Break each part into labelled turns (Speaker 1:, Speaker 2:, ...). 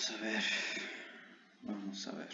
Speaker 1: Vamos a ver. Vamos a ver.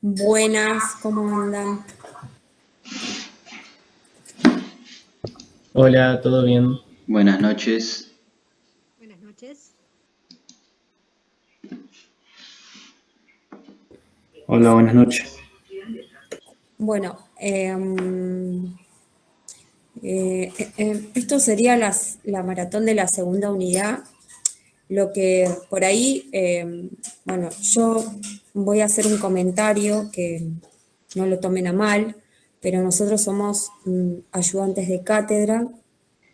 Speaker 2: Buenas, ¿cómo andan?
Speaker 3: Hola, ¿todo bien?
Speaker 1: Buenas noches.
Speaker 4: Buenas noches.
Speaker 3: Hola, buenas noches.
Speaker 2: Bueno, esto sería la maratón de la segunda unidad. Lo que por ahí, bueno, yo voy a hacer un comentario que no lo tomen a mal, pero nosotros somos ayudantes de cátedra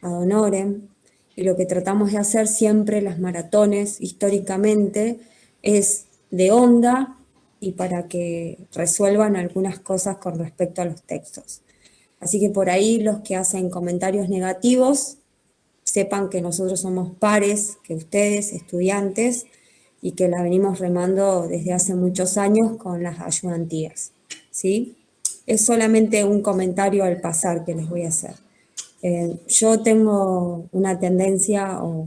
Speaker 2: ad honorem, y lo que tratamos de hacer siempre las maratones históricamente es de onda y para que resuelvan algunas cosas con respecto a los textos. Así que por ahí los que hacen comentarios negativos, sepan que nosotros somos pares que ustedes, estudiantes, y que la venimos remando desde hace muchos años con las ayudantías, ¿sí? Es solamente un comentario al pasar que les voy a hacer. Yo tengo una tendencia o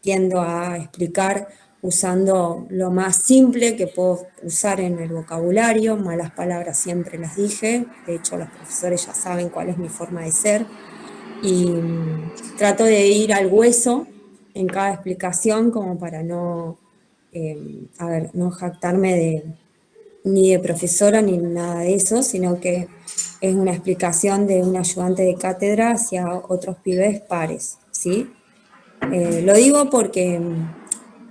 Speaker 2: tiendo a explicar usando lo más simple que puedo usar en el vocabulario, malas palabras siempre las dije, de hecho los profesores ya saben cuál es mi forma de ser, y trato de ir al hueso en cada explicación como para no, no jactarme ni de profesora ni nada de eso, sino que es una explicación de un ayudante de cátedra hacia otros pibes pares, ¿sí? Lo digo porque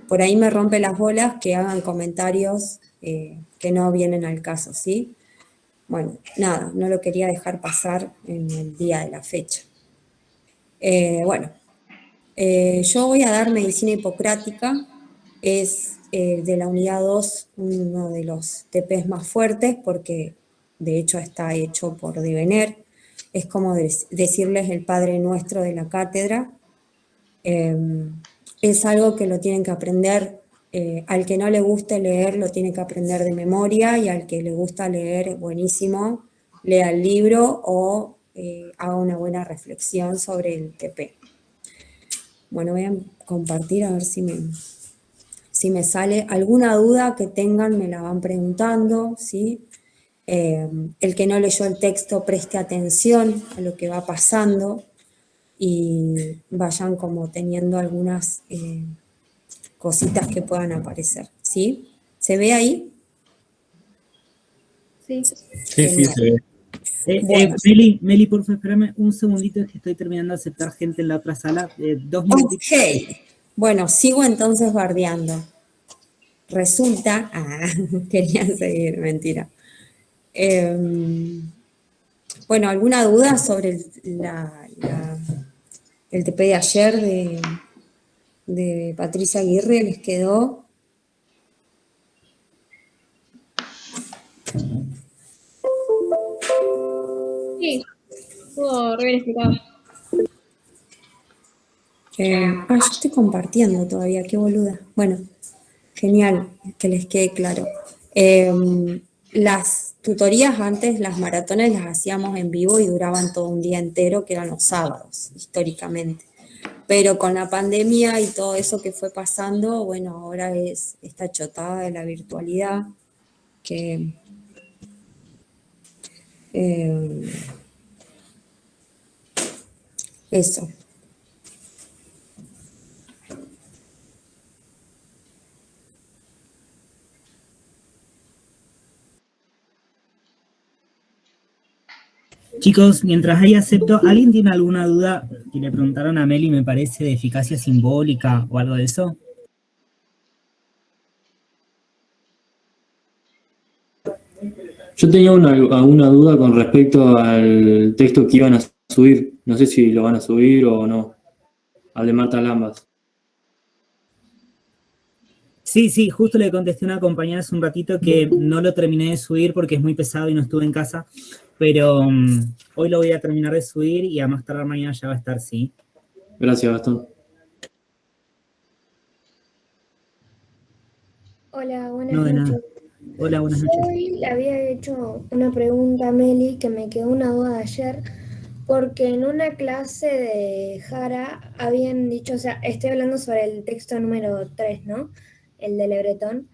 Speaker 2: por ahí me rompe las bolas que hagan comentarios que no vienen al caso, ¿sí? Bueno, nada, no lo quería dejar pasar en el día de la fecha. Yo voy a dar medicina hipocrática, es de la unidad 2 uno de los TPs más fuertes porque de hecho está hecho por Devener, es como decirles el Padre Nuestro de la cátedra. Es algo que lo tienen que aprender, al que no le guste leer lo tiene que aprender de memoria, y al que le gusta leer, buenísimo, lea el libro o haga una buena reflexión sobre el TP. Bueno, voy a compartir a ver si me sale. Alguna duda que tengan me la van preguntando, ¿sí? El que no leyó el texto preste atención a lo que va pasando y vayan como teniendo algunas cositas que puedan aparecer, ¿sí? ¿Se ve ahí?
Speaker 4: Sí.
Speaker 3: Sí, se ve.
Speaker 2: Bueno.
Speaker 5: Meli, por favor, espérame un segundito, es que estoy terminando de aceptar gente en la otra sala. 2 minutitos.
Speaker 2: Ok. Bueno, sigo entonces bardeando. Resulta, querían seguir, mentira. Bueno, ¿alguna duda sobre el TP de ayer de Patricia Aguirre? ¿Les quedó?
Speaker 4: Sí, estuvo re bien explicado.
Speaker 2: Yo estoy compartiendo todavía, qué boluda. Bueno, genial, que les quede claro. las tutorías antes, las maratones las hacíamos en vivo y duraban todo un día entero, que eran los sábados, históricamente. Pero con la pandemia y todo eso que fue pasando, bueno, ahora es esta chotada de la virtualidad, que eso.
Speaker 5: Chicos, mientras ahí acepto, ¿alguien tiene alguna duda que le preguntaron a Meli, me parece, de eficacia simbólica o algo de eso?
Speaker 3: Yo tenía alguna duda con respecto al texto que iban a subir. No sé si lo van a subir o no. Al de Marta Lambas.
Speaker 5: Sí, justo le contesté a una compañera hace un ratito que no lo terminé de subir porque es muy pesado y no estuve en casa, pero hoy lo voy a terminar de subir y a más tardar mañana ya va a estar, sí.
Speaker 3: Gracias, Gastón.
Speaker 6: Hola, buenas
Speaker 5: No, de nada.
Speaker 6: noches.
Speaker 5: Hola, buenas
Speaker 6: Yo
Speaker 5: noches.
Speaker 6: hoy le había hecho una pregunta a Meli que me quedó una duda de ayer, porque en una clase de Jara habían dicho, o sea, estoy hablando sobre el texto número 3, ¿no? El de Le Breton.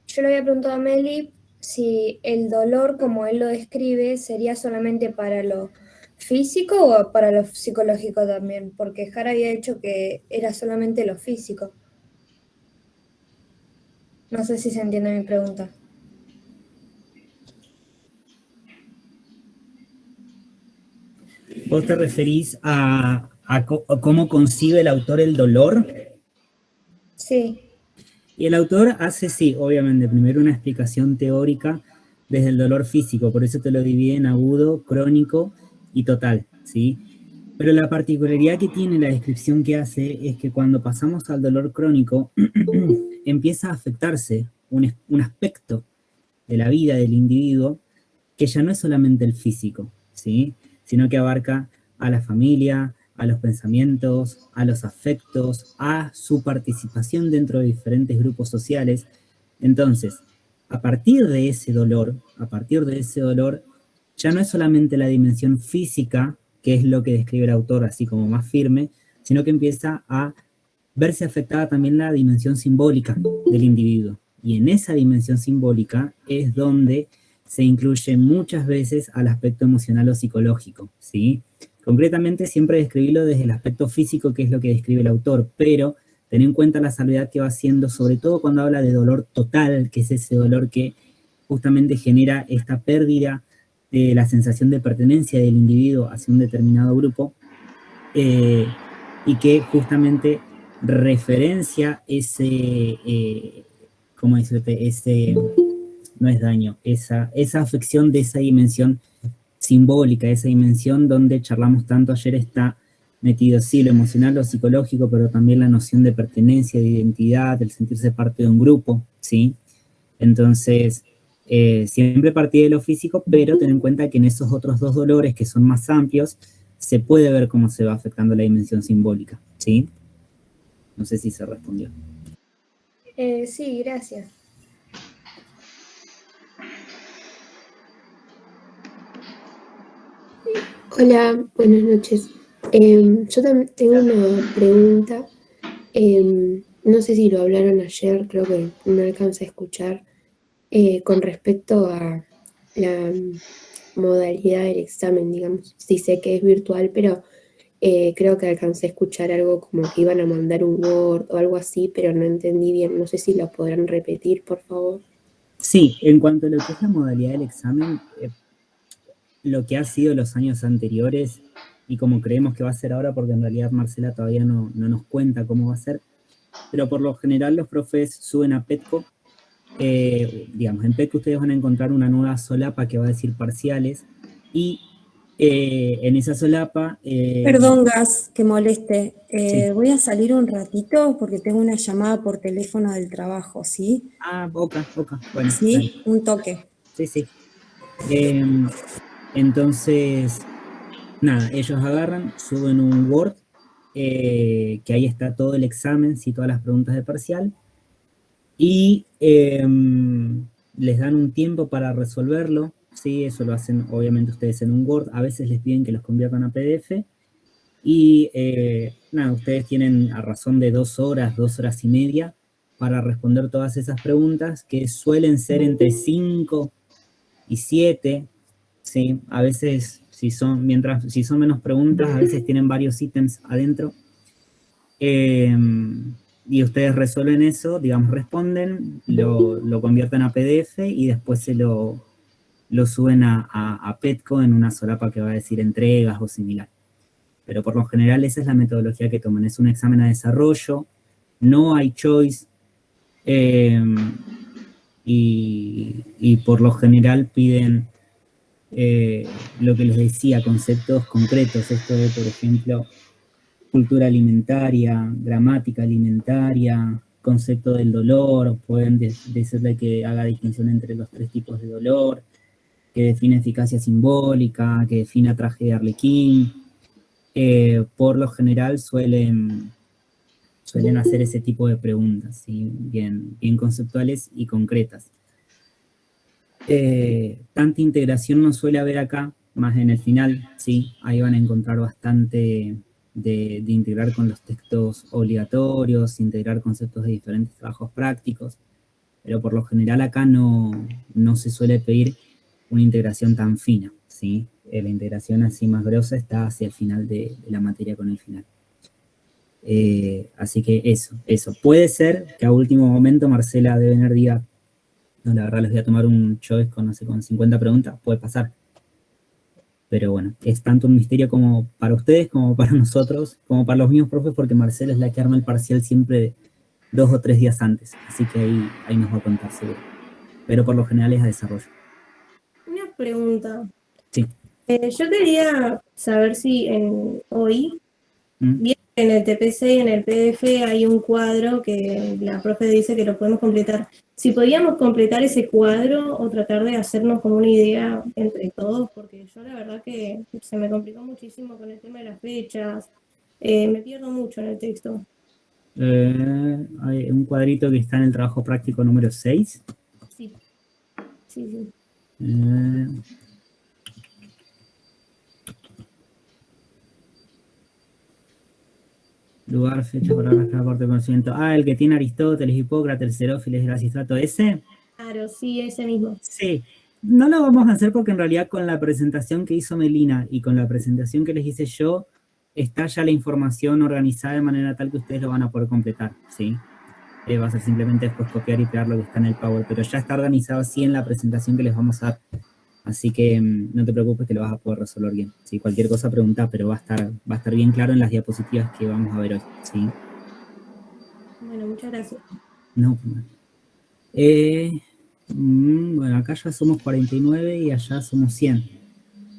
Speaker 6: Yo le había preguntado a Meli si el dolor, como él lo describe, sería solamente para lo físico o para lo psicológico también, porque Jara había dicho que era solamente lo físico. No sé si se entiende mi pregunta.
Speaker 5: ¿Vos te referís a cómo concibe el autor el dolor?
Speaker 6: Sí.
Speaker 5: Y el autor hace, sí, obviamente, primero una explicación teórica desde el dolor físico, por eso te lo divide en agudo, crónico y total, ¿sí? Pero la particularidad que tiene la descripción que hace es que cuando pasamos al dolor crónico, empieza a afectarse un aspecto de la vida del individuo que ya no es solamente el físico, ¿sí? Sino que abarca a la familia, a los pensamientos, a los afectos, a su participación dentro de diferentes grupos sociales. Entonces, a partir de ese dolor, ya no es solamente la dimensión física, que es lo que describe el autor así como más firme, sino que empieza a verse afectada también la dimensión simbólica del individuo. Y en esa dimensión simbólica es donde se incluye muchas veces al aspecto emocional o psicológico, ¿sí? Concretamente siempre describirlo desde el aspecto físico, que es lo que describe el autor, pero ten en cuenta la salvedad que va haciendo, sobre todo cuando habla de dolor total, que es ese dolor que justamente genera esta pérdida de la sensación de pertenencia del individuo hacia un determinado grupo, y que justamente referencia ese, ¿cómo decirte? Ese, no es daño, esa afección de esa dimensión simbólica, esa dimensión donde charlamos tanto ayer, está metido, sí, lo emocional, lo psicológico, pero también la noción de pertenencia, de identidad, el sentirse parte de un grupo, ¿sí? Entonces, siempre partí de lo físico, pero ten en cuenta que en esos otros dos dolores que son más amplios, se puede ver cómo se va afectando la dimensión simbólica, ¿sí? No sé si se respondió.
Speaker 6: Sí, gracias.
Speaker 7: Hola, buenas noches. Yo también tengo una pregunta. No sé si lo hablaron ayer, creo que no alcancé a escuchar, con respecto a la modalidad del examen, digamos. Sí sé que es virtual, pero creo que alcancé a escuchar algo como que iban a mandar un Word o algo así, pero no entendí bien. No sé si lo podrán repetir, por favor.
Speaker 5: Sí, en cuanto a lo que es la modalidad del examen, lo que ha sido los años anteriores y como creemos que va a ser ahora, porque en realidad Marcela todavía no nos cuenta cómo va a ser, pero por lo general los profes suben a Petco, digamos, en Petco ustedes van a encontrar una nueva solapa que va a decir parciales, y en esa solapa...
Speaker 2: Perdón, Gas, que moleste.
Speaker 5: Sí.
Speaker 2: Voy a salir un ratito porque tengo una llamada por teléfono del trabajo, ¿sí?
Speaker 5: Ah, Boca, bueno.
Speaker 2: Sí,
Speaker 5: Dale.
Speaker 2: un toque.
Speaker 5: Sí. Entonces, nada, ellos agarran, suben un Word, que ahí está todo el examen, sí, todas las preguntas de parcial, y les dan un tiempo para resolverlo, ¿sí? Eso lo hacen obviamente ustedes en un Word, a veces les piden que los conviertan a PDF, y nada, ustedes tienen a razón de 2 horas y media, para responder todas esas preguntas, que suelen ser entre 5 y 7, ¿sí? A veces, si son menos preguntas, a veces tienen varios ítems adentro. Y ustedes resuelven eso, digamos, responden, lo convierten a PDF y después se lo suben a Petco en una solapa que va a decir entregas o similar. Pero por lo general esa es la metodología que toman. Es un examen a desarrollo, no hay choice, y por lo general piden lo que les decía, conceptos concretos. Esto de, por ejemplo, cultura alimentaria, gramática alimentaria, concepto del dolor, pueden decirle que haga distinción entre los 3 tipos de dolor, que define eficacia simbólica, que defina traje de Arlequín. Por lo general suelen hacer ese tipo de preguntas, ¿sí? bien conceptuales y concretas. Tanta integración no suele haber acá, más en el final, ¿sí? Ahí van a encontrar bastante de integrar con los textos obligatorios, integrar conceptos de diferentes trabajos prácticos, pero por lo general acá no se suele pedir una integración tan fina, ¿sí? La integración así más grosa está hacia el final de la materia con el final. Así que eso. Puede ser que a último momento Marcela de Vener diga, no, la verdad les voy a tomar un choice con 50 preguntas, puede pasar. Pero bueno, es tanto un misterio como para ustedes, como para nosotros, como para los mismos profes, porque Marcela es la que arma el parcial siempre 2 o 3 días antes, así que ahí nos va a contar seguro. Pero por lo general es a desarrollo.
Speaker 8: Una pregunta.
Speaker 5: Sí.
Speaker 8: Yo quería saber si hoy, bien, en el TPC y en el PDF hay un cuadro que la profe dice que lo podemos completar. Si podíamos completar ese cuadro o tratar de hacernos como una idea entre todos, porque yo la verdad que se me complicó muchísimo con el tema de las fechas, me pierdo mucho en el texto.
Speaker 5: Hay un cuadrito que está en el trabajo práctico número 6.
Speaker 8: Sí.
Speaker 5: Lugar, fecha, palabras, cada parte de conocimiento. El que tiene Aristóteles, Hipócrates, Xerófiles, Erasistrato, ¿ese?
Speaker 8: Claro, sí, ese mismo.
Speaker 5: Sí. No lo vamos a hacer porque en realidad con la presentación que hizo Melina y con la presentación que les hice yo, está ya la información organizada de manera tal que ustedes lo van a poder completar, ¿sí? Va a ser simplemente después copiar y pegar lo que está en el Power, pero ya está organizado así en la presentación que les vamos a dar. Así que no te preocupes que lo vas a poder resolver bien. Si cualquier cosa pregunta, pero va a estar bien claro en las diapositivas que vamos a ver hoy, ¿sí?
Speaker 8: Bueno, muchas gracias.
Speaker 5: No, bueno, acá ya somos 49 y allá somos 100.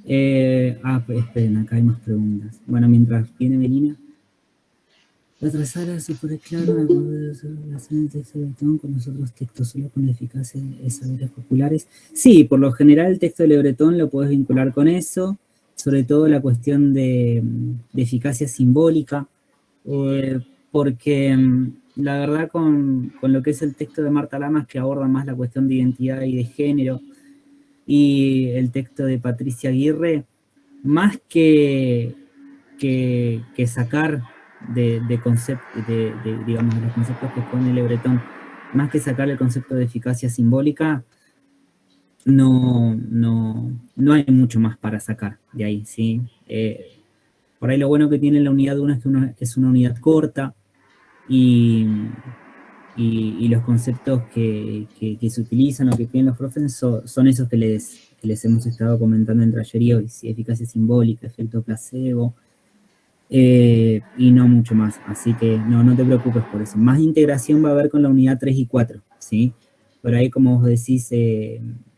Speaker 5: Esperen, acá hay más preguntas. Bueno, mientras viene Melina. La otra sala es súper claro, relación del texto de Lebretón con los otros textos, solo con la eficacia de saberes populares. Sí, por lo general el texto de Lebretón lo puedes vincular con eso, sobre todo la cuestión de eficacia simbólica, porque la verdad con lo que es el texto de Marta Lamas, que aborda más la cuestión de identidad y de género, y el texto de Patricia Aguirre, más que sacar digamos, de los conceptos que pone Lebretón, más que sacar el concepto de eficacia simbólica, no hay mucho más para sacar de ahí, ¿sí? Por ahí lo bueno que tiene la unidad 1 es que es una unidad corta y los conceptos que se utilizan o que piden los profes son esos que les hemos estado comentando entre ayer y hoy, ¿sí? Eficacia simbólica, efecto placebo, y no mucho más, así que no te preocupes por eso. Más integración va a haber con la unidad 3 y 4, ¿sí? Por ahí, como vos decís,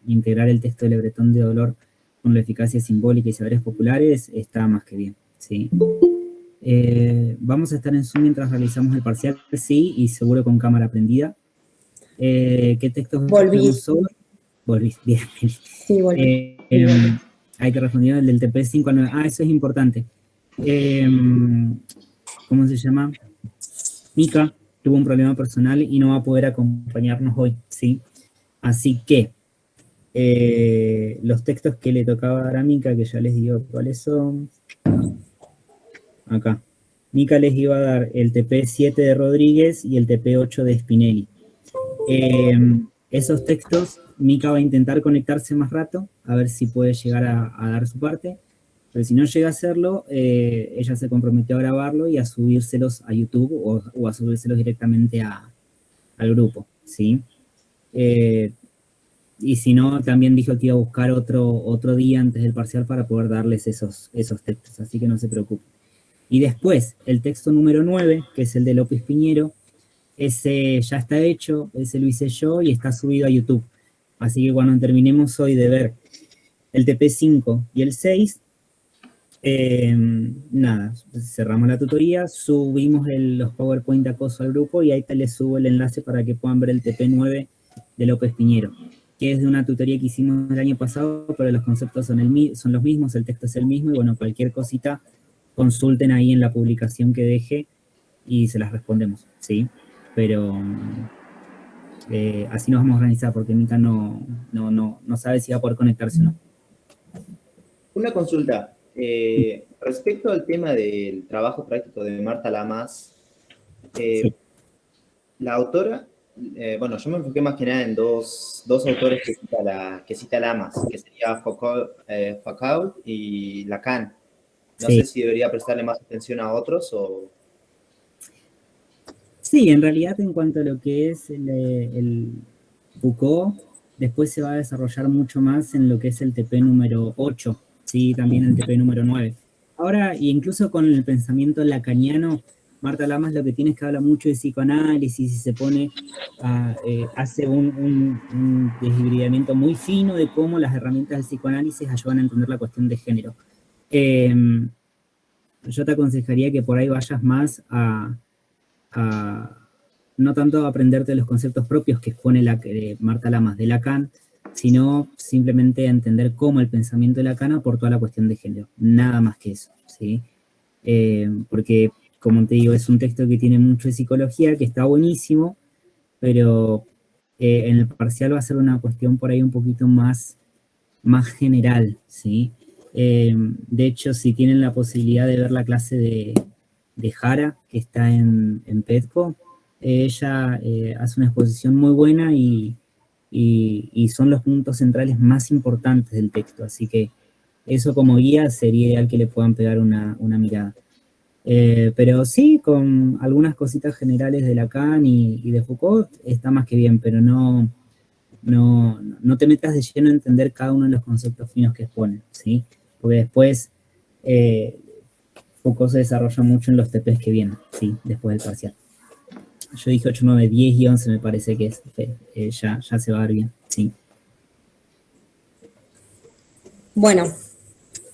Speaker 5: integrar el texto de Lebretón de dolor con la eficacia simbólica y saberes populares está más que bien, ¿sí? Vamos a estar en Zoom mientras realizamos el parcial, sí, y seguro con cámara prendida. ¿Qué textos vemos hoy? Volví, bien.
Speaker 2: Sí, volví.
Speaker 5: Hay que responder el del TP 5 a 9. Eso es importante. ¿Cómo se llama? Mica tuvo un problema personal y no va a poder acompañarnos hoy, ¿sí? Así que los textos que le tocaba dar a Mica, que ya les digo cuáles son. Acá. Mica les iba a dar el TP7 de Rodríguez y el TP8 de Spinelli. Esos textos, Mica va a intentar conectarse más rato, a ver si puede llegar a dar su parte. Pero si no llega a hacerlo, ella se comprometió a grabarlo y a subírselos a YouTube o a subírselos directamente al grupo, ¿sí? Y si no, también dijo que iba a buscar otro día antes del parcial para poder darles esos textos, así que no se preocupen. Y después, el texto número 9, que es el de López Piñero, ese ya está hecho, ese lo hice yo y está subido a YouTube. Así que cuando terminemos hoy de ver el TP5 y el 6, nada, cerramos la tutoría, subimos los PowerPoint de acoso al grupo y ahí te les subo el enlace para que puedan ver el TP9 de López Piñero, que es de una tutoría que hicimos el año pasado, pero los conceptos son los mismos, el texto es el mismo, y bueno, cualquier cosita consulten ahí en la publicación que deje y se las respondemos, ¿sí? Pero así nos vamos a organizar, porque Mica no sabe si va a poder conectarse o no.
Speaker 9: Una consulta. Respecto al tema del trabajo práctico de Marta Lamas,
Speaker 5: Sí.
Speaker 9: la autora, bueno, yo me enfoqué más que nada en dos autores que cita Lamas, que sería Foucault y Lacan. No
Speaker 5: Sí.
Speaker 9: sé si debería prestarle más atención a otros o...
Speaker 5: Sí, en realidad en cuanto a lo que es el Foucault, después se va a desarrollar mucho más en lo que es el TP número 8, sí, también el TP número 9. Ahora, incluso con el pensamiento lacaniano, Marta Lamas lo que tiene es que habla mucho de psicoanálisis y se pone hace un deshibridamiento muy fino de cómo las herramientas del psicoanálisis ayudan a entender la cuestión de género. Yo te aconsejaría que por ahí vayas más no tanto a aprenderte los conceptos propios que expone Marta Lamas de Lacan, sino simplemente a entender cómo el pensamiento de Lacan aportó a la cuestión de género. Nada más que eso, ¿sí? Porque, como te digo, es un texto que tiene mucho de psicología, que está buenísimo, pero en el parcial va a ser una cuestión por ahí un poquito más general, ¿sí? De hecho, si tienen la posibilidad de ver la clase de Jara, que está en Petco, ella hace una exposición muy buena y son los puntos centrales más importantes del texto, así que eso como guía sería ideal que le puedan pegar una mirada. Pero sí, con algunas cositas generales de Lacan y de Foucault está más que bien, pero no te metas de lleno a entender cada uno de los conceptos finos que exponen, ¿sí? Porque después Foucault se desarrolla mucho en los TPs que vienen, ¿sí? Después del parcial. Yo dije 8, 9, 10 y 11 me parece que es, ya se va a ver bien, sí.
Speaker 2: Bueno,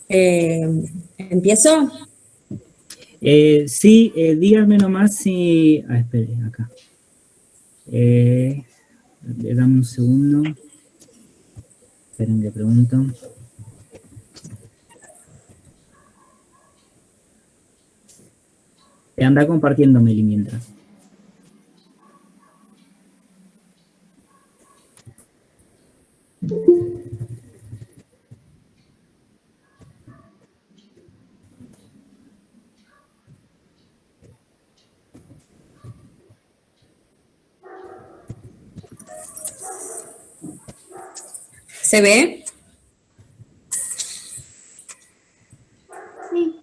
Speaker 2: ¿empiezo?
Speaker 5: Sí, díganme nomás si... espere, acá. Dame un segundo. Esperen que pregunto. Anda compartiendo, Meli, mientras.
Speaker 2: ¿Se ve?
Speaker 7: Sí.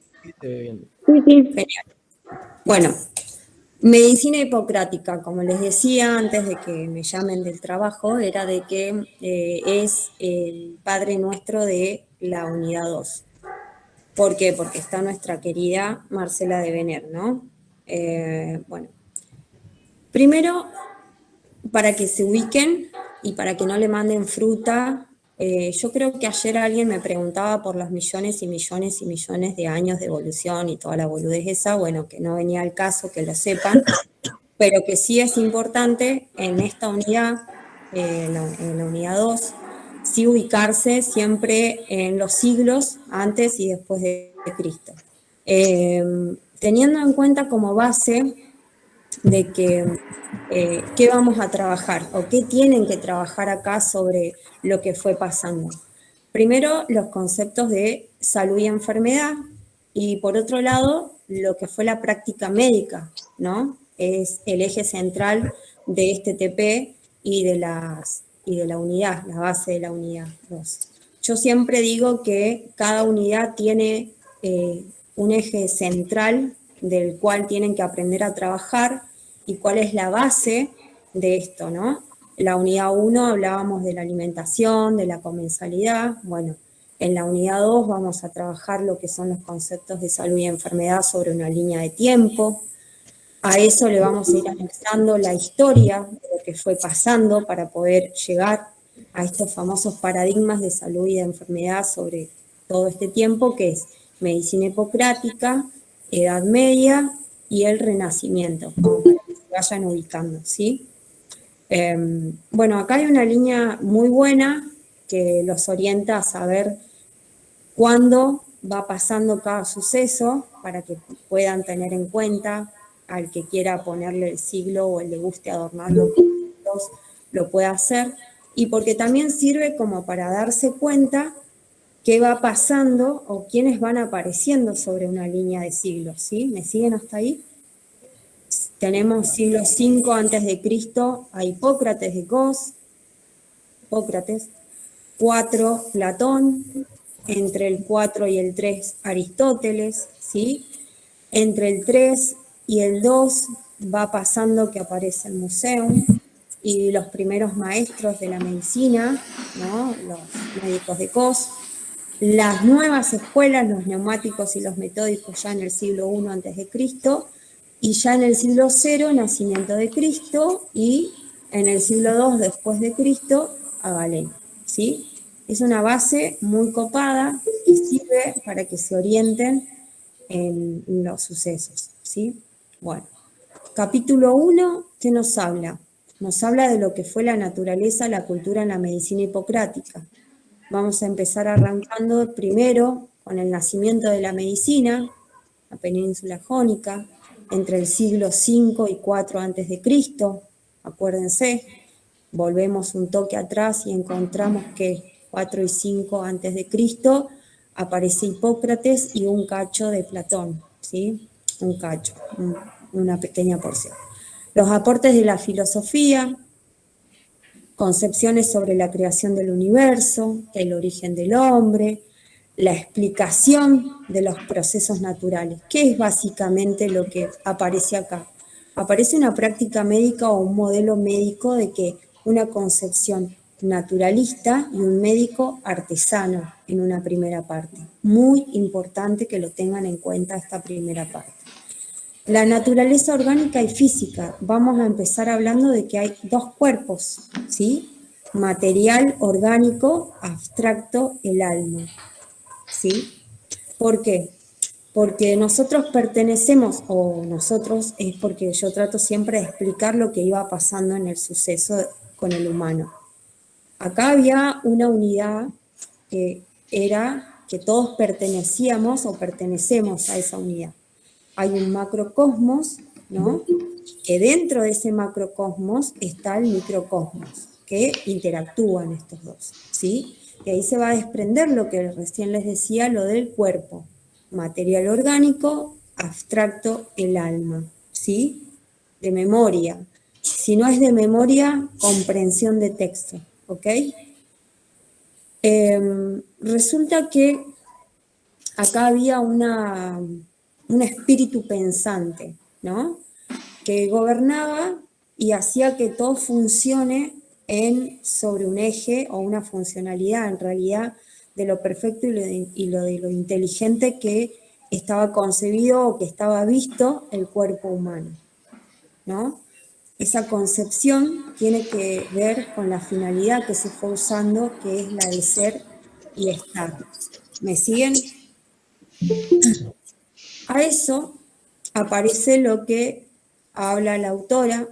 Speaker 2: Genial. Bueno, medicina hipocrática, como les decía antes de que me llamen del trabajo, era de que es el Padre Nuestro de la unidad 2. ¿Por qué? Porque está nuestra querida Marcela de Vener, ¿no? Bueno, primero, para que se ubiquen y para que no le manden fruta, yo creo que ayer alguien me preguntaba por los millones y millones y millones de años de evolución y toda la boludez esa, bueno, que no venía al caso, que lo sepan, pero que sí es importante en esta unidad, en la unidad 2, sí ubicarse siempre en los siglos antes y después de Cristo. Teniendo en cuenta como base de que qué vamos a trabajar o qué tienen que trabajar acá sobre lo que fue pasando. Primero, los conceptos de salud y enfermedad, y por otro lado, lo que fue la práctica médica, ¿no? Es el eje central de este TP y de la unidad, la base de la unidad 2. Yo siempre digo que cada unidad tiene un eje central del cual tienen que aprender a trabajar y cuál es la base de esto, ¿no? La unidad 1 hablábamos de la alimentación, de la comensalidad. Bueno, en la unidad 2 vamos a trabajar lo que son los conceptos de salud y enfermedad sobre una línea de tiempo. A eso le vamos a ir anexando la historia de lo que fue pasando para poder llegar a estos famosos paradigmas de salud y de enfermedad sobre todo este tiempo, que es medicina hipocrática, Edad Media y el Renacimiento, como para que se vayan ubicando, ¿sí? Bueno, acá hay una línea muy buena que los orienta a saber cuándo va pasando cada suceso para que puedan tener en cuenta al que quiera ponerle el siglo o el le guste adornarlo con siglos, lo puede hacer, y porque también sirve como para darse cuenta qué va pasando o quiénes van apareciendo sobre una línea de siglos, ¿sí? ¿Me siguen hasta ahí? Tenemos siglo V antes de Cristo a Hipócrates de Kos, Hipócrates, 4 Platón, entre el 4 y el 3 Aristóteles, ¿sí? Entre el 3 y el 2 va pasando que aparece el museo y los primeros maestros de la medicina, ¿no? Los médicos de Kos, las nuevas escuelas, los neumáticos y los metódicos ya en el siglo I antes de Cristo, y ya en el siglo 0, nacimiento de Cristo, y en el siglo II después de Cristo, a Galeno, ¿sí? Es una base muy copada y sirve para que se orienten en los sucesos, ¿sí? Bueno, capítulo 1, ¿qué nos habla? Nos habla de lo que fue la naturaleza, la cultura en la medicina hipocrática. Vamos a empezar arrancando primero con el nacimiento de la medicina, la península jónica, entre el siglo V y 4 antes de Cristo. Acuérdense, volvemos un toque atrás y encontramos que 4 y 5 antes de Cristo aparece Hipócrates y un cacho de Platón, ¿sí? Un cacho, una pequeña porción. Los aportes de la filosofía, concepciones sobre la creación del universo, el origen del hombre, la explicación de los procesos naturales. ¿Qué es básicamente lo que aparece acá? Aparece una práctica médica o un modelo médico de que una concepción naturalista y un médico artesano en una primera parte. Muy importante que lo tengan en cuenta esta primera parte. La naturaleza orgánica y física. Vamos a empezar hablando de que hay dos cuerpos, ¿sí? Material orgánico, abstracto, el alma, ¿sí? ¿Por qué? Porque nosotros pertenecemos, o nosotros, es porque yo trato siempre de explicar lo que iba pasando en el suceso con el humano. Acá había una unidad que era que todos pertenecíamos o pertenecemos a esa unidad. Hay un macrocosmos, ¿no? Que dentro de ese macrocosmos está el microcosmos, que interactúan estos dos, ¿sí? Y ahí se va a desprender lo que recién les decía, lo del cuerpo. Material orgánico, abstracto, el alma, ¿sí? De memoria. Si no es de memoria, comprensión de texto, ¿ok? Resulta que acá había un espíritu pensante, ¿no? Que gobernaba y hacía que todo funcione sobre un eje o una funcionalidad, en realidad, de lo perfecto y de lo inteligente que estaba concebido o que estaba visto el cuerpo humano, ¿no? Esa concepción tiene que ver con la finalidad que se fue usando, que es la de ser y estar. ¿Me siguen? A eso aparece lo que habla la autora,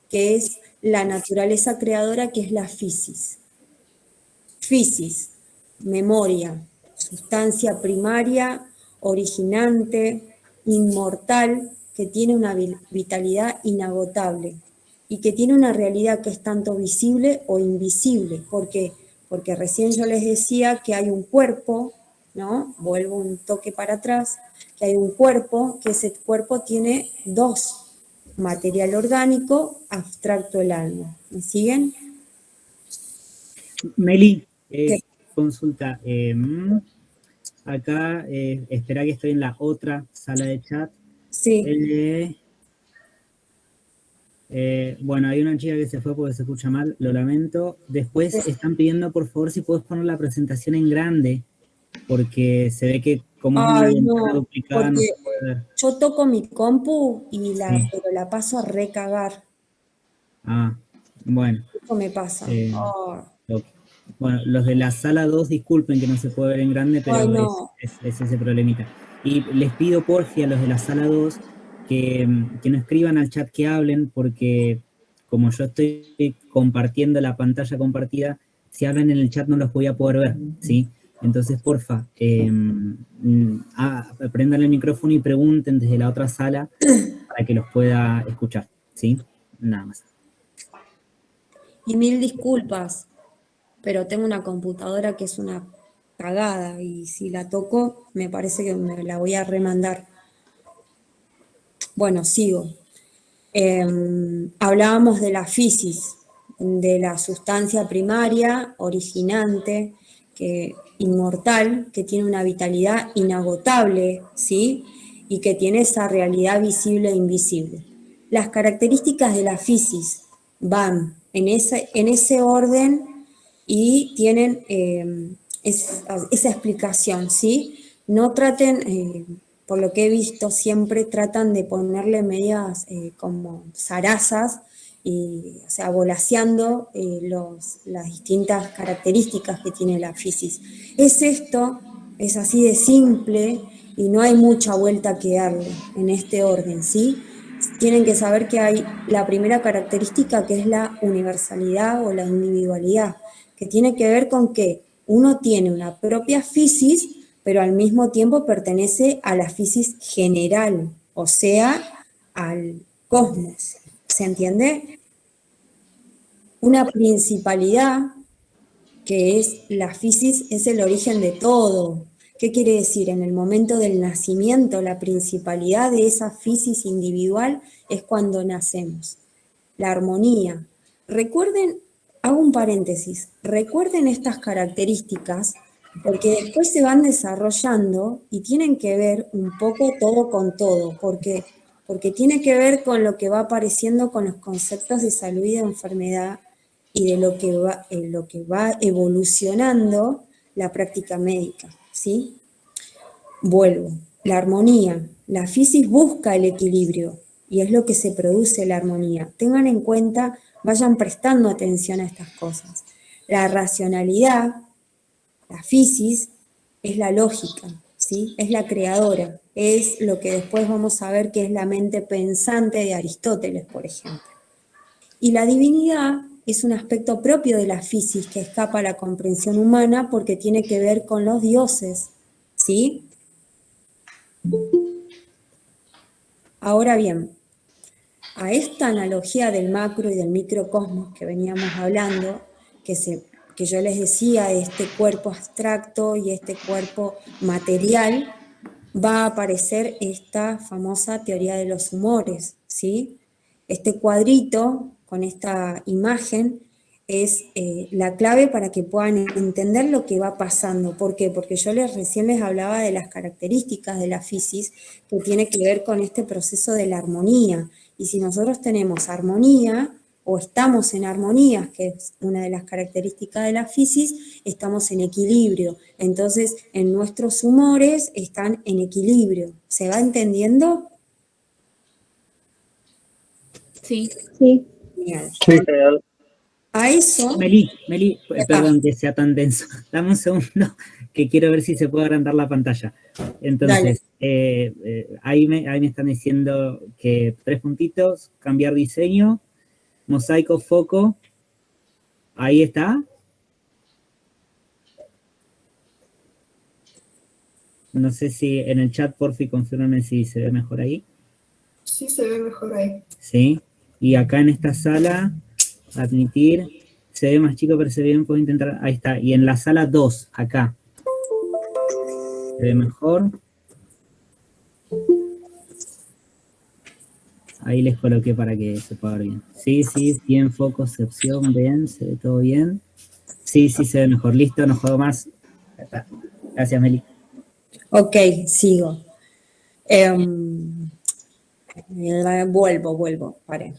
Speaker 2: que es la naturaleza creadora, que es la physis. Physis, memoria, sustancia primaria, originante, inmortal, que tiene una vitalidad inagotable y que tiene una realidad que es tanto visible o invisible. ¿Por qué? Porque recién yo les decía que hay un cuerpo, ¿no? Vuelvo un toque para atrás, que hay un cuerpo, que ese cuerpo tiene dos, material orgánico, abstracto el alma. ¿Me siguen?
Speaker 5: Meli,
Speaker 2: ¿Qué?
Speaker 5: consulta. Acá, espera que estoy en la otra sala de chat.
Speaker 2: Sí.
Speaker 5: Bueno, hay una chica que se fue porque se escucha mal, lo lamento. Después están pidiendo, por favor, si puedes poner la presentación en grande, porque se ve que como es una
Speaker 2: Ay,
Speaker 5: ventana
Speaker 2: no,
Speaker 5: duplicada no
Speaker 2: porque
Speaker 5: se puede ver.
Speaker 2: yo toco mi compu y
Speaker 5: Sí.
Speaker 2: pero la paso a recagar.
Speaker 5: Ah, bueno.
Speaker 2: Eso me pasa. Oh.
Speaker 5: Bueno, los de la sala 2, disculpen que no se puede ver en grande, pero
Speaker 2: Ay, no.
Speaker 5: es ese problemita. Y les pido, porfi, a los de la sala 2 que no escriban al chat, que hablen, porque como yo estoy compartiendo la pantalla compartida, si hablan en el chat no los voy a poder ver, ¿sí? Entonces, porfa, prendan el micrófono y pregunten desde la otra sala para que los pueda escuchar, ¿sí? Nada más.
Speaker 2: Y mil disculpas, pero tengo una computadora que es una cagada y si la toco me parece que me la voy a remandar. Bueno, sigo. Hablábamos de la fisis, de la sustancia primaria, originante, inmortal, que tiene una vitalidad inagotable, ¿sí? Y que tiene esa realidad visible e invisible. Las características de la fisis van en ese orden y tienen esa explicación, ¿sí? No traten, por lo que he visto, siempre tratan de ponerle medias como zarazas, o sea, volaseando las distintas características que tiene la fisis. Es así de simple y no hay mucha vuelta que darle en este orden, ¿sí? Tienen que saber que hay la primera característica, que es la universalidad o la individualidad, que tiene que ver con que uno tiene una propia fisis, pero al mismo tiempo pertenece a la fisis general, o sea, al cosmos. ¿Se entiende? Una principalidad, que es la fisis, es el origen de todo. ¿Qué quiere decir? En el momento del nacimiento, la principalidad de esa fisis individual es cuando nacemos. La armonía. Recuerden, hago un paréntesis, recuerden estas características porque después se van desarrollando y tienen que ver un poco todo con todo, porque tiene que ver con lo que va apareciendo con los conceptos de salud y de enfermedad y de lo que va evolucionando la práctica médica, ¿sí? Vuelvo. La armonía. La fisis busca el equilibrio y es lo que se produce la armonía. Tengan en cuenta, vayan prestando atención a estas cosas. La racionalidad, la fisis, es la lógica, ¿sí? Es la creadora, es lo que después vamos a ver que es la mente pensante de Aristóteles, por ejemplo. Y la divinidad es un aspecto propio de la fisis que escapa a la comprensión humana porque tiene que ver con los dioses, ¿sí? Ahora bien, a esta analogía del macro y del microcosmos que veníamos hablando, que yo les decía, de este cuerpo abstracto y este cuerpo material, va a aparecer esta famosa teoría de los humores, ¿sí? Este cuadrito con esta imagen es la clave para que puedan entender lo que va pasando. ¿Por qué? Porque yo recién les hablaba de las características de la fisis que tiene que ver con este proceso de la armonía. Y si nosotros tenemos armonía o estamos en armonía, que es una de las características de la fisis, estamos en equilibrio. Entonces, en nuestros humores están en equilibrio. ¿Se va entendiendo?
Speaker 4: Sí.
Speaker 7: Sí.
Speaker 2: Genial.
Speaker 3: Sí, genial.
Speaker 2: A eso...
Speaker 5: Meli, perdón que sea tan denso. Dame un segundo que quiero ver si se puede agrandar la pantalla. Entonces, ahí me están diciendo que 3 puntitos, cambiar diseño, mosaico, foco. Ahí está. No sé si en el chat, porfi, confírmame si se ve mejor ahí.
Speaker 7: Sí, se ve mejor ahí.
Speaker 5: ¿Sí? Y acá en esta sala, admitir, se ve más chico, pero se ve bien, puedo intentar, ahí está. Y en la sala 2, acá, se ve mejor. Ahí les coloqué para que se pueda ver bien. Sí, bien, foco, opción, bien, se ve todo bien. Sí, se ve mejor. Listo, no juego más. Ya está. Gracias, Meli.
Speaker 2: Ok, sigo. Vuelvo, paren.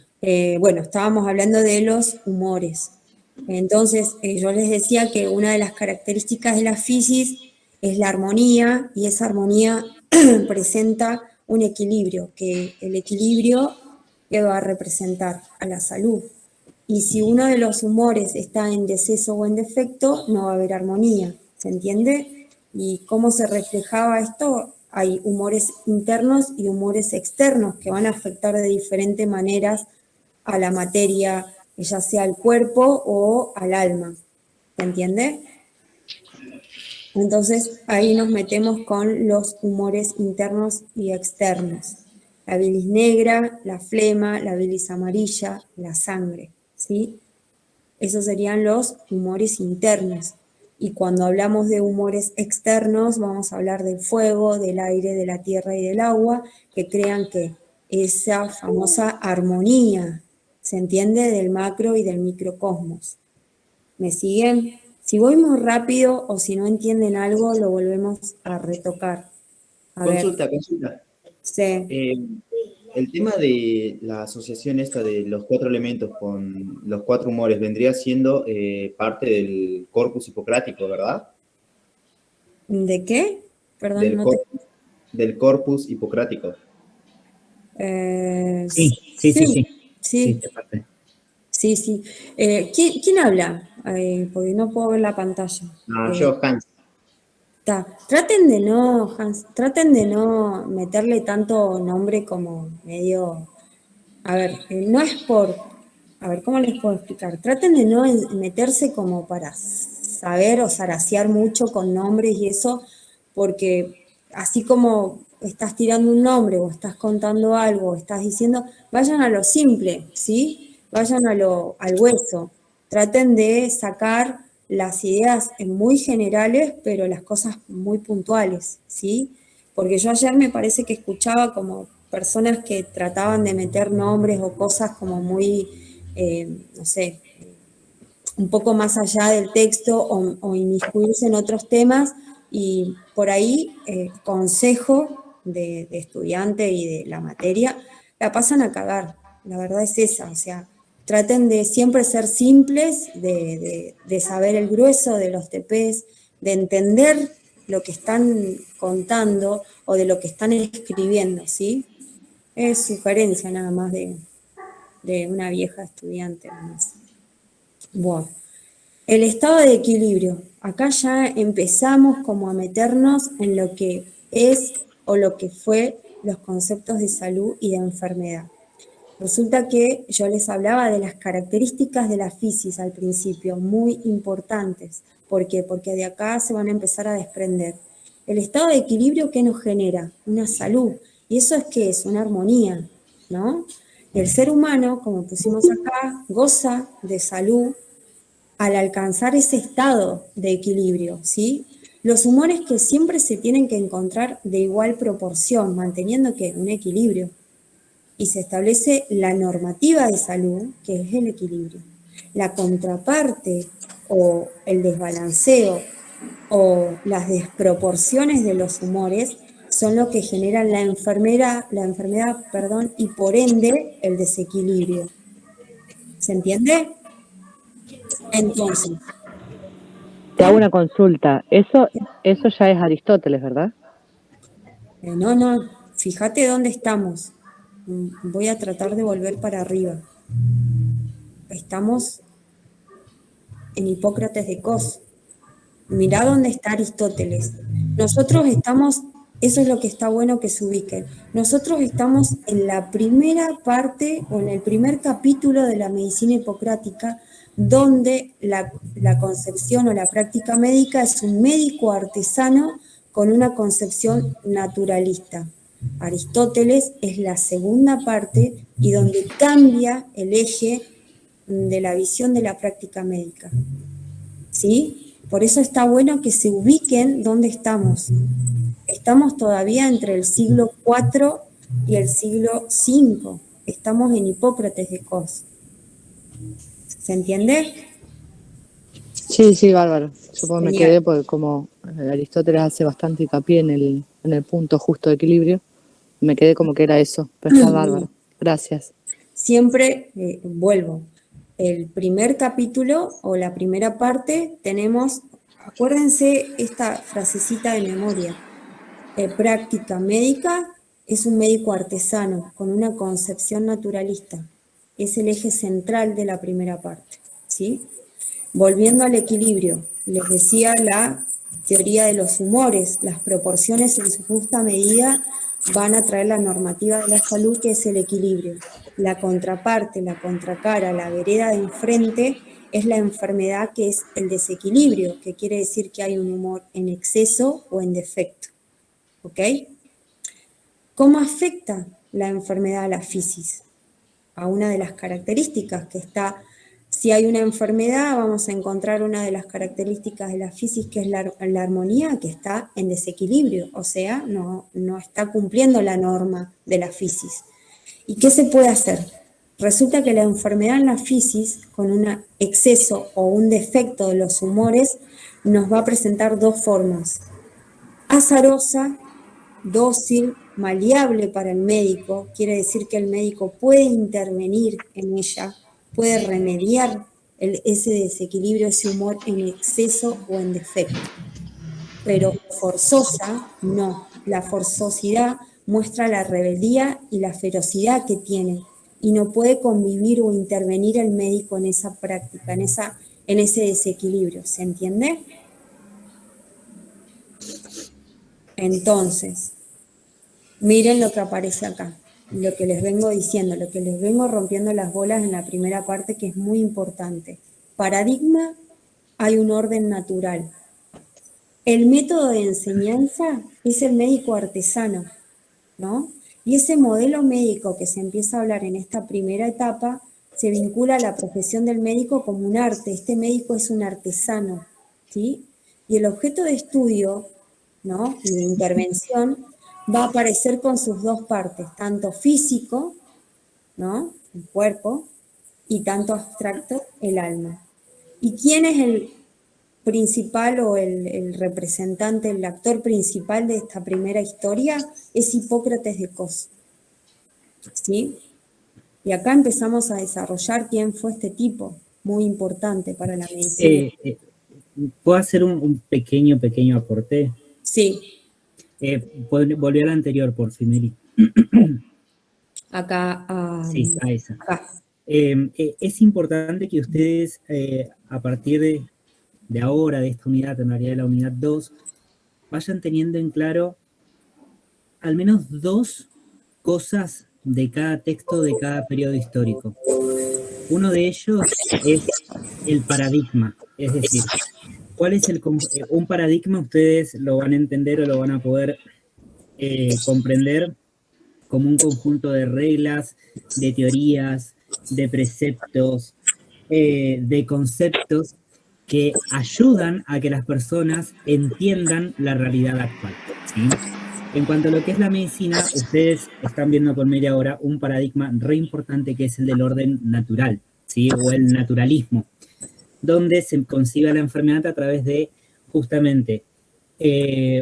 Speaker 2: Bueno, estábamos hablando de los humores. Entonces, yo les decía que una de las características de la fisis es la armonía, y esa armonía presenta un equilibrio, que el equilibrio que va a representar a la salud. Y si uno de los humores está en deceso o en defecto, no va a haber armonía, ¿se entiende? ¿Y cómo se reflejaba esto? Hay humores internos y humores externos que van a afectar de diferentes maneras a la materia, ya sea al cuerpo o al alma, ¿se entiende? Entonces ahí nos metemos con los humores internos y externos. La bilis negra, la flema, la bilis amarilla, la sangre, ¿sí? Esos serían los humores internos. Y cuando hablamos de humores externos, vamos a hablar del fuego, del aire, de la tierra y del agua, que crean que esa famosa armonía, ¿se entiende? Del macro y del microcosmos. ¿Me siguen? Si voy muy rápido o si no entienden algo, lo volvemos a retocar.
Speaker 9: Consulta.
Speaker 2: Sí.
Speaker 9: El tema de la asociación esta de los 4 elementos con los 4 humores vendría siendo parte del corpus hipocrático, ¿verdad?
Speaker 2: ¿De qué? Perdón,
Speaker 9: del corpus hipocrático.
Speaker 2: Sí. ¿Quién habla? Porque no puedo ver la pantalla.
Speaker 9: Yo, Hans.
Speaker 2: Traten de no meterle tanto nombre como medio... A ver, no es por... A ver, ¿cómo les puedo explicar? Traten de no meterse como para saber o zarasear mucho con nombres y eso, porque así como estás tirando un nombre o estás contando algo o estás diciendo, vayan a lo simple, ¿sí? Vayan al hueso. Traten de sacar las ideas muy generales, pero las cosas muy puntuales, ¿sí? Porque yo ayer me parece que escuchaba como personas que trataban de meter nombres o cosas como muy, no sé, un poco más allá del texto o inmiscuirse en otros temas, y por ahí, consejo de estudiante y de la materia, la pasan a cagar, la verdad es esa, o sea, traten de siempre ser simples, de saber el grueso de los TPs, de entender lo que están contando o de lo que están escribiendo, ¿sí? Es sugerencia nada más de una vieja estudiante. Nomás. Bueno, el estado de equilibrio. Acá ya empezamos como a meternos en lo que es o lo que fue los conceptos de salud y de enfermedad. Resulta que yo les hablaba de las características de la fisis al principio, muy importantes. ¿Por qué? Porque de acá se van a empezar a desprender. El estado de equilibrio, ¿qué nos genera? Una salud. ¿Y eso es qué es? Una armonía, ¿no? El ser humano, como pusimos acá, goza de salud al alcanzar ese estado de equilibrio, ¿sí? Los humores que siempre se tienen que encontrar de igual proporción, manteniendo que un equilibrio. Y se establece la normativa de salud, que es el equilibrio. La contraparte o el desbalanceo o las desproporciones de los humores son lo que generan la enfermedad, y por ende el desequilibrio. ¿Se entiende? Entonces.
Speaker 10: Te hago una consulta. Eso ya es Aristóteles, ¿verdad?
Speaker 2: No. Fíjate dónde estamos. Voy a tratar de volver para arriba. Estamos en Hipócrates de Cos. Mirá dónde está Aristóteles. Nosotros estamos, eso es lo que está bueno que se ubiquen. Nosotros estamos en la primera parte o en el primer capítulo de la medicina hipocrática, donde la concepción o la práctica médica es un médico artesano con una concepción naturalista. Aristóteles es la segunda parte y donde cambia el eje de la visión de la práctica médica. ¿Sí? Por eso está bueno que se ubiquen dónde estamos. Estamos todavía entre el siglo IV y el siglo V. Estamos en Hipócrates de Cos. ¿Se entiende?
Speaker 10: Sí, sí, bárbaro. Yo pues me
Speaker 2: Genial.
Speaker 10: quedé porque como Aristóteles hace bastante hincapié en el punto justo de equilibrio, me quedé como que era eso, pero está bárbaro. Gracias.
Speaker 2: Siempre vuelvo. El primer capítulo o la primera parte tenemos, acuérdense esta frasecita de memoria, práctica médica es un médico artesano con una concepción naturalista. Es el eje central de la primera parte, ¿sí? Volviendo al equilibrio, les decía la teoría de los humores, las proporciones en su justa medida van a traer la normativa de la salud, que es el equilibrio. La contraparte, la contracara, la vereda de enfrente es la enfermedad, que es el desequilibrio, que quiere decir que hay un humor en exceso o en defecto. ¿Ok? ¿Cómo afecta la enfermedad a la fisis? A una de las características que está, si hay una enfermedad, vamos a encontrar una de las características de la fisis, que es la armonía, que está en desequilibrio, o sea, no está cumpliendo la norma de la fisis. ¿Y qué se puede hacer? Resulta que la enfermedad en la fisis, con un exceso o un defecto de los humores, nos va a presentar dos formas: azarosa, dócil, maleable para el médico, quiere decir que el médico puede intervenir en ella, puede remediar ese desequilibrio, ese humor en exceso o en defecto. Pero forzosa, no. La forzosidad muestra la rebeldía y la ferocidad que tiene, y no puede convivir o intervenir el médico en esa práctica, en ese desequilibrio. ¿Se entiende? Entonces, miren lo que aparece acá, lo que les vengo diciendo, lo que les vengo rompiendo las bolas en la primera parte, que es muy importante. Paradigma, hay un orden natural. El método de enseñanza es el médico artesano, ¿no? Y ese modelo médico que se empieza a hablar en esta primera etapa se vincula a la profesión del médico como un arte. Este médico es un artesano, ¿sí? Y el objeto de estudio, ¿no?, y de intervención va a aparecer con sus dos partes, tanto físico, ¿no?, el cuerpo, y tanto abstracto, el alma. ¿Y quién es el principal o el representante, el actor principal de esta primera historia? Es Hipócrates de Cos, ¿sí? Y acá empezamos a desarrollar quién fue este tipo, muy importante para la medicina.
Speaker 5: ¿Puedo hacer un pequeño aporte?
Speaker 2: Sí.
Speaker 5: Volví a la anterior, por fin, Meli.
Speaker 2: Acá.
Speaker 5: Sí, a esa.
Speaker 2: Acá.
Speaker 5: Es importante que ustedes, a partir de ahora, de esta unidad, en realidad de la unidad 2, vayan teniendo en claro al menos dos cosas de cada texto, de cada periodo histórico. Uno de ellos es el paradigma, es decir, ¿cuál es un paradigma? Ustedes lo van a entender o lo van a poder comprender como un conjunto de reglas, de teorías, de preceptos, de conceptos que ayudan a que las personas entiendan la realidad actual, ¿sí? En cuanto a lo que es la medicina, ustedes están viendo por media hora un paradigma re importante, que es el del orden natural, ¿sí?, o el naturalismo, donde se concibe la enfermedad a través de justamente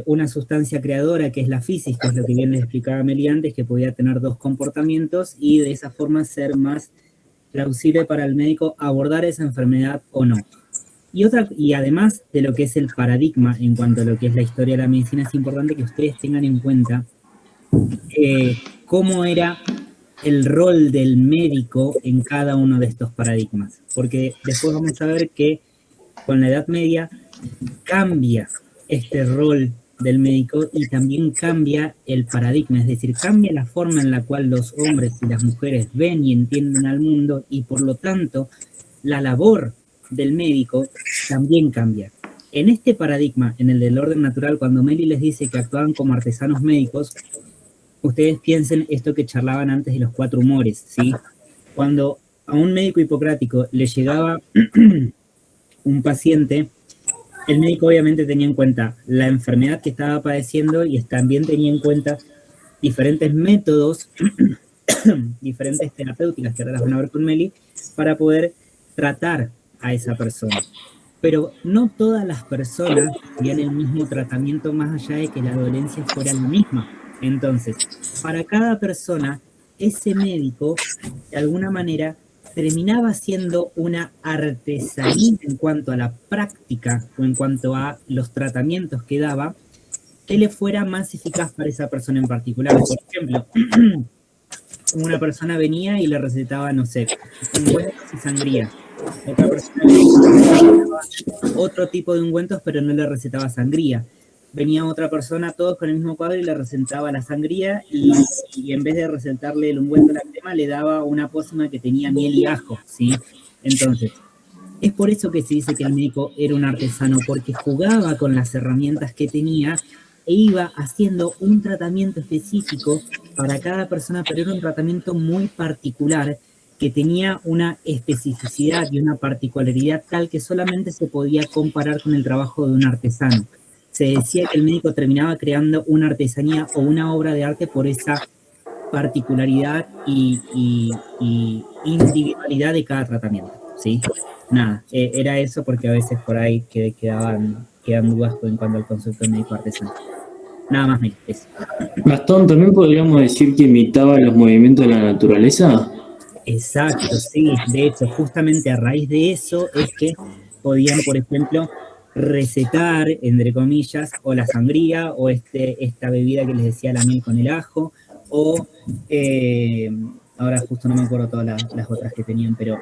Speaker 5: una sustancia creadora, que es la fisis, que es lo que bien les explicaba Meli antes, que podía tener dos comportamientos y de esa forma ser más plausible para el médico abordar esa enfermedad o no. Y además de lo que es el paradigma en cuanto a lo que es la historia de la medicina, es importante que ustedes tengan en cuenta cómo era el rol del médico en cada uno de estos paradigmas, porque después vamos a ver que con la Edad Media cambia este rol del médico y también cambia el paradigma, es decir, cambia la forma en la cual los hombres y las mujeres ven y entienden al mundo, y por lo tanto la labor del médico también cambia. En este paradigma, en el del orden natural, cuando Meli les dice que actuaban como artesanos médicos, ustedes piensen esto que charlaban antes de los 4 humores, ¿sí? Cuando a un médico hipocrático le llegaba un paciente, el médico obviamente tenía en cuenta la enfermedad que estaba padeciendo y también tenía en cuenta diferentes métodos, diferentes terapéuticas que ahora las van a ver con Meli, para poder tratar a esa persona. Pero no todas las personas tenían el mismo tratamiento más allá de que la dolencia fuera la misma. Entonces, para cada persona, ese médico, de alguna manera, terminaba siendo una artesanía en cuanto a la práctica o en cuanto a los tratamientos que daba, que le fuera más eficaz para esa persona en particular. Por ejemplo, una persona venía y le recetaba, no sé, ungüentos y sangría. Otra persona venía y le recetaba otro tipo de ungüentos, pero no le recetaba sangría. Venía otra persona, todos con el mismo cuadro, y le recetaba la sangría, y en vez de recetarle el ungüento a la crema, le daba una pócima que tenía miel y ajo, ¿sí? Entonces, es por eso que se dice que el médico era un artesano, porque jugaba con las herramientas que tenía e iba haciendo un tratamiento específico para cada persona, pero era un tratamiento muy particular, que tenía una especificidad y una particularidad tal que solamente se podía comparar con el trabajo de un artesano. Se decía que el médico terminaba creando una artesanía o una obra de arte por esa particularidad y individualidad de cada tratamiento, ¿sí? Nada, era eso, porque a veces por ahí quedan dudas en cuanto al concepto de médico artesano. Nada más, Meli, eso.
Speaker 3: Gastón, ¿también podríamos decir que imitaba los movimientos de la naturaleza?
Speaker 5: Exacto, sí. De hecho, justamente a raíz de eso es que podían, por ejemplo, recetar, entre comillas, o la sangría, o esta bebida que les decía, la miel con el ajo, o ahora justo no me acuerdo todas las otras que tenían, pero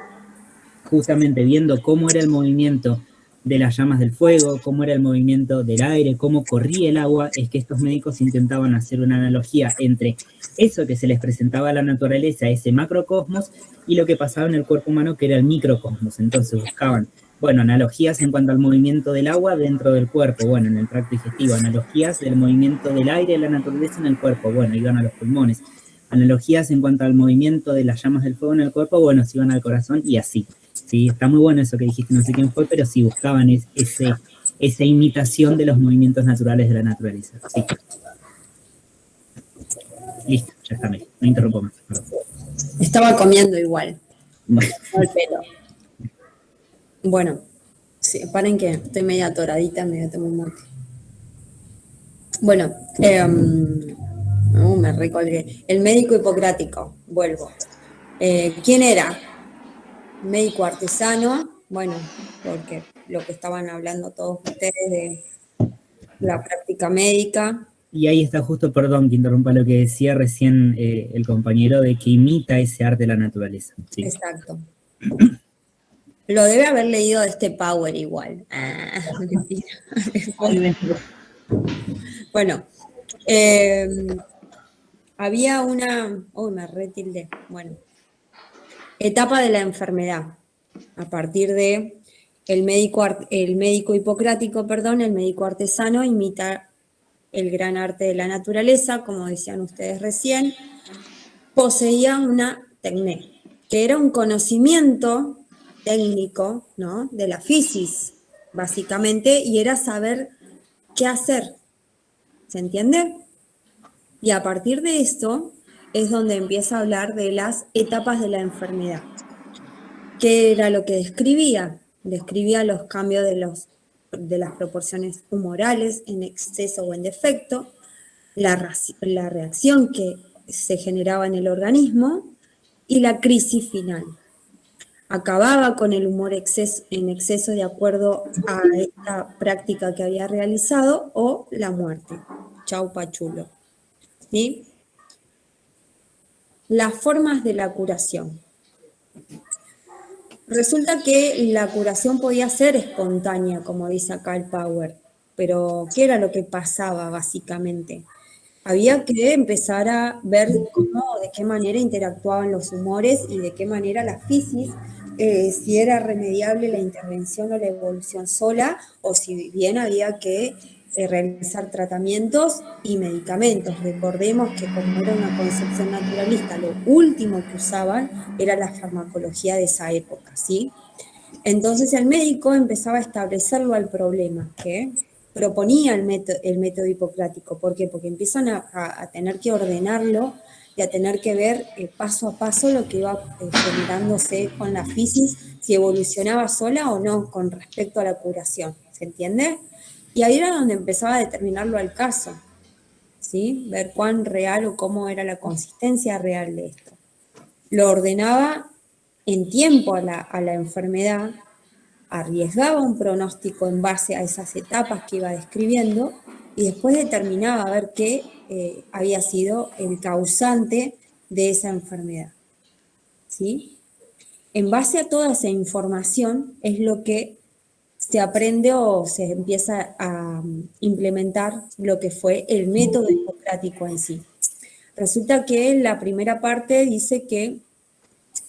Speaker 5: justamente viendo cómo era el movimiento de las llamas del fuego, cómo era el movimiento del aire, cómo corría el agua, es que estos médicos intentaban hacer una analogía entre eso que se les presentaba a la naturaleza, ese macrocosmos, y lo que pasaba en el cuerpo humano, que era el microcosmos. Entonces buscaban, bueno, analogías en cuanto al movimiento del agua dentro del cuerpo, bueno, en el tracto digestivo, analogías del movimiento del aire de la naturaleza en el cuerpo, bueno, iban a los pulmones, analogías en cuanto al movimiento de las llamas del fuego en el cuerpo, bueno, se iban al corazón, y así. Sí, está muy bueno eso que dijiste, no sé quién fue, pero sí buscaban esa imitación de los movimientos naturales de la naturaleza. Sí. Listo, ya está, Meli. No interrumpo más. Perdón.
Speaker 2: Estaba comiendo igual.
Speaker 5: Bueno.
Speaker 2: Al pelo. Bueno, sí, paren que estoy media atoradita, me voy a tomar un mate. Bueno, me recolgué. El médico hipocrático, vuelvo. ¿Quién era? Médico artesano, bueno, porque lo que estaban hablando todos ustedes de la práctica médica.
Speaker 5: Y ahí está justo, perdón que interrumpa lo que decía recién el compañero, de que imita ese arte de la naturaleza. Sí.
Speaker 2: Exacto. Lo debe haber leído de este Power igual. Mentira. Bueno, había una... me retildé. Bueno. Etapa de la enfermedad. A partir de el médico hipocrático, el médico artesano imita el gran arte de la naturaleza, como decían ustedes recién, poseía una tecné, que era un conocimiento técnico, ¿no?, de la fisis, básicamente, y era saber qué hacer. ¿Se entiende? Y a partir de esto es donde empieza a hablar de las etapas de la enfermedad. ¿Qué era lo que describía? Describía los cambios de las proporciones humorales en exceso o en defecto, la reacción que se generaba en el organismo y la crisis final. Acababa con el humor en exceso de acuerdo a esta práctica que había realizado, o la muerte. Chau pachulo. ¿Sí? Las formas de la curación. Resulta que la curación podía ser espontánea, como dice acá el Power, pero ¿qué era lo que pasaba básicamente? Había que empezar a ver de qué manera interactuaban los humores y de qué manera la fisis, si era remediable la intervención o la evolución sola, o si bien había que realizar tratamientos y medicamentos. Recordemos que como era una concepción naturalista, lo último que usaban era la farmacología de esa época, ¿sí? Entonces el médico empezaba a establecerlo al problema, que proponía el método hipocrático. ¿Por qué? Porque empiezan a tener que ordenarlo y a tener que ver paso a paso lo que iba generándose con la fisis, si evolucionaba sola o no con respecto a la curación. ¿Se entiende? Y ahí era donde empezaba a determinarlo al caso, ¿sí? Ver cuán real o cómo era la consistencia real de esto. Lo ordenaba en tiempo a la enfermedad, arriesgaba un pronóstico en base a esas etapas que iba describiendo y después determinaba a ver qué había sido el causante de esa enfermedad, ¿sí? En base a toda esa información es lo que se aprende o se empieza a implementar lo que fue el método hipocrático en sí. Resulta que la primera parte dice que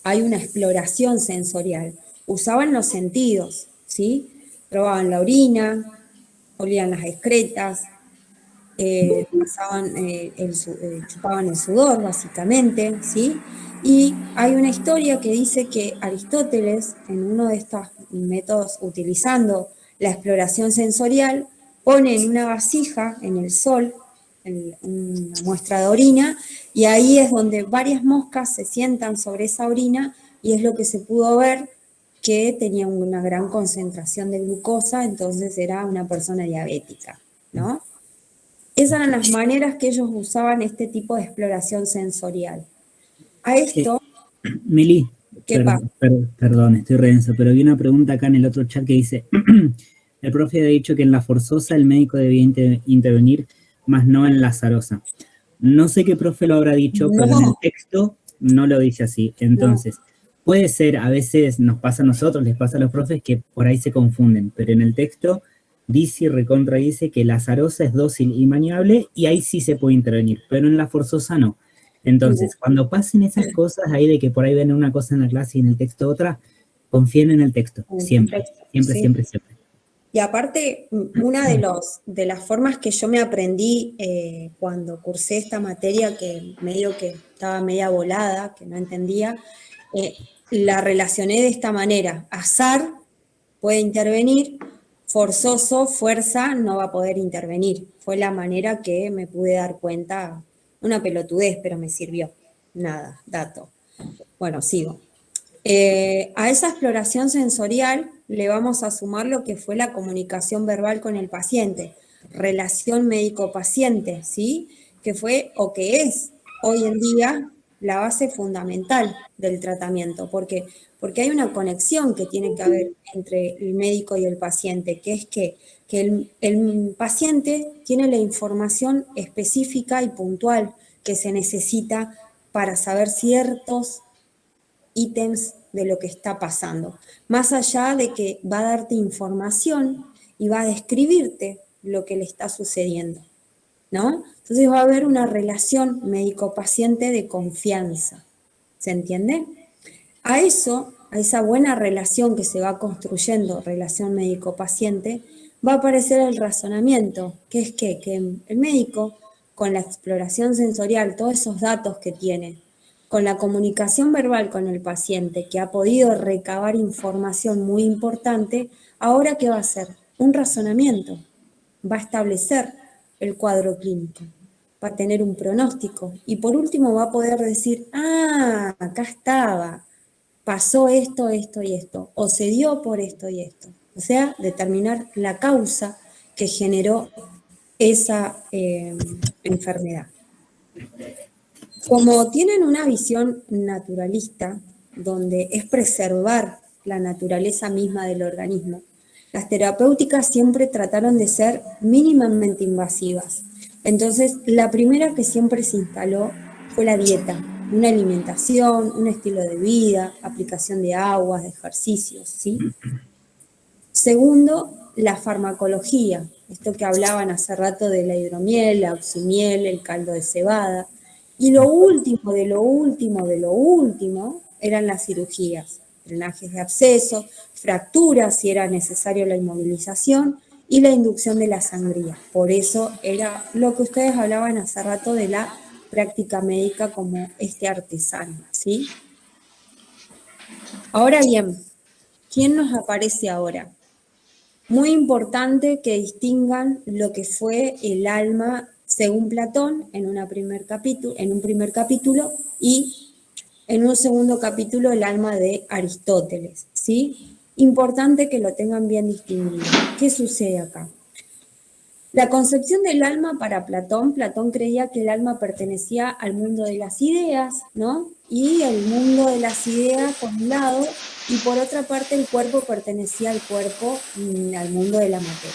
Speaker 2: hay una exploración sensorial. Usaban los sentidos, ¿sí? Probaban la orina, olían las excretas, chupaban el sudor, básicamente, ¿sí? Y hay una historia que dice que Aristóteles, en uno de estos métodos, utilizando la exploración sensorial, pone en una vasija, en el sol, una muestra de orina, y ahí es donde varias moscas se sientan sobre esa orina, y es lo que se pudo ver que tenía una gran concentración de glucosa, entonces era una persona diabética, ¿no? Esas eran las maneras que ellos usaban este tipo de exploración sensorial. A esto...
Speaker 5: Meli,
Speaker 2: ¿Qué pasa?
Speaker 5: perdón, estoy renso, pero vi una pregunta acá en el otro chat que dice, el profe ha dicho que en la forzosa el médico debía intervenir, más no en la azarosa. No sé qué profe lo habrá dicho, pero en el texto no lo dice así. Entonces, puede ser, a veces nos pasa a nosotros, les pasa a los profes que por ahí se confunden, pero en el texto dice y recontradice que la azarosa es dócil y maniable y ahí sí se puede intervenir, pero en la forzosa no. Entonces, cuando pasen esas cosas ahí de que por ahí ven una cosa en la clase y en el texto otra, confíen en el texto, siempre.
Speaker 2: Y aparte, una de las formas que yo me aprendí cuando cursé esta materia, que medio que estaba media volada, que no entendía, la relacioné de esta manera. Azar puede intervenir, forzoso, fuerza, no va a poder intervenir. Fue la manera que me pude dar cuenta, una pelotudez, pero me sirvió. Nada, dato. Bueno, sigo. A esa exploración sensorial le vamos a sumar lo que fue la comunicación verbal con el paciente, relación médico-paciente, ¿sí? Que fue o que es hoy en día la base fundamental del tratamiento. ¿Por qué? Porque hay una conexión que tiene que haber entre el médico y el paciente, que es que el paciente tiene la información específica y puntual que se necesita para saber ciertos ítems de lo que está pasando, más allá de que va a darte información y va a describirte lo que le está sucediendo, ¿no? Entonces va a haber una relación médico-paciente de confianza, ¿se entiende? A esa buena relación que se va construyendo, relación médico-paciente, va a aparecer el razonamiento, que es que el médico, con la exploración sensorial, todos esos datos que tiene, con la comunicación verbal con el paciente, que ha podido recabar información muy importante, ahora ¿qué va a hacer? Un razonamiento. Va a establecer el cuadro clínico, va a tener un pronóstico y por último va a poder decir, acá estaba, pasó esto, esto y esto, o se dio por esto y esto. O sea, determinar la causa que generó esa enfermedad. Como tienen una visión naturalista, donde es preservar la naturaleza misma del organismo, las terapéuticas siempre trataron de ser mínimamente invasivas. Entonces, la primera que siempre se instaló fue la dieta, una alimentación, un estilo de vida, aplicación de aguas, de ejercicios, ¿sí? Segundo, la farmacología, esto que hablaban hace rato de la hidromiel, la oximiel, el caldo de cebada. Y lo último, de lo último, de lo último, eran las cirugías, drenajes de absceso, fracturas si era necesario la inmovilización, y la inducción de la sangría. Por eso era lo que ustedes hablaban hace rato de la práctica médica como este artesano, ¿sí? Ahora bien, ¿quién nos aparece ahora? Muy importante que distingan lo que fue el alma según Platón en un primer capítulo y en un segundo capítulo el alma de Aristóteles, ¿sí? Importante que lo tengan bien distinguido. ¿Qué sucede acá? La concepción del alma para Platón creía que el alma pertenecía al mundo de las ideas, ¿no? Y el mundo de las ideas por un lado, y por otra parte el cuerpo pertenecía al cuerpo, al mundo de la materia.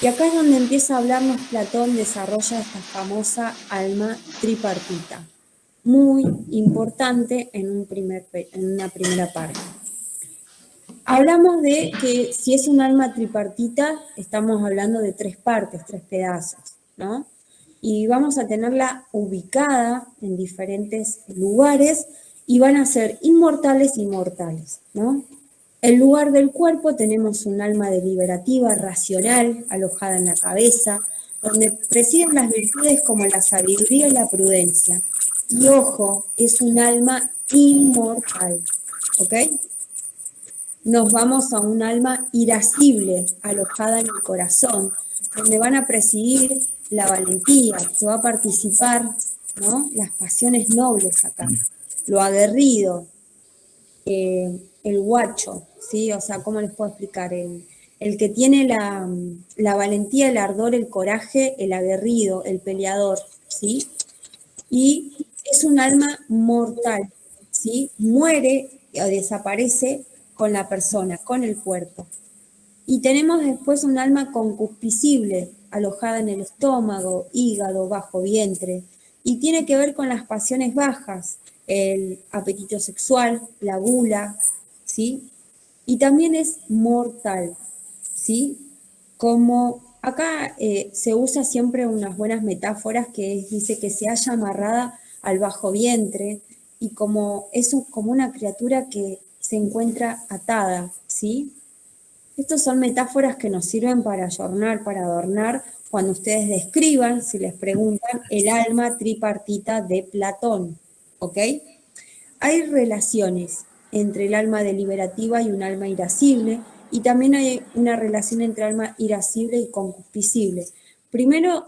Speaker 2: Y acá es donde empieza a hablarnos Platón, desarrolla esta famosa alma tripartita, muy importante en una primera parte. Hablamos de que si es un alma tripartita, estamos hablando de 3 partes, 3 pedazos, ¿no? Y vamos a tenerla ubicada en diferentes lugares y van a ser inmortales y mortales, ¿no? En lugar del cuerpo tenemos un alma deliberativa, racional, alojada en la cabeza, donde presiden las virtudes como la sabiduría y la prudencia. Y ojo, es un alma inmortal, ¿ok? Nos vamos a un alma irascible, alojada en el corazón, donde van a presidir la valentía, que va a participar, ¿no? Las pasiones nobles acá, lo aguerrido, el guacho, ¿sí? O sea, ¿cómo les puedo explicar? El que tiene la valentía, el ardor, el coraje, el aguerrido, el peleador, ¿sí? Y es un alma mortal, ¿sí? Muere o desaparece con la persona, con el cuerpo. Y tenemos después un alma concupiscible, alojada en el estómago, hígado, bajo vientre, y tiene que ver con las pasiones bajas, el apetito sexual, la gula, ¿sí? Y también es mortal, ¿sí? Como acá se usa siempre unas buenas metáforas que dice que se halla amarrada al bajo vientre y como es como una criatura que se encuentra atada, ¿sí? Estas son metáforas que nos sirven para ayornar, para adornar, cuando ustedes describan, si les preguntan, el alma tripartita de Platón, ¿ok? Hay relaciones entre el alma deliberativa y un alma irascible, y también hay una relación entre alma irascible y concupiscible. Primero,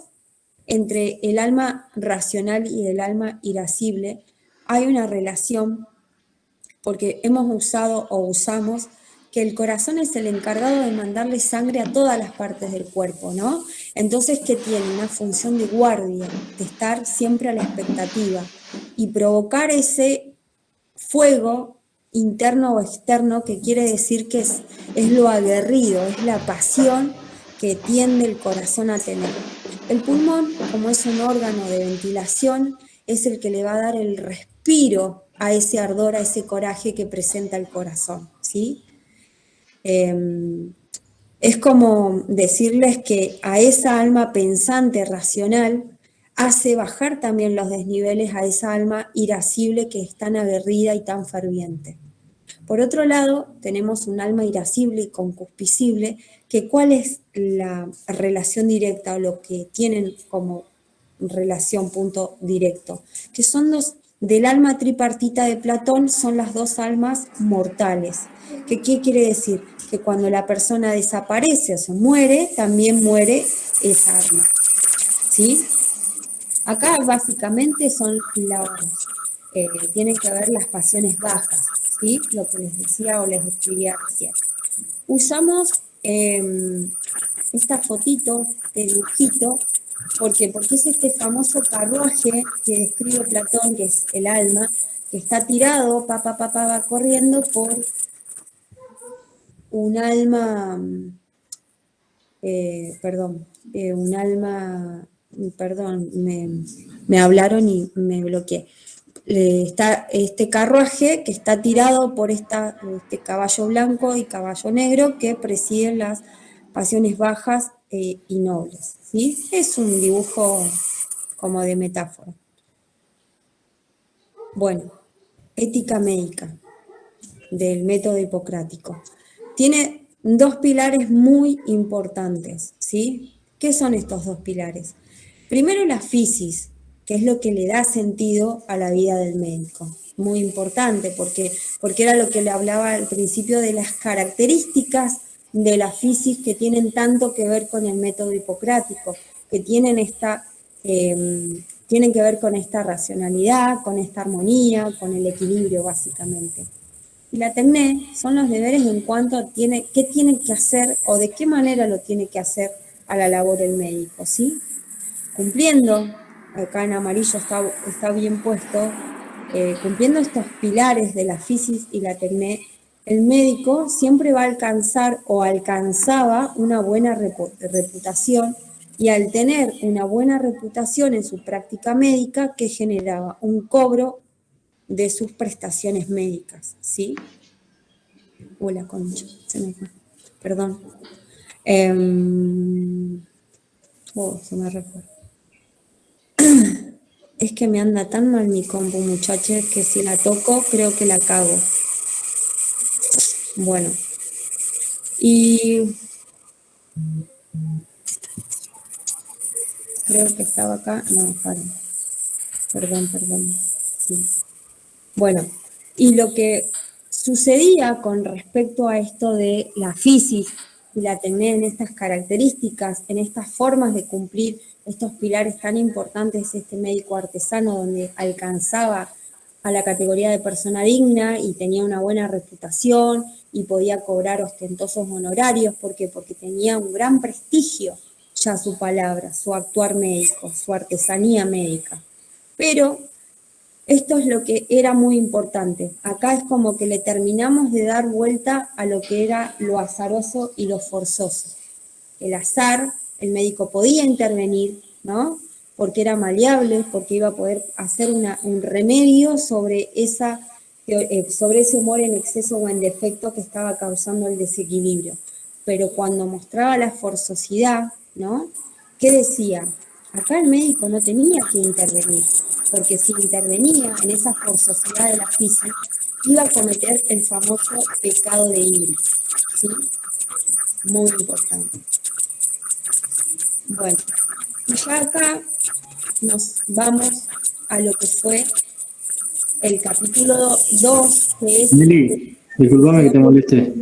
Speaker 2: entre el alma racional y el alma irascible hay una relación porque hemos usado o usamos que el corazón es el encargado de mandarle sangre a todas las partes del cuerpo, ¿no? Entonces, ¿qué tiene? Una función de guardia, de estar siempre a la expectativa y provocar ese fuego interno o externo, que quiere decir que es lo aguerrido, es la pasión que tiende el corazón a tener. El pulmón, como es un órgano de ventilación, es el que le va a dar el respiro a ese ardor, a ese coraje que presenta el corazón, ¿sí? Es como decirles que a esa alma pensante, racional, hace bajar también los desniveles a esa alma irascible que es tan aguerrida y tan ferviente. Por otro lado, tenemos un alma irascible y concupiscible, que cuál es la relación directa o lo que tienen como relación punto directo, que son del alma tripartita de Platón, son las 2 almas mortales. ¿Qué quiere decir? Que cuando la persona desaparece o se muere, también muere esa alma, ¿sí? Acá básicamente son tienen que ver las pasiones bajas, ¿sí? Lo que les decía o les describía recién. Usamos esta fotito, este dibujito, ¿por qué? Porque es este famoso carruaje que describe Platón, que es el alma, que está tirado, va corriendo por un alma, me hablaron y me bloqueé. Está este carruaje que está tirado por este caballo blanco y caballo negro que presiden las pasiones bajas y nobles, ¿sí? Es un dibujo como de metáfora. Bueno, ética médica del método hipocrático. Tiene dos pilares muy importantes, ¿sí? ¿Qué son estos dos pilares? Primero la fisis, que es lo que le da sentido a la vida del médico. Muy importante, porque era lo que le hablaba al principio de las características de la fisis que tienen tanto que ver con el método hipocrático, que tienen que ver con esta racionalidad, con esta armonía, con el equilibrio básicamente. Y la tecné son los deberes en cuanto a qué tiene que hacer o de qué manera lo tiene que hacer a la labor el médico, ¿sí? Cumpliendo, acá en amarillo está bien puesto, cumpliendo estos pilares de la fisis y la tecné, el médico siempre va a alcanzar o alcanzaba una buena reputación, y al tener una buena reputación en su práctica médica, que generaba un cobro de sus prestaciones médicas, ¿sí? Hola, concha, se me fue. Perdón. Se me recuerda. Es que me anda tan mal mi compu, muchachos, que si la toco creo que la cago. Bueno. Y creo que estaba acá. No, perdón. Sí. Bueno, y lo que sucedía con respecto a esto de la fisis y la tecné en estas características, en estas formas de cumplir estos pilares tan importantes, este médico artesano donde alcanzaba a la categoría de persona digna y tenía una buena reputación y podía cobrar ostentosos honorarios, porque tenía un gran prestigio ya su palabra, su actuar médico, su artesanía médica. Pero esto es lo que era muy importante. Acá es como que le terminamos de dar vuelta a lo que era lo azaroso y lo forzoso. El azar, el médico podía intervenir, ¿no? Porque era maleable, porque iba a poder hacer un remedio sobre ese humor en exceso o en defecto que estaba causando el desequilibrio. Pero cuando mostraba la forzosidad, ¿no? ¿Qué decía? Acá el médico no tenía que intervenir, porque si intervenía en esa forzosidad de la física, iba a cometer el famoso pecado de Ibris, ¿sí? Muy importante. Bueno, y ya acá nos vamos a lo que fue el capítulo 2, que es...
Speaker 3: Nelly, disculpame que te moleste.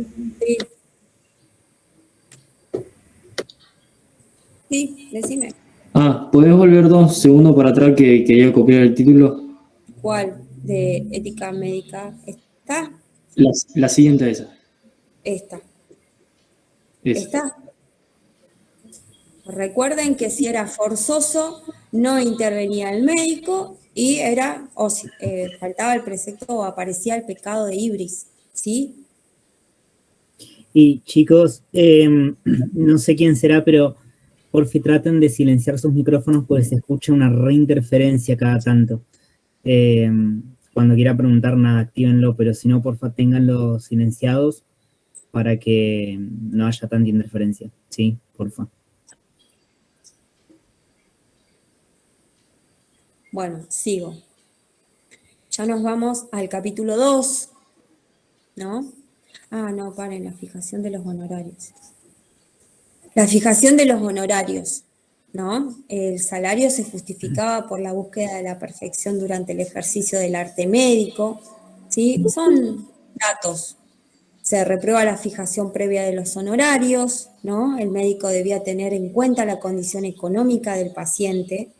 Speaker 2: Sí, decime.
Speaker 3: ¿Podés volver 2 segundos para atrás que quería copiar el título?
Speaker 2: ¿Cuál? ¿De ética médica? ¿Está?
Speaker 3: La siguiente esa.
Speaker 2: Esta. ¿Está? Recuerden que si era forzoso, no intervenía el médico y faltaba el precepto o aparecía el pecado de Ibris, ¿sí?
Speaker 5: Y chicos, no sé quién será, pero porfi traten de silenciar sus micrófonos porque se escucha una reinterferencia cada tanto. Cuando quiera preguntar nada, actívenlo, pero si no, porfa, ténganlos silenciados para que no haya tanta interferencia. Sí, porfa.
Speaker 2: Bueno, sigo. Ya nos vamos al capítulo 2, ¿no? No, paren, la fijación de los honorarios. La fijación de los honorarios, ¿no? El salario se justificaba por la búsqueda de la perfección durante el ejercicio del arte médico, ¿sí? Son datos. Se reprueba la fijación previa de los honorarios, ¿no? El médico debía tener en cuenta la condición económica del paciente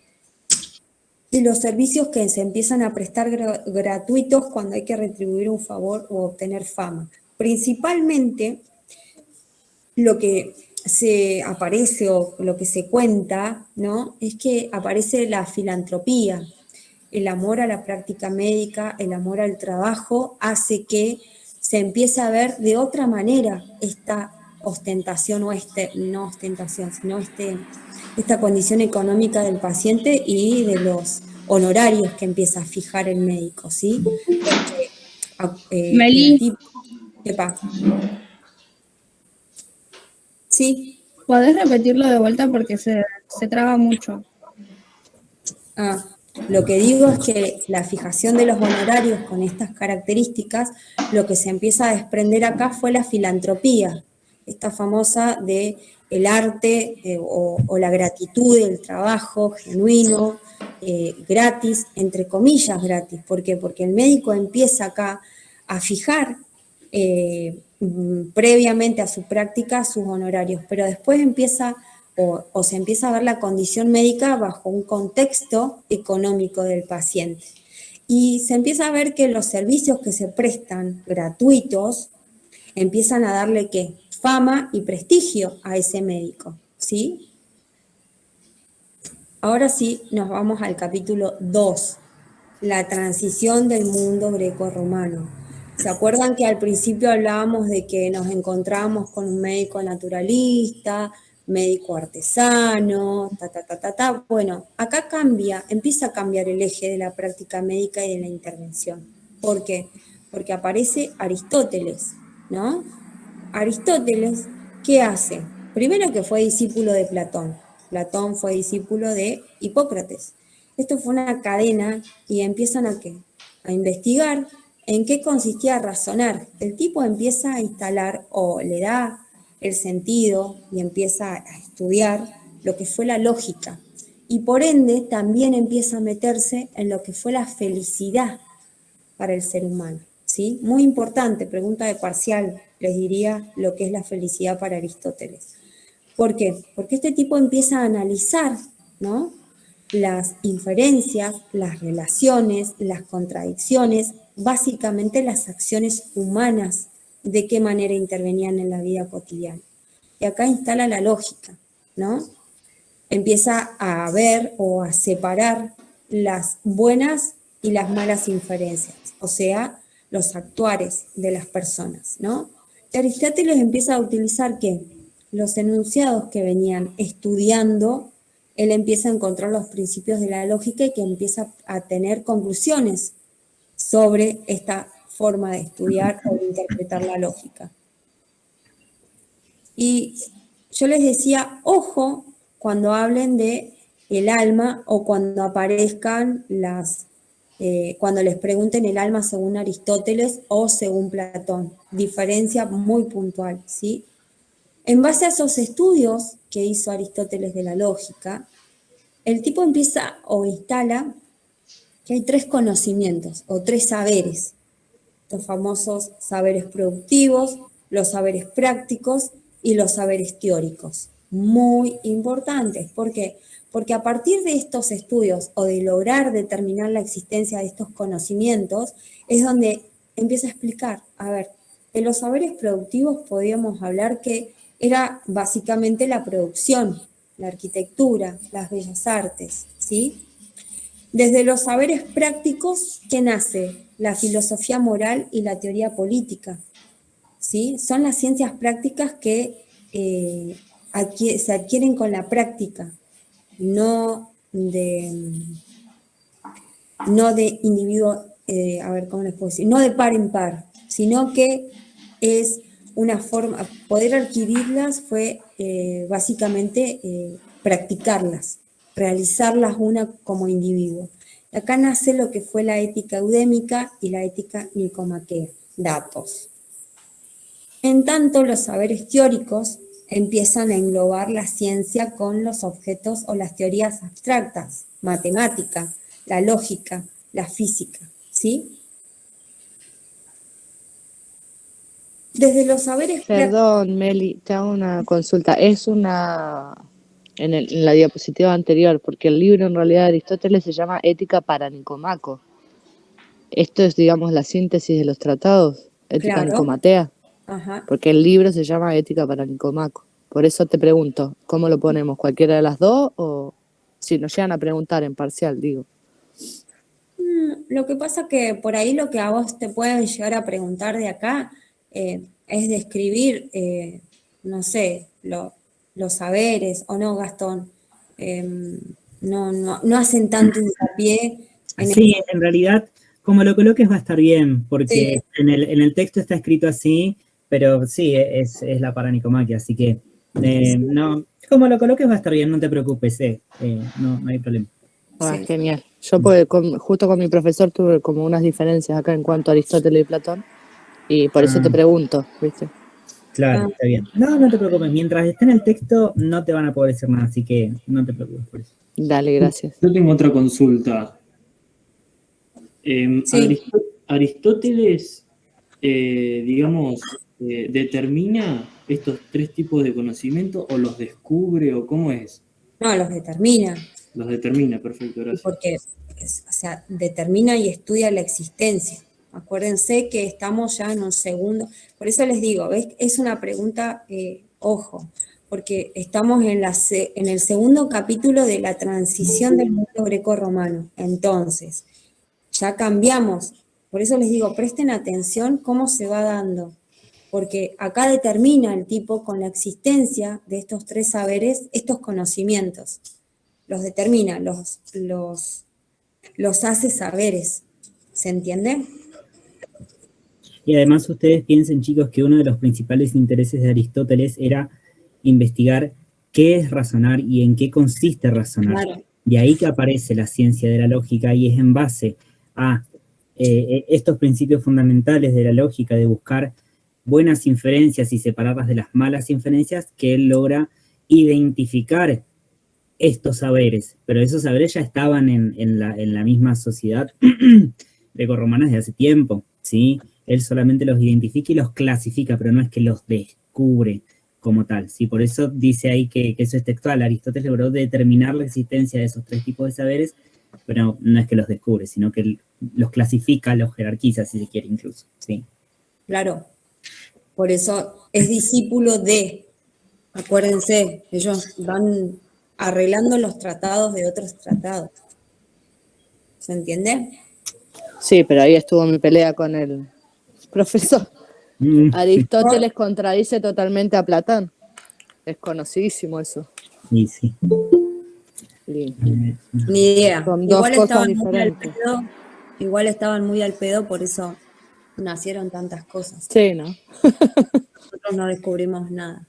Speaker 2: y los servicios que se empiezan a prestar gratuitos cuando hay que retribuir un favor o obtener fama. Principalmente, lo que se aparece o lo que se cuenta, ¿no? Es que aparece la filantropía, el amor a la práctica médica, el amor al trabajo, hace que se empiece a ver de otra manera esta ostentación no ostentación, sino esta condición económica del paciente y de los honorarios que empieza a fijar el médico, ¿sí? Porque,
Speaker 4: Meli.
Speaker 2: ¿qué pasa? Sí.
Speaker 4: ¿Podés repetirlo de vuelta porque se traba mucho?
Speaker 2: Lo que digo es que la fijación de los honorarios con estas características, lo que se empieza a desprender acá fue la filantropía, esta famosa de el arte o la gratitud del trabajo genuino, gratis, entre comillas gratis. ¿Por qué? Porque el médico empieza acá a fijar previamente a su práctica sus honorarios, pero después empieza o se empieza a ver la condición médica bajo un contexto económico del paciente. Y se empieza a ver que los servicios que se prestan gratuitos empiezan a darle ¿qué? Fama y prestigio a ese médico, ¿sí? Ahora sí, nos vamos al capítulo 2, la transición del mundo greco-romano. ¿Se acuerdan que al principio hablábamos de que nos encontrábamos con un médico naturalista, médico artesano, Bueno, acá empieza a cambiar el eje de la práctica médica y de la intervención. ¿Por qué? Porque aparece Aristóteles, ¿no? Aristóteles, ¿qué hace? Primero que fue discípulo de Platón. Platón fue discípulo de Hipócrates. Esto fue una cadena y empiezan a ¿qué? A investigar en qué consistía razonar. El tipo empieza a instalar o le da el sentido y empieza a estudiar lo que fue la lógica. Y por ende también empieza a meterse en lo que fue la felicidad para el ser humano. ¿Sí? Muy importante, pregunta de parcial, les diría lo que es la felicidad para Aristóteles. ¿Por qué? Porque este tipo empieza a analizar, ¿no? Las inferencias, las relaciones, las contradicciones, básicamente las acciones humanas, de qué manera intervenían en la vida cotidiana. Y acá instala la lógica, ¿no? Empieza a ver o a separar las buenas y las malas inferencias, o sea, los actuares de las personas, ¿no? Y Aristóteles empieza a utilizar ¿qué? Los enunciados que venían estudiando, él empieza a encontrar los principios de la lógica y que empieza a tener conclusiones sobre esta forma de estudiar o de interpretar la lógica. Y yo les decía, ojo cuando hablen de el alma o cuando aparezcan cuando les pregunten el alma según Aristóteles o según Platón. Diferencia muy puntual, ¿sí? En base a esos estudios que hizo Aristóteles de la lógica, el tipo empieza o instala que hay 3 conocimientos o 3 saberes. Los famosos saberes productivos, los saberes prácticos y los saberes teóricos. Muy importantes. ¿Por qué? Porque a partir de estos estudios o de lograr determinar la existencia de estos conocimientos, es donde empieza a explicar, a ver, de los saberes productivos podríamos hablar que era básicamente la producción, la arquitectura, las bellas artes, ¿sí? Desde los saberes prácticos, ¿qué nace? La filosofía moral y la teoría política, ¿sí? Son las ciencias prácticas que se adquieren con la práctica, no de individuo, a ver, ¿cómo les puedo decir? No de par en par, sino que es una forma, poder adquirirlas fue básicamente practicarlas, realizarlas una como individuo. Acá nace lo que fue la ética eudémica y la ética nicomaquea, datos. En tanto, los saberes teóricos empiezan a englobar la ciencia con los objetos o las teorías abstractas, matemática, la lógica, la física, ¿sí? Desde los saberes...
Speaker 10: Perdón, Meli, te hago una consulta. Es una... En la diapositiva anterior, porque el libro en realidad de Aristóteles se llama Ética para Nicomaco. Esto es, digamos, la síntesis de los tratados, Ética
Speaker 2: Claro.
Speaker 10: Nicomatea,
Speaker 2: Ajá.
Speaker 10: porque el libro se llama Ética para Nicomaco. Por eso te pregunto, ¿cómo lo ponemos? ¿Cualquiera de las dos? O si nos llegan a preguntar en parcial, digo.
Speaker 2: Lo que pasa que por ahí lo que a vos te pueden llegar a preguntar de acá es describir, no sé, los saberes, ¿o no, Gastón? No hacen tanto hincapié en
Speaker 5: Sí, en realidad, como lo coloques va a estar bien, porque
Speaker 2: Sí.
Speaker 5: en el texto está escrito así, pero sí, es la paranicomaquia, así que no, como lo coloques va a estar bien, no te preocupes, no hay problema.
Speaker 10: Ah,
Speaker 2: Sí.
Speaker 10: genial. Yo porque justo con mi profesor tuve como unas diferencias acá en cuanto a Aristóteles y Platón, y por eso te pregunto, ¿viste?
Speaker 5: Claro, está bien. No, no te preocupes. Mientras esté en el texto, no te van a poder decir nada, así que no te preocupes por eso.
Speaker 10: Dale, gracias.
Speaker 3: Yo tengo otra consulta.
Speaker 2: Sí.
Speaker 3: Aristóteles, digamos, determina estos tres tipos de conocimiento o los descubre o cómo es.
Speaker 2: No, los determina.
Speaker 3: Los determina, perfecto, gracias.
Speaker 2: Porque, o sea, determina y estudia la existencia. Acuérdense que estamos ya en un segundo, por eso les digo, ¿ves? Es una pregunta, ojo, porque estamos en el segundo capítulo de la transición del mundo greco-romano. Entonces, ya cambiamos. Por eso les digo, presten atención cómo se va dando. Porque acá determina el tipo con la existencia de estos tres saberes, estos conocimientos. Los determina, los hace saberes. ¿Se entiende?
Speaker 5: Y además ustedes piensen, chicos, que uno de los principales intereses de Aristóteles era investigar qué es razonar y en qué consiste razonar.
Speaker 2: Claro.
Speaker 5: De ahí que aparece la ciencia de la lógica y es en base a estos principios fundamentales de la lógica, de buscar buenas inferencias y separarlas de las malas inferencias, que él logra identificar estos saberes. Pero esos saberes ya estaban en la misma sociedad grecorromana desde hace tiempo, ¿sí? Él solamente los identifica y los clasifica, pero no es que los descubre como tal, ¿sí? Por eso dice ahí que eso es textual. Aristóteles logró determinar la existencia de esos tres tipos de saberes, pero no es que los descubre, sino que los clasifica, los jerarquiza, si se quiere incluso, ¿sí?
Speaker 2: Claro. Por eso es discípulo de, acuérdense, ellos van arreglando los tratados de otros tratados. ¿Se entiende?
Speaker 10: Sí, pero ahí estuvo mi pelea con el profesor. Aristóteles contradice totalmente a Platón. Es conocidísimo eso.
Speaker 5: Sí, sí.
Speaker 10: Sí.
Speaker 2: Ni idea.
Speaker 10: Son dos cosas diferentes.
Speaker 2: Igual estaban muy al pedo, por eso nacieron tantas cosas.
Speaker 10: Sí, ¿no?
Speaker 2: Nosotros no descubrimos nada.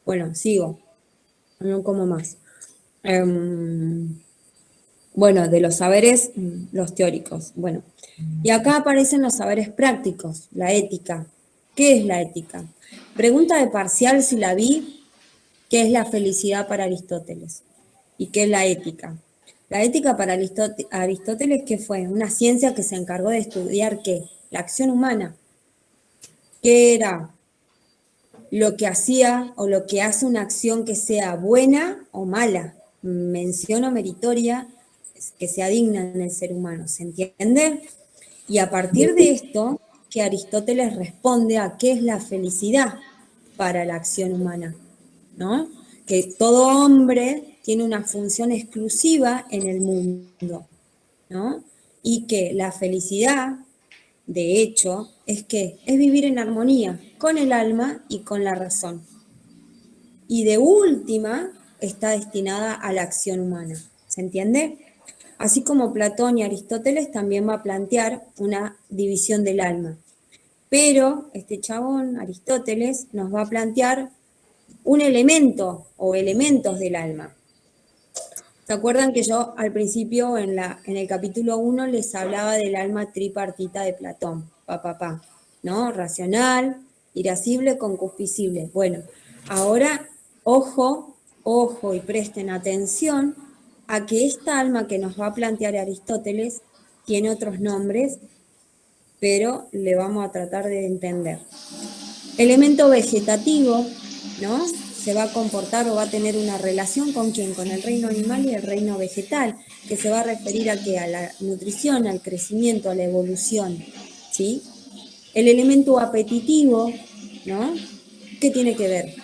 Speaker 2: Bueno, sigo. No como más. Bueno, de los saberes, los teóricos. Bueno, y acá aparecen los saberes prácticos, la ética. ¿Qué es la ética? Pregunta de parcial, si la vi, ¿qué es la felicidad para Aristóteles? ¿Y qué es la ética? La ética para Aristóteles, ¿qué fue? Una ciencia que se encargó de estudiar ¿qué? La acción humana. ¿Qué era? Lo que hacía o lo que hace una acción que sea buena o mala, mención o meritoria, que sea digna en el ser humano, ¿se entiende? Y a partir de esto, que Aristóteles responde a qué es la felicidad para la acción humana, ¿no? Que todo hombre tiene una función exclusiva en el mundo, ¿no? Y que la felicidad, de hecho, es vivir en armonía con el alma y con la razón. Y de última, está destinada a la acción humana, ¿se entiende? Así como Platón y Aristóteles también va a plantear una división del alma. Pero este chabón, Aristóteles, nos va a plantear un elemento o elementos del alma. ¿Se acuerdan que yo al principio en el capítulo 1 les hablaba del alma tripartita de Platón? ¿No? Racional, irascible, concupiscible. Bueno, ahora ojo y presten atención a que esta alma que nos va a plantear Aristóteles tiene otros nombres, pero le vamos a tratar de entender. Elemento vegetativo, ¿no? Se va a comportar o va a tener una relación ¿con quién? Con el reino animal y el reino vegetal, que se va a referir a ¿qué? A la nutrición, al crecimiento, a la evolución, ¿sí? El elemento apetitivo, ¿no? ¿Qué tiene que ver?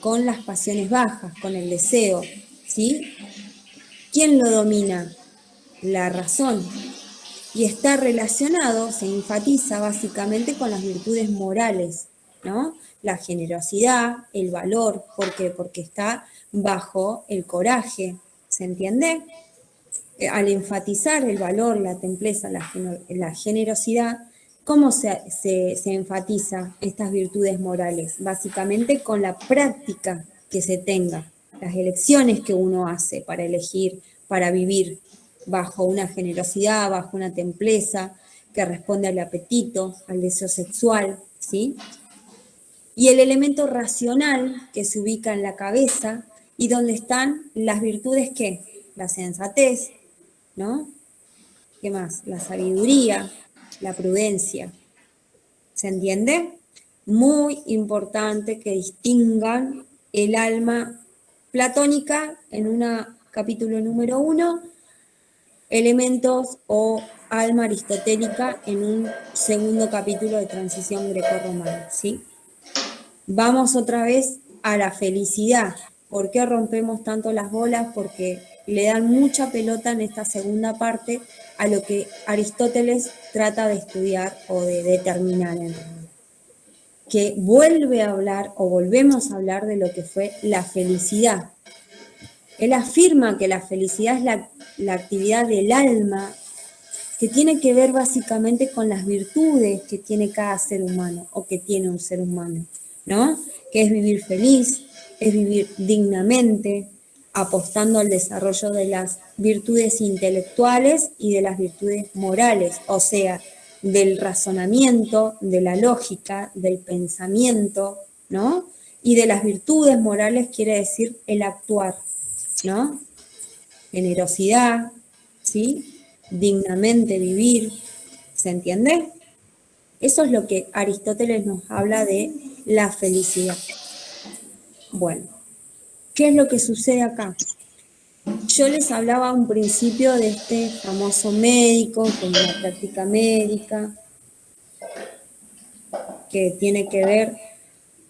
Speaker 2: Con las pasiones bajas, con el deseo, ¿sí? ¿Quién lo domina? La razón. Y está relacionado, se enfatiza básicamente con las virtudes morales, ¿no? La generosidad, el valor, ¿por qué? Porque está bajo el coraje, ¿se entiende? Al enfatizar el valor, la templeza, la generosidad, ¿cómo se enfatiza estas virtudes morales? Básicamente con la práctica que se tenga, las elecciones que uno hace para elegir, para vivir bajo una generosidad, bajo una templeza que responde al apetito, al deseo sexual, ¿sí? y el elemento racional que se ubica en la cabeza y donde están las virtudes que, la sensatez, ¿no? ¿Qué más? La sabiduría, la prudencia. ¿Se entiende? Muy importante que distingan el alma platónica en un capítulo número 1, elementos o alma aristotélica en un segundo capítulo de transición grecorromana, ¿sí? Vamos otra vez a la felicidad. ¿Por qué rompemos tanto las bolas? Porque le dan mucha pelota en esta segunda parte a lo que Aristóteles trata de estudiar o de determinar en realidad. Que vuelve a hablar o volvemos a hablar de lo que fue la felicidad. Él afirma que la felicidad es la actividad del alma que tiene que ver básicamente con las virtudes que tiene cada ser humano o que tiene un ser humano, ¿no? Que es vivir feliz, es vivir dignamente, apostando al desarrollo de las virtudes intelectuales y de las virtudes morales, o sea, del razonamiento, de la lógica, del pensamiento, ¿no? Y de las virtudes morales quiere decir el actuar, ¿no? Generosidad, ¿sí? Dignamente vivir, ¿se entiende? Eso es lo que Aristóteles nos habla de la felicidad. Bueno, ¿qué es lo que sucede acá? Yo les hablaba un principio de este famoso médico con una práctica médica que tiene que ver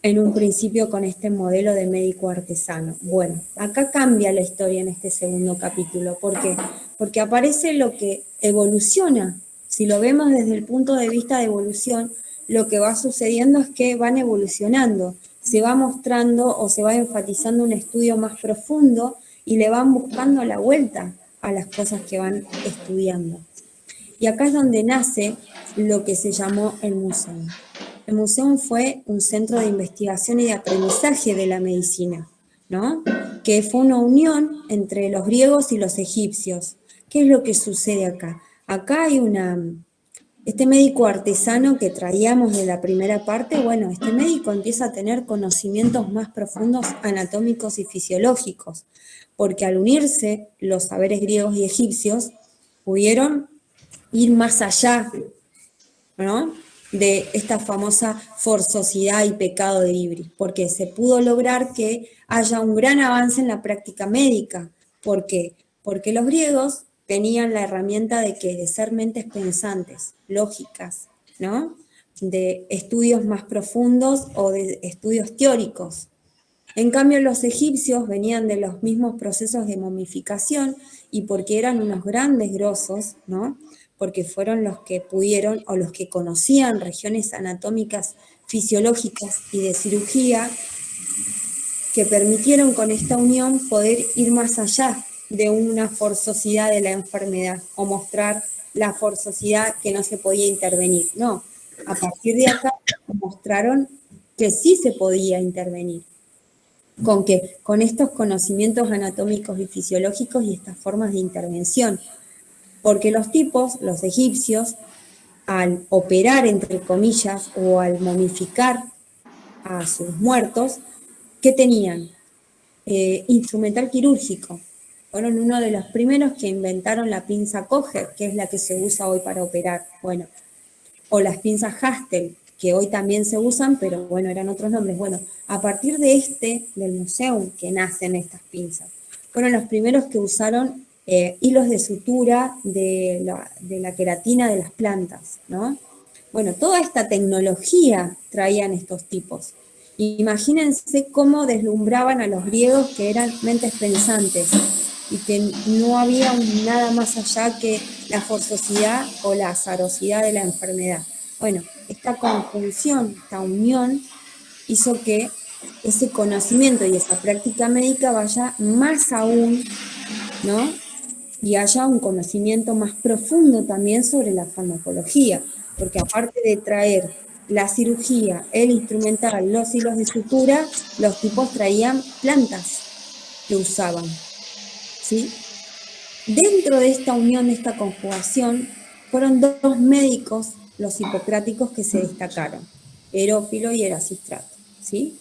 Speaker 2: en un principio con este modelo de médico artesano. Bueno, acá cambia la historia en este segundo capítulo. ¿Por qué? Porque aparece lo que evoluciona. Si lo vemos desde el punto de vista de evolución, lo que va sucediendo es que van evolucionando. Se va mostrando o se va enfatizando un estudio más profundo y le van buscando la vuelta a las cosas que van estudiando. Y acá es donde nace lo que se llamó el museo. El museo fue un centro de investigación y de aprendizaje de la medicina, ¿no? Que fue una unión entre los griegos y los egipcios. ¿Qué es lo que sucede acá? Acá hay este médico artesano que traíamos de la primera parte, bueno, este médico empieza a tener conocimientos más profundos anatómicos y fisiológicos, porque al unirse los saberes griegos y egipcios, pudieron ir más allá, ¿no? De esta famosa forzosidad y pecado de Ibris, porque se pudo lograr que haya un gran avance en la práctica médica. ¿Por qué? Porque los griegos tenían la herramienta de que de ser mentes pensantes, lógicas, ¿no? De estudios más profundos o de estudios teóricos. En cambio, los egipcios venían de los mismos procesos de momificación y porque eran unos grandes grosos, ¿no? Porque fueron los que pudieron o los que conocían regiones anatómicas, fisiológicas y de cirugía, que permitieron con esta unión poder ir más allá de una forzosidad de la enfermedad o mostrar la forzosidad que no se podía intervenir. No, a partir de acá mostraron que sí se podía intervenir. ¿Con qué? Con estos conocimientos anatómicos y fisiológicos y estas formas de intervención. Porque los tipos, los egipcios, al operar, entre comillas, o al momificar a sus muertos, ¿qué tenían? Instrumental quirúrgico. Fueron uno de los primeros que inventaron la pinza Kocher, que es la que se usa hoy para operar. Bueno, o las pinzas Hastel, que hoy también se usan, pero bueno, eran otros nombres. Bueno, a partir de del museo, que nacen estas pinzas, fueron los primeros que usaron hilos de sutura de la queratina de las plantas, ¿no? Bueno, toda esta tecnología traían estos tipos. Imagínense cómo deslumbraban a los griegos que eran mentes pensantes y que no había nada más allá que la forzosidad o la azarosidad de la enfermedad. Bueno, esta conjunción, esta unión, hizo que ese conocimiento y esa práctica médica vaya más aún, ¿no? Y haya un conocimiento más profundo también sobre la farmacología, porque aparte de traer la cirugía, el instrumental, los hilos de sutura, los tipos traían plantas que usaban, ¿sí? Dentro de esta unión, de esta conjugación, fueron dos médicos, los hipocráticos, que se destacaron, Herófilo y Erasístrato, ¿sí?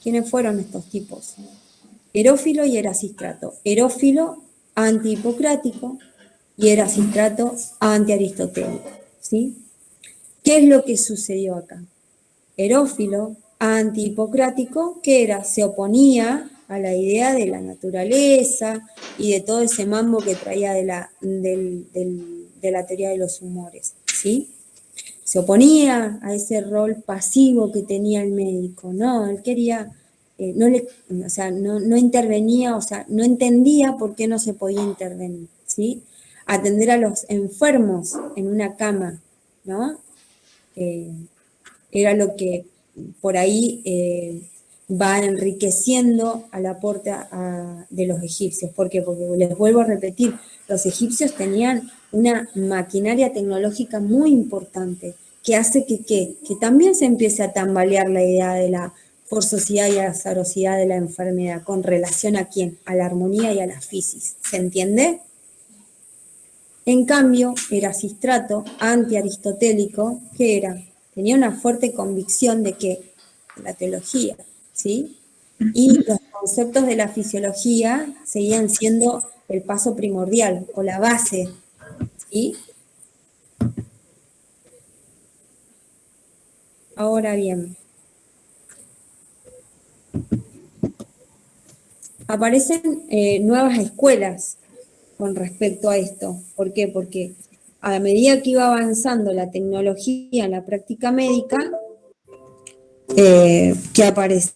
Speaker 2: ¿Quiénes fueron estos tipos? Herófilo y Erasístrato. Herófilo, anti-hipocrático, y Erasístrato, anti-aristotélico, ¿sí? ¿Qué es lo que sucedió acá? Herófilo, anti-hipocrático, ¿qué era? Se oponía a la idea de la naturaleza y de todo ese mambo que traía de la teoría de los humores, ¿sí? Se oponía a ese rol pasivo que tenía el médico, ¿no? Él quería, no intervenía, o sea, no entendía por qué no se podía intervenir, ¿sí? Atender a los enfermos en una cama, ¿no? Era lo que por ahí va enriqueciendo al aporte de los egipcios. ¿Por qué? Porque les vuelvo a repetir, los egipcios tenían una maquinaria tecnológica muy importante que hace que también se empiece a tambalear la idea de la forzosidad y azarosidad de la enfermedad con relación a quién, a la armonía y a la fisis. ¿Se entiende? En cambio, Erasístrato, anti-aristotélico, ¿qué era? Tenía una fuerte convicción de que la teología, ¿sí? Y los conceptos de la fisiología seguían siendo el paso primordial o la base, ¿sí? Ahora bien, aparecen nuevas escuelas con respecto a esto. ¿Por qué? Porque a medida que iba avanzando la tecnología en la práctica médica, ¿qué aparece?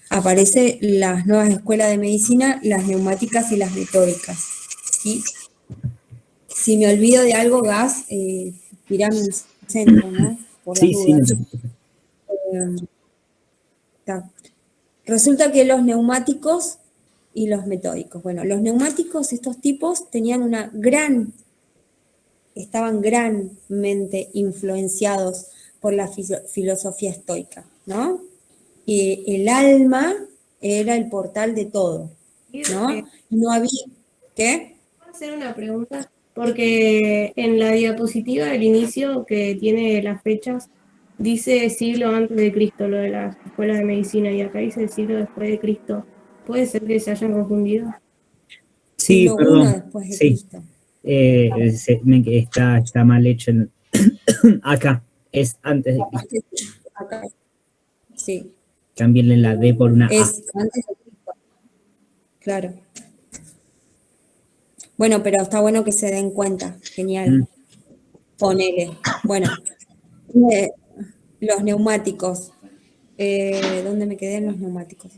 Speaker 2: Aparecen las nuevas escuelas de medicina, las neumáticas y las metódicas, ¿sí? Si me olvido de algo, Gas, tirame un centro, ¿no? Por las
Speaker 5: Sí, sí, no
Speaker 2: dudas.
Speaker 5: te preocupes.
Speaker 2: Resulta que los neumáticos y los metódicos. Bueno, los neumáticos, estos tipos, tenían estaban granmente influenciados por la filosofía estoica, ¿no? Y el alma era el portal de todo, ¿no? No había... ¿Qué?
Speaker 8: ¿Puedo hacer una pregunta? Porque en la diapositiva del inicio que tiene las fechas, dice siglo antes de Cristo, lo de las escuelas de medicina, y acá dice siglo después de Cristo. ¿Puede ser que se hayan confundido?
Speaker 5: Sí,
Speaker 2: Siglo I
Speaker 5: perdón.
Speaker 2: después de
Speaker 5: Sí,
Speaker 2: Cristo.
Speaker 5: está mal hecho. Acá, es antes de Cristo.
Speaker 2: Acá. Sí.
Speaker 5: Cámbienle la D por una A.
Speaker 2: Es antes de Cristo. Claro. Bueno, pero está bueno que se den cuenta. Genial. Ponele. Bueno, los neumáticos. ¿Dónde me quedé en los neumáticos?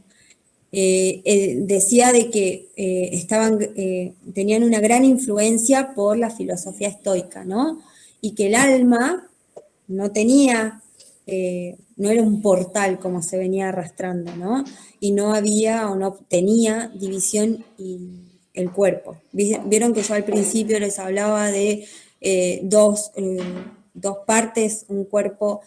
Speaker 2: Decía de que tenían una gran influencia por la filosofía estoica, ¿no? Y que el alma no tenía, no era un portal como se venía arrastrando, ¿no? Y no había o no tenía división y el cuerpo. Vieron que yo al principio les hablaba de dos partes, un cuerpo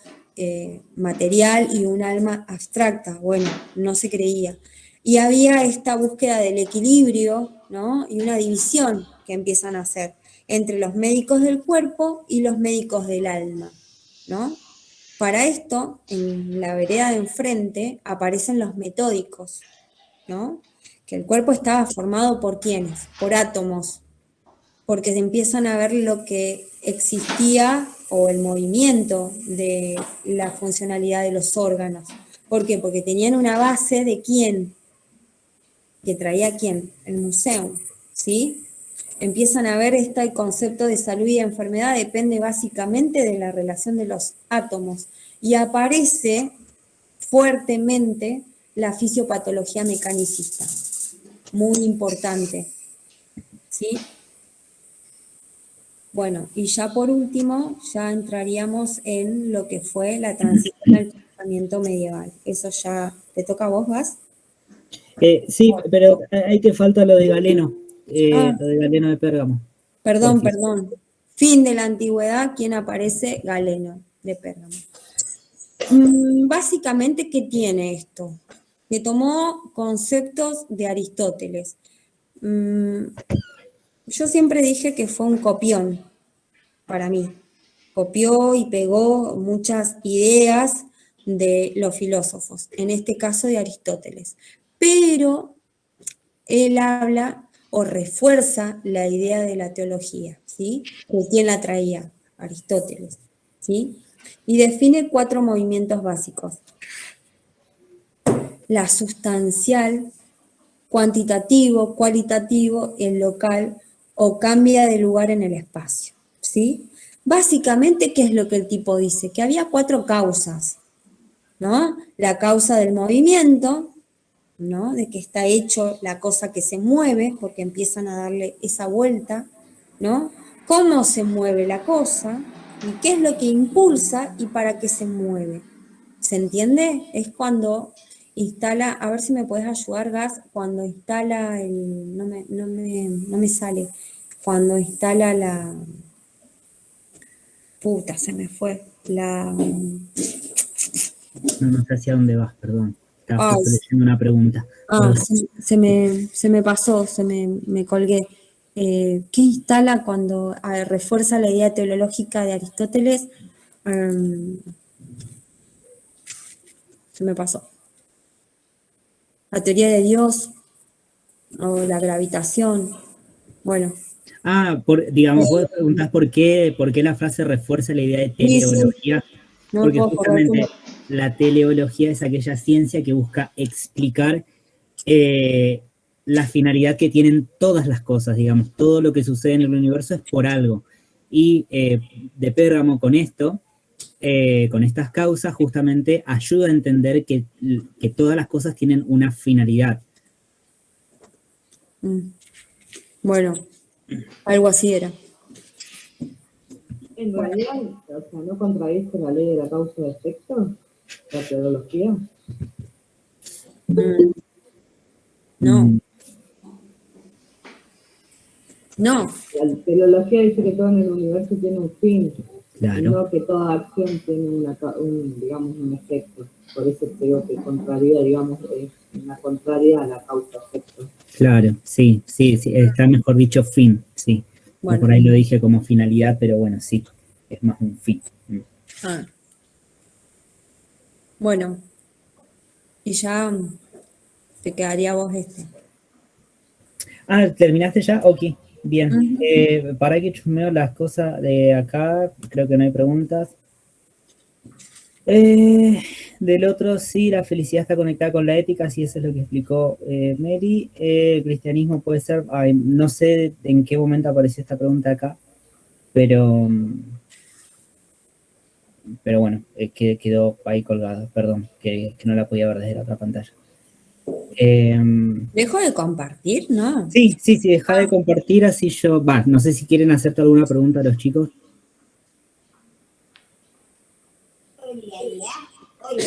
Speaker 2: material y un alma abstracta. Bueno, no se creía. Y había esta búsqueda del equilibrio, ¿no? Y una división que empiezan a hacer entre los médicos del cuerpo y los médicos del alma, ¿no? Para esto, en la vereda de enfrente aparecen los metódicos, ¿no? Que el cuerpo estaba formado por ¿quiénes? Por átomos, porque se empiezan a ver lo que existía o el movimiento de la funcionalidad de los órganos. ¿Por qué? Porque tenían una base de quién, que traía quién, el museo, ¿sí? Empiezan a ver el concepto de salud y enfermedad depende básicamente de la relación de los átomos y aparece fuertemente la fisiopatología mecanicista, muy importante, ¿sí? Bueno, y ya por último, ya entraríamos en lo que fue la transición al pensamiento medieval. Eso ya, ¿te toca a vos, Gas?
Speaker 5: Sí, pero ahí te falta lo de Galeno, lo de Galeno de Pérgamo.
Speaker 2: Perdón. Fin de la antigüedad, ¿quién aparece? Galeno de Pérgamo. Básicamente, ¿qué tiene esto? Que tomó conceptos de Aristóteles. Yo siempre dije que fue un copión para mí. Copió y pegó muchas ideas de los filósofos, en este caso de Aristóteles. Pero él habla o refuerza la idea de la teología, ¿sí? ¿Quién la traía? Aristóteles, ¿sí? Y define 4 movimientos básicos. La sustancial, cuantitativo, cualitativo, el local o cambia de lugar en el espacio, ¿sí? Básicamente, ¿qué es lo que el tipo dice? Que había 4 causas, ¿no? La causa del movimiento, ¿no? De que está hecho la cosa que se mueve, porque empiezan a darle esa vuelta, ¿no? Cómo se mueve la cosa y qué es lo que impulsa y para qué se mueve. ¿Se entiende? Es cuando instala, a ver si me puedes ayudar, Gas, cuando instala el, no me sale, cuando instala la, puta, se me fue, la...
Speaker 5: No sé hacia dónde vas, perdón. Estaba
Speaker 2: Ay,
Speaker 5: justo leyendo una pregunta.
Speaker 2: se me pasó, me colgué. ¿Qué instala cuando refuerza la idea teleológica de Aristóteles? Se me pasó. La teoría de Dios o la gravitación. Bueno.
Speaker 5: Digamos, vos preguntás por qué la frase refuerza la idea de teleología.
Speaker 2: Sí. No
Speaker 5: porque
Speaker 2: puedo
Speaker 5: justamente la teleología es aquella ciencia que busca explicar la finalidad que tienen todas las cosas, digamos, todo lo que sucede en el universo es por algo. Y de Pérgamo con esto, con estas causas, justamente ayuda a entender que todas las cosas tienen una finalidad.
Speaker 2: Bueno, algo así era.
Speaker 11: En realidad, o sea, ¿no contradice la ley de la causa y efecto? ¿La teología?
Speaker 2: No. No.
Speaker 11: La teología dice que todo en el universo tiene un fin,
Speaker 5: claro.
Speaker 11: Y no que toda acción tiene un efecto. Por eso creo que contraría, digamos, una contraria a la causa-efecto.
Speaker 5: Claro, sí, está mejor dicho fin, sí. Bueno. Por ahí lo dije como finalidad, pero bueno, sí, es más un fin.
Speaker 2: Bueno, y ya te quedaría vos este.
Speaker 5: ¿Terminaste ya? Ok, bien. Para que chusmeo las cosas de acá, creo que no hay preguntas. Del otro, sí, la felicidad está conectada con la ética, sí, eso es lo que explicó Mary. El cristianismo puede ser, no sé en qué momento apareció esta pregunta acá, pero bueno, quedó ahí colgado, perdón, que no la podía ver desde la otra pantalla.
Speaker 2: ¿Dejo de compartir? No.
Speaker 5: Sí, deja de compartir, así yo, no sé si quieren hacerte alguna pregunta a los chicos.
Speaker 12: Hola,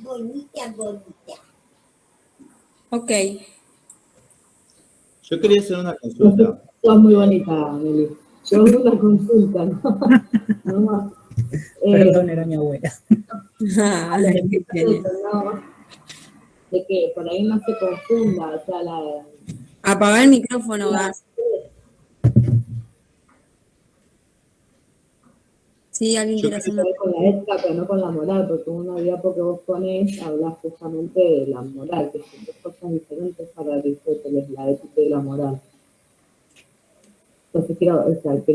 Speaker 12: bonita.
Speaker 2: Ok.
Speaker 9: Yo quería hacer una consulta.
Speaker 11: Sos muy bonita, Meli. Yo hago una consulta, ¿no? No más.
Speaker 5: Perdón, era mi abuela.
Speaker 11: De que por ahí no se confunda, o sea, la...
Speaker 2: Apagar el micrófono, Gas. Sí, alguien quiere hacer una...
Speaker 11: con la ética, pero no con la moral, porque una diapo que vos ponés hablas justamente de la moral, que son dos cosas diferentes para Aristóteles, la ética y la moral. Entonces quiero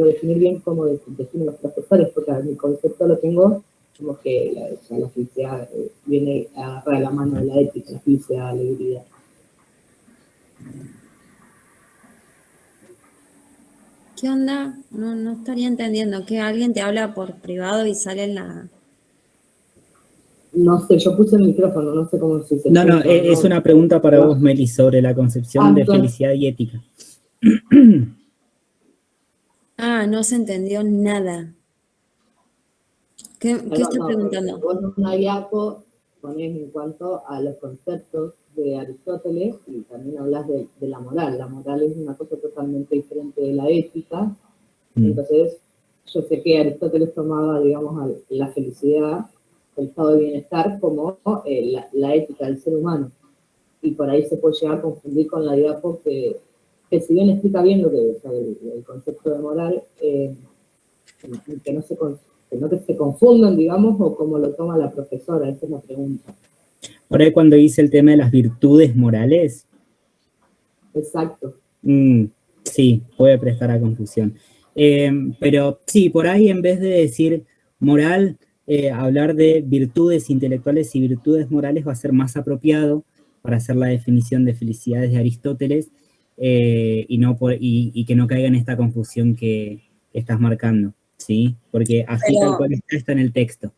Speaker 11: definir bien cómo definen los profesores, porque mi concepto lo tengo como que la felicidad viene a agarrar la mano de la ética, la felicidad, la alegría.
Speaker 2: ¿Qué onda? No estaría entendiendo. ¿Que alguien te habla por privado y sale en la...?
Speaker 11: No sé, yo puse el micrófono, no sé cómo se dice.
Speaker 5: No, es una pregunta para vos, Meli, sobre la concepción de felicidad y ética.
Speaker 2: No se entendió nada. ¿Qué estás preguntando?
Speaker 11: Vos en una diapo ponés en cuanto a los conceptos de Aristóteles y también hablas de la moral. La moral es una cosa totalmente diferente de la ética. Entonces, yo sé que Aristóteles tomaba, digamos, la felicidad, el estado de bienestar, como la ética del ser humano. Y por ahí se puede llegar a confundir con la diapo que si bien explica bien lo que es el concepto de moral, que no se que no se confundan, digamos, o cómo lo toma la profesora, esa es la pregunta.
Speaker 5: Por ahí cuando dice el tema de las virtudes morales.
Speaker 11: Exacto.
Speaker 5: Sí, puede prestar a confusión. Pero sí, por ahí en vez de decir moral, hablar de virtudes intelectuales y virtudes morales va a ser más apropiado para hacer la definición de felicidades de Aristóteles y que no caiga en esta confusión que estás marcando, ¿sí? Porque así tal cual está en el texto.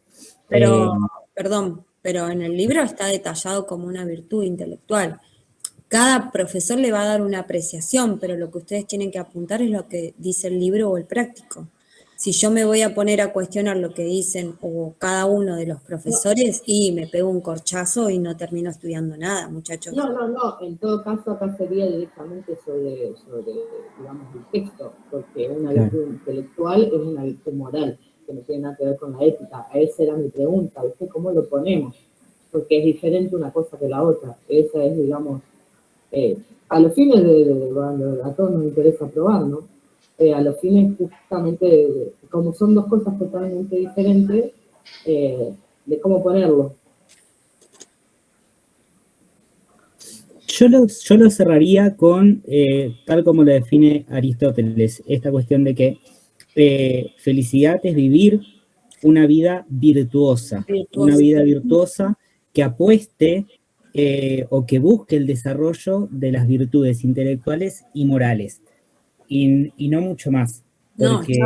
Speaker 2: Pero, perdón, pero en el libro está detallado como una virtud intelectual. Cada profesor le va a dar una apreciación, pero lo que ustedes tienen que apuntar es lo que dice el libro o el práctico. Si yo me voy a poner a cuestionar lo que dicen o cada uno de los profesores, y me pego un corchazo y no termino estudiando nada, muchachos.
Speaker 11: No, en todo caso acá sería directamente sobre digamos, el texto, porque una virtud intelectual es una virtud moral, que no tiene nada que ver con la ética. Esa era mi pregunta, ¿viste? ¿Cómo lo ponemos? Porque es diferente una cosa que la otra. Esa es, digamos, a los fines a todos nos interesa probar, ¿no? A los fines justamente, como son dos cosas totalmente diferentes, de cómo ponerlo.
Speaker 5: Yo lo cerraría con, tal como lo define Aristóteles, esta cuestión de que felicidad es vivir una vida virtuosa. Una vida virtuosa que apueste o que busque el desarrollo de las virtudes intelectuales y morales. Y no mucho más, porque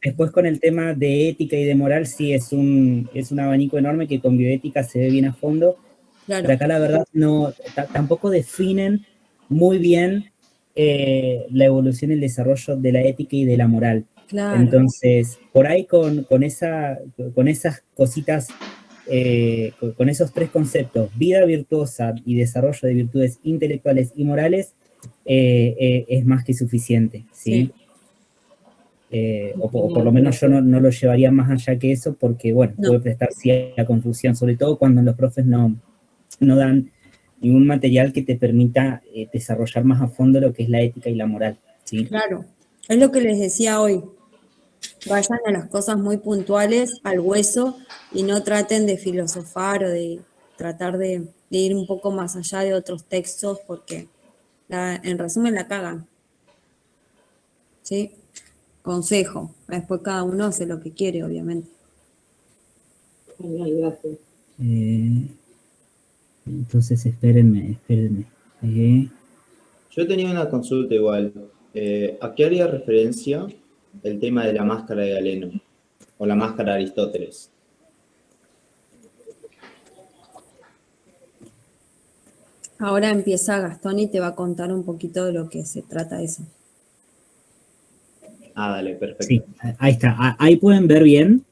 Speaker 5: después con el tema de ética y de moral sí es un abanico enorme que con bioética se ve bien a fondo, pero acá la verdad tampoco definen muy bien la evolución y el desarrollo de la ética y de la moral. Entonces, por ahí con esas cositas, con esos tres conceptos, vida virtuosa y desarrollo de virtudes intelectuales y morales, es más que suficiente, ¿sí? O por lo menos yo no lo llevaría más allá que eso, porque, bueno, puede prestar cierta confusión, sobre todo cuando los profes no dan ningún material que te permita desarrollar más a fondo lo que es la ética y la moral, ¿sí?
Speaker 2: Claro, es lo que les decía hoy. Vayan a las cosas muy puntuales, al hueso, y no traten de filosofar o de tratar de ir un poco más allá de otros textos, porque en resumen la cagan. ¿Sí? Consejo. Después cada uno hace lo que quiere, obviamente.
Speaker 11: Genial, gracias.
Speaker 5: Entonces, espérenme.
Speaker 9: Yo tenía una consulta igual. ¿A qué haría referencia el tema de la máscara de Galeno? O la máscara de Aristóteles.
Speaker 2: Ahora empieza Gastón y te va a contar un poquito de lo que se trata eso.
Speaker 9: Dale, perfecto.
Speaker 5: Sí, ahí está. Ahí pueden ver bien.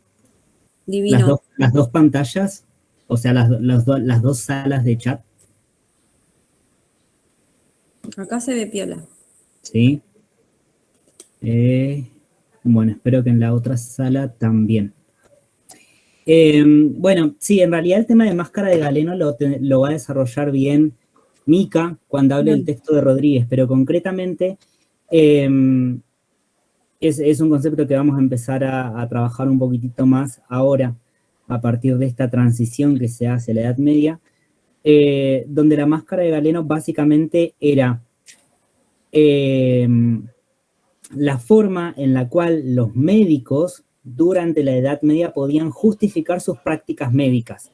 Speaker 2: Divino.
Speaker 5: Las dos pantallas, o sea, las dos salas de chat.
Speaker 2: Acá se ve piola.
Speaker 5: Sí. Bueno, espero que en la otra sala también. Bueno, sí, en realidad el tema de máscara de Galeno lo va a desarrollar bien Mica cuando hable del texto de Rodríguez, pero concretamente es un concepto que vamos a empezar a trabajar un poquitito más ahora, a partir de esta transición que se hace a la Edad Media, donde la máscara de Galeno básicamente era la forma en la cual los médicos durante la Edad Media podían justificar sus prácticas médicas.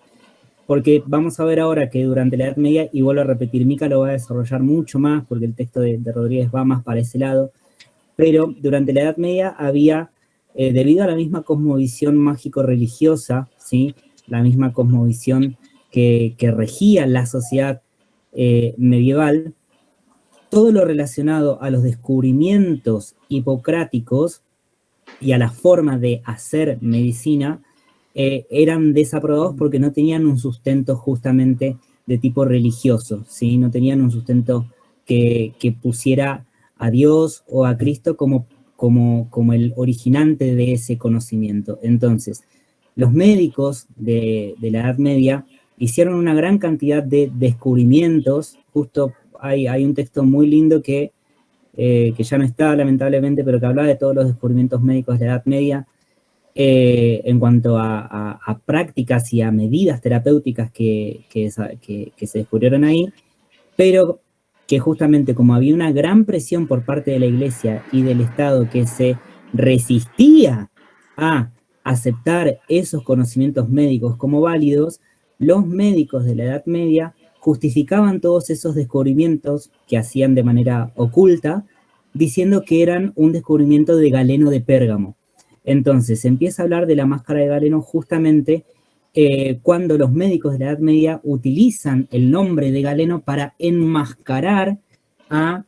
Speaker 5: Porque vamos a ver ahora que durante la Edad Media, y vuelvo a repetir, Mica lo va a desarrollar mucho más, porque el texto de Rodríguez va más para ese lado, pero durante la Edad Media había, debido a la misma cosmovisión mágico-religiosa, ¿sí? La misma cosmovisión que regía la sociedad medieval, todo lo relacionado a los descubrimientos hipocráticos y a la forma de hacer medicina eran desaprobados porque no tenían un sustento justamente de tipo religioso, ¿sí? No tenían un sustento que pusiera a Dios o a Cristo como el originante de ese conocimiento. Entonces, los médicos de la Edad Media hicieron una gran cantidad de descubrimientos. Justo hay un texto muy lindo que ya no está lamentablemente, pero que hablaba de todos los descubrimientos médicos de la Edad Media, en cuanto a prácticas y a medidas terapéuticas que se descubrieron ahí, pero que justamente como había una gran presión por parte de la Iglesia y del Estado que se resistía a aceptar esos conocimientos médicos como válidos, los médicos de la Edad Media justificaban todos esos descubrimientos que hacían de manera oculta, diciendo que eran un descubrimiento de Galeno de Pérgamo. Entonces, se empieza a hablar de la máscara de Galeno justamente cuando los médicos de la Edad Media utilizan el nombre de Galeno para enmascarar a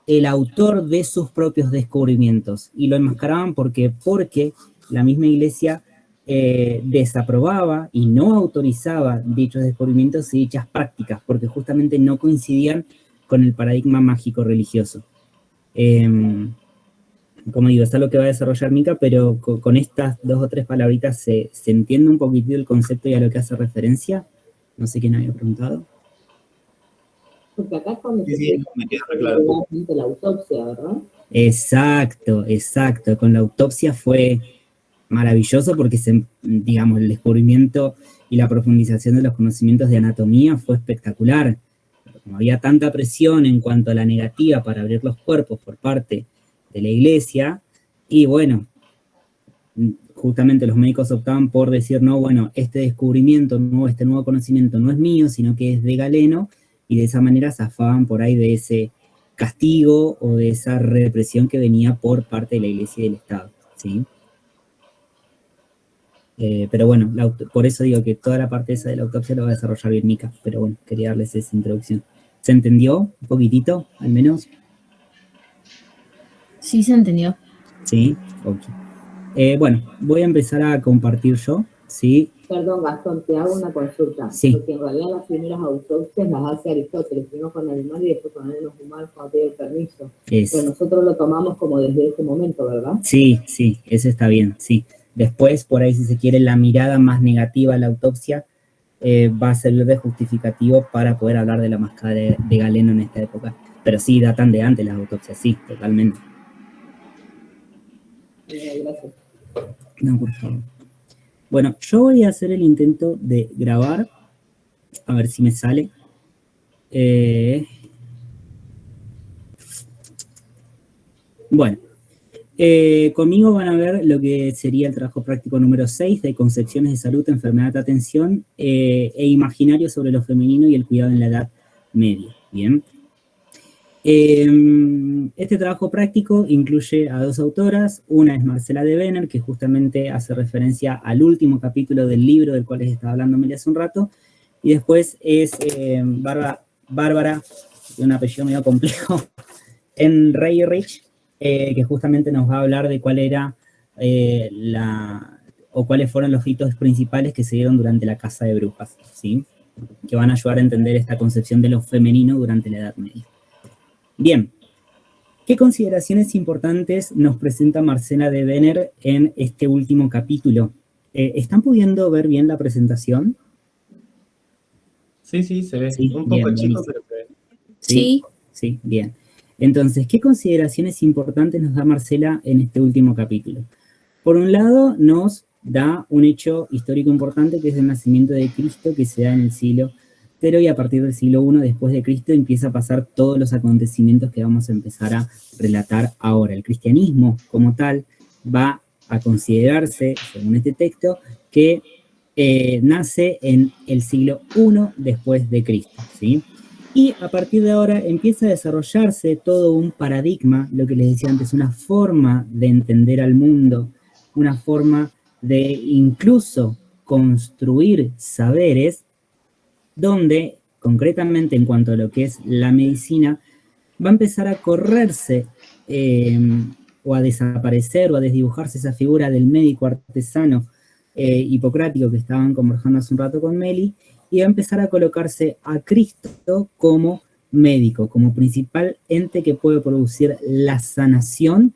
Speaker 5: el autor de sus propios descubrimientos. Y lo enmascaraban porque la misma Iglesia desaprobaba y no autorizaba dichos descubrimientos y dichas prácticas, porque justamente no coincidían con el paradigma mágico religioso. Como digo, es algo que va a desarrollar Mica, pero con estas 2 o 3 palabritas se entiende un poquitito el concepto y a lo que hace referencia. No sé quién había preguntado.
Speaker 11: Porque acá es cuando
Speaker 9: me queda claro.
Speaker 11: La autopsia, ¿verdad?
Speaker 5: Exacto. Con la autopsia fue maravilloso porque, digamos, el descubrimiento y la profundización de los conocimientos de anatomía fue espectacular. Como había tanta presión en cuanto a la negativa para abrir los cuerpos por parte de la Iglesia, y bueno, justamente los médicos optaban por decir, no, bueno, este descubrimiento, este nuevo conocimiento no es mío, sino que es de Galeno, y de esa manera zafaban por ahí de ese castigo o de esa represión que venía por parte de la Iglesia y del Estado, ¿sí? Pero bueno, por eso digo que toda la parte esa de la autopsia lo va a desarrollar bien Mica, pero bueno, quería darles esa introducción. ¿Se entendió un poquitito, al menos?
Speaker 13: Sí, se entendió.
Speaker 5: Sí, ok. Bueno, voy a empezar a compartir yo, ¿sí?
Speaker 11: Perdón, Gastón, te hago una consulta.
Speaker 5: Sí.
Speaker 11: Porque en realidad las primeras autopsias las hace Aristóteles, primero con animales y después con los humanos cuando pide el permiso. Pero nosotros lo tomamos como desde ese momento, ¿verdad? Sí, eso está bien, sí. Después, por ahí, si se quiere, la mirada más negativa a la autopsia va a servir de justificativo para poder hablar de la máscara de Galeno en esta época. Pero sí, datan de antes las autopsias, sí, totalmente. Gracias.
Speaker 5: No, por favor. Bueno, yo voy a hacer el intento de grabar, a ver si me sale. Bueno, conmigo van a ver lo que sería el trabajo práctico número 6 de concepciones de salud, enfermedad, atención e imaginario sobre lo femenino y el cuidado en la Edad Media. Bien. Este trabajo práctico incluye a 2 autoras. Una es Marcela de Vener, que justamente hace referencia al último capítulo del libro del cual les estaba hablando Meli hace un rato, y después es Bárbara, de un apellido medio complejo, Ehrenreich, que justamente nos va a hablar de cuál era cuáles fueron los hitos principales que se dieron durante la caza de brujas, ¿sí? Que van a ayudar a entender esta concepción de lo femenino durante la Edad Media. Bien, ¿qué consideraciones importantes nos presenta Marcela de Vener en este último capítulo? ¿Están pudiendo ver bien la presentación?
Speaker 14: Sí, se ve.
Speaker 5: Sí,
Speaker 14: un
Speaker 5: bien,
Speaker 14: poco chico,
Speaker 5: buenísimo.
Speaker 14: pero se ve.
Speaker 5: Sí. Sí, bien. Entonces, ¿qué consideraciones importantes nos da Marcela en este último capítulo? Por un lado, nos da un hecho histórico importante, que es el nacimiento de Cristo, que se da en el siglo III, y a partir del siglo I después de Cristo empieza a pasar todos los acontecimientos que vamos a empezar a relatar ahora. El cristianismo, como tal, va a considerarse, según este texto, que nace en el siglo I después de Cristo, ¿sí? Y a partir de ahora empieza a desarrollarse todo un paradigma, lo que les decía antes, una forma de entender al mundo, una forma de incluso construir saberes, donde concretamente en cuanto a lo que es la medicina, va a empezar a correrse o a desaparecer o a desdibujarse esa figura del médico artesano hipocrático que estaban conversando hace un rato con Meli, y va a empezar a colocarse a Cristo como médico, como principal ente que puede producir la sanación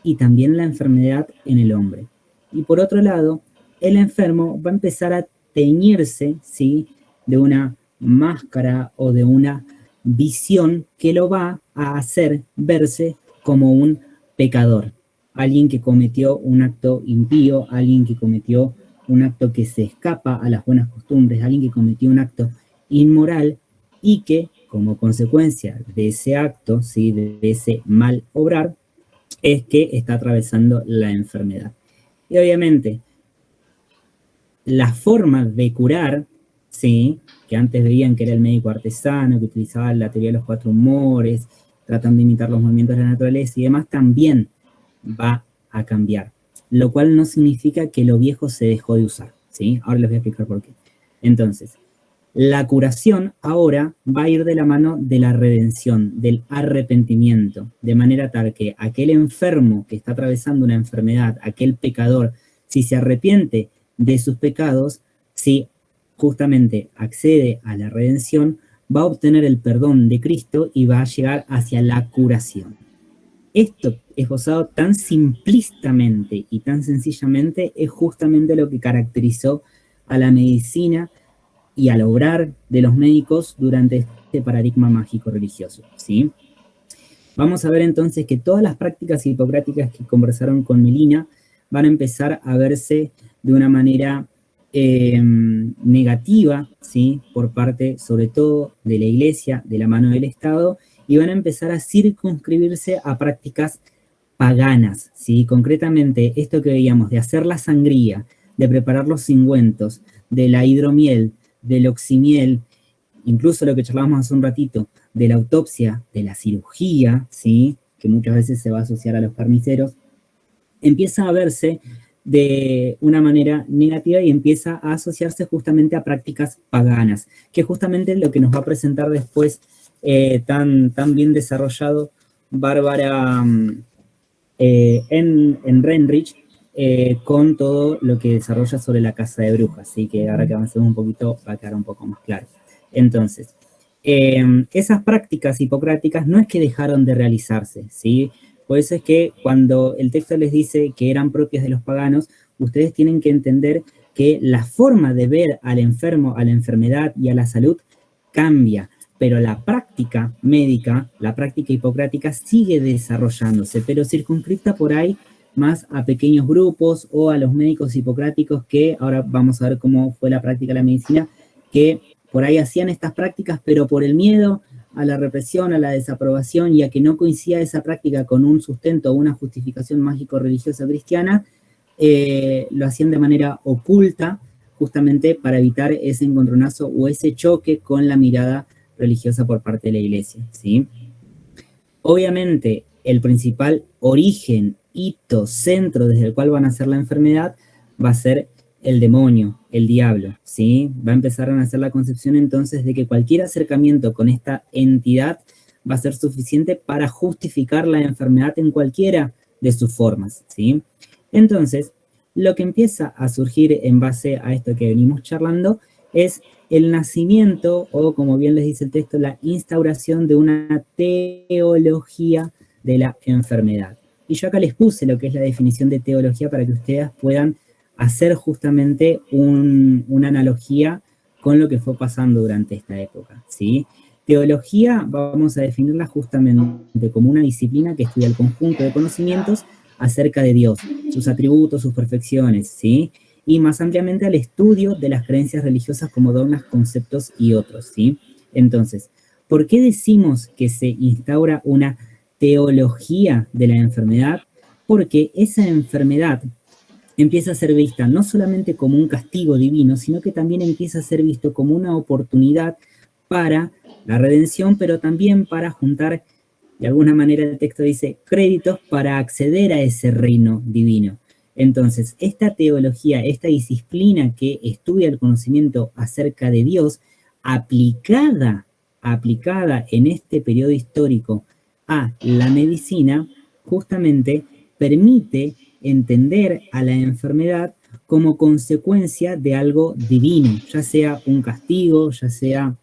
Speaker 5: y también la enfermedad en el hombre. Y por otro lado, el enfermo va a empezar a teñirse, ¿sí?, de una máscara o de una visión que lo va a hacer verse como un pecador. alguien que cometió un acto impío, alguien que cometió un acto que se escapa a las buenas costumbres, alguien que cometió un acto inmoral y que como consecuencia de ese acto, ¿sí? de ese mal obrar, es que está atravesando la enfermedad. Y obviamente, la forma de curar, ¿sí? que antes veían que era el médico artesano, que utilizaba la teoría de los 4 humores, tratando de imitar los movimientos de la naturaleza y demás, también va a cambiar. Lo cual no significa que lo viejo se dejó de usar, ¿sí? Ahora les voy a explicar por qué. Entonces, la curación ahora va a ir de la mano de la redención, del arrepentimiento, de manera tal que aquel enfermo que está atravesando una enfermedad, aquel pecador, si se arrepiente de sus pecados, si justamente accede a la redención, va a obtener el perdón de Cristo y va a llegar hacia la curación. Esto esbozado tan simplistamente y tan sencillamente es justamente lo que caracterizó a la medicina y al obrar de los médicos durante este paradigma mágico religioso, ¿sí? Vamos a ver entonces que todas las prácticas hipocráticas que conversaron con Melina van a empezar a verse de una manera negativa, ¿sí? Por parte, sobre todo, de la Iglesia, de la mano del Estado, y van a empezar a circunscribirse a prácticas paganas, ¿sí? Concretamente, esto que veíamos de hacer la sangría, de preparar los ungüentos, de la hidromiel, del oximiel, incluso lo que charlábamos hace un ratito, de la autopsia, de la cirugía, ¿sí? que muchas veces se va a asociar a los carniceros, empieza a verse de una manera negativa y empieza a asociarse justamente a prácticas paganas, que justamente es lo que nos va a presentar después tan bien desarrollado Bárbara en Renrich, con todo lo que desarrolla sobre la casa de brujas, así que ahora que avancemos un poquito va a quedar un poco más claro. Entonces, esas prácticas hipocráticas no es que dejaron de realizarse, ¿sí? Por eso es que cuando el texto les dice que eran propias de los paganos, ustedes tienen que entender que la forma de ver al enfermo, a la enfermedad y a la salud cambia, pero la práctica médica, la práctica hipocrática sigue desarrollándose, pero circunscrita por ahí más a pequeños grupos o a los médicos hipocráticos que, ahora vamos a ver cómo fue la práctica de la medicina, que por ahí hacían estas prácticas, pero por el miedo a la represión, a la desaprobación y a que no coincida esa práctica con un sustento o una justificación mágico-religiosa cristiana, lo hacían de manera oculta, justamente para evitar ese encontronazo o ese choque con la mirada religiosa por parte de la Iglesia, ¿sí? Obviamente, el principal origen, hito, centro desde el cual van a nacer la enfermedad va a ser el demonio, el diablo, ¿sí? Va a empezar a nacer la concepción entonces de que cualquier acercamiento con esta entidad va a ser suficiente para justificar la enfermedad en cualquiera de sus formas, ¿sí? Entonces, lo que empieza a surgir en base a esto que venimos charlando es el nacimiento, o como bien les dice el texto, la instauración de una teología de la enfermedad. Y yo acá les puse lo que es la definición de teología para que ustedes puedan hacer justamente una analogía con lo que fue pasando durante esta época, ¿sí? Teología vamos a definirla justamente como una disciplina que estudia el conjunto de conocimientos acerca de Dios, sus atributos, sus perfecciones, ¿sí? Y más ampliamente al estudio de las creencias religiosas como dogmas, conceptos y otros, ¿sí? Entonces, ¿por qué decimos que se instaura una teología de la enfermedad? Porque esa enfermedad empieza a ser vista no solamente como un castigo divino, sino que también empieza a ser visto como una oportunidad para la redención, pero también para juntar, de alguna manera el texto dice, créditos para acceder a ese reino divino. Entonces, esta teología, esta disciplina que estudia el conocimiento acerca de Dios, aplicada en este periodo histórico a la medicina, justamente permite entender a la enfermedad como consecuencia de algo divino, ya sea un castigo, ya sea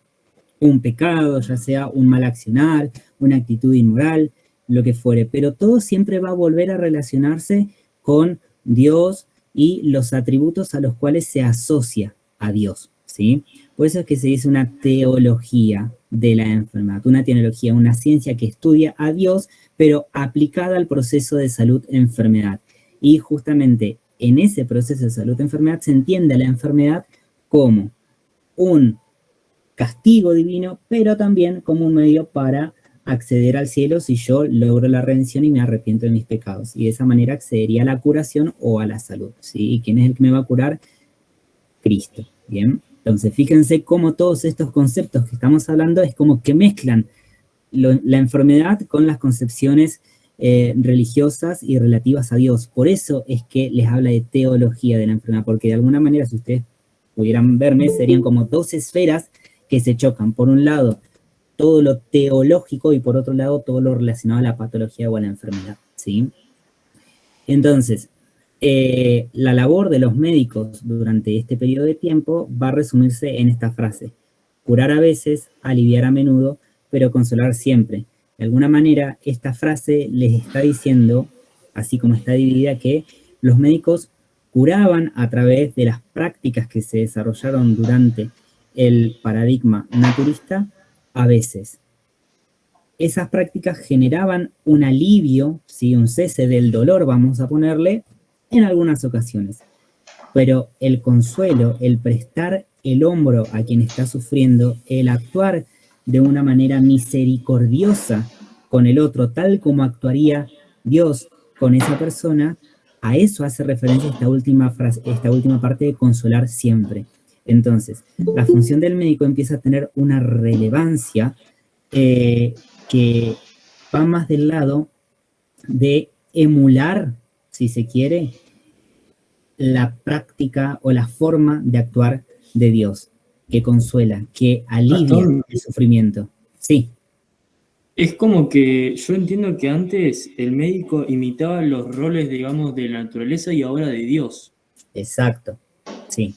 Speaker 5: un pecado, ya sea un mal accionar, una actitud inmoral, lo que fuere, pero todo siempre va a volver a relacionarse con Dios y los atributos a los cuales se asocia a Dios, ¿sí? Por eso es que se dice una teología de la enfermedad, una teología, una ciencia que estudia a Dios, pero aplicada al proceso de salud-enfermedad. Y justamente en ese proceso de salud-enfermedad se entiende a la enfermedad como un castigo divino, pero también como un medio para acceder al cielo si yo logro la redención y me arrepiento de mis pecados. Y de esa manera accedería a la curación o a la salud, ¿sí? ¿Y quién es el que me va a curar? Cristo, ¿bien? Entonces, fíjense cómo todos estos conceptos que estamos hablando es como que mezclan la enfermedad con las concepciones religiosas y relativas a Dios. Por eso es que les habla de teología de la enfermedad, porque de alguna manera, si ustedes pudieran verme, serían como dos esferas que se chocan. Por un lado, todo lo teológico y por otro lado, todo lo relacionado a la patología o a la enfermedad, ¿sí? Entonces, la labor de los médicos durante este periodo de tiempo va a resumirse en esta frase: curar a veces, aliviar a menudo, pero consolar siempre. De alguna manera, esta frase les está diciendo, así como está dividida, que los médicos curaban a través de las prácticas que se desarrollaron durante el paradigma naturista a veces. Esas prácticas generaban un alivio, ¿sí? Un cese del dolor, vamos a ponerle, en algunas ocasiones. Pero el consuelo, el prestar el hombro a quien está sufriendo, el actuar de una manera misericordiosa con el otro, tal como actuaría Dios con esa persona, a eso hace referencia esta última frase, esta última parte de consolar siempre. Entonces, la función del médico empieza a tener una relevancia que va más del lado de emular, si se quiere, la práctica o la forma de actuar de Dios, que consuela, que alivia el sufrimiento. Sí.
Speaker 3: Es como que yo entiendo que antes el médico imitaba los roles, digamos, de la naturaleza y ahora de Dios.
Speaker 5: Exacto, sí.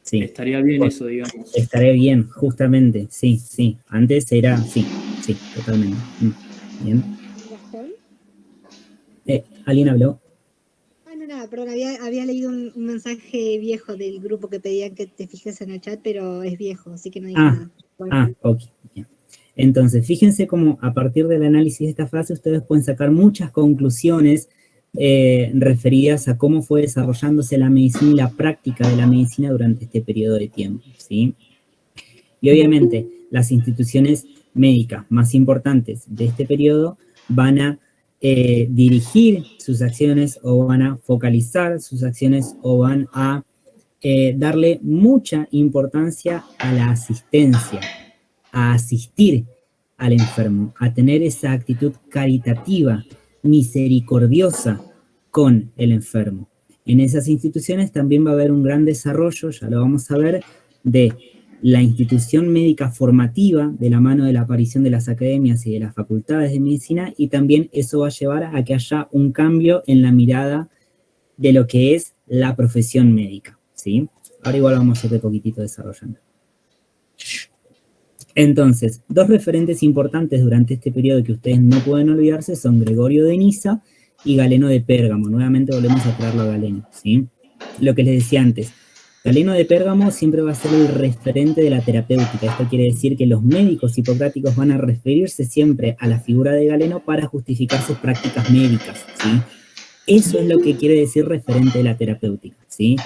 Speaker 5: Sí.
Speaker 3: Estaría bien eso, digamos.
Speaker 5: Estaría bien, justamente, sí, sí. Antes era, sí, totalmente. Bien. ¿Alguien habló?
Speaker 12: Nada, perdón, había leído un mensaje viejo del grupo que pedían que te fijes en el chat, pero es viejo, así que no dije nada. Bueno.
Speaker 5: Ok, bien. Entonces, fíjense cómo a partir del análisis de esta frase ustedes pueden sacar muchas conclusiones referidas a cómo fue desarrollándose la medicina y la práctica de la medicina durante este periodo de tiempo, ¿sí? Y obviamente las instituciones médicas más importantes de este periodo van a dirigir sus acciones o van a focalizar sus acciones o van a darle mucha importancia a la asistencia, a asistir al enfermo, a tener esa actitud caritativa, misericordiosa con el enfermo. En esas instituciones también va a haber un gran desarrollo, ya lo vamos a ver, de la institución médica formativa de la mano de la aparición de las academias y de las facultades de medicina, y también eso va a llevar a que haya un cambio en la mirada de lo que es la profesión médica, ¿sí? Ahora igual vamos a ir de poquitito desarrollando. Entonces, dos referentes importantes durante este periodo que ustedes no pueden olvidarse son Gregorio de Niza y Galeno de Pérgamo. Nuevamente volvemos a traerlo a Galeno, ¿sí? Lo que les decía antes, Galeno de Pérgamo siempre va a ser el referente de la terapéutica. Esto quiere decir que los médicos hipocráticos van a referirse siempre a la figura de Galeno para justificar sus prácticas médicas, ¿sí? Eso es lo que quiere decir referente de la terapéutica, ¿sí?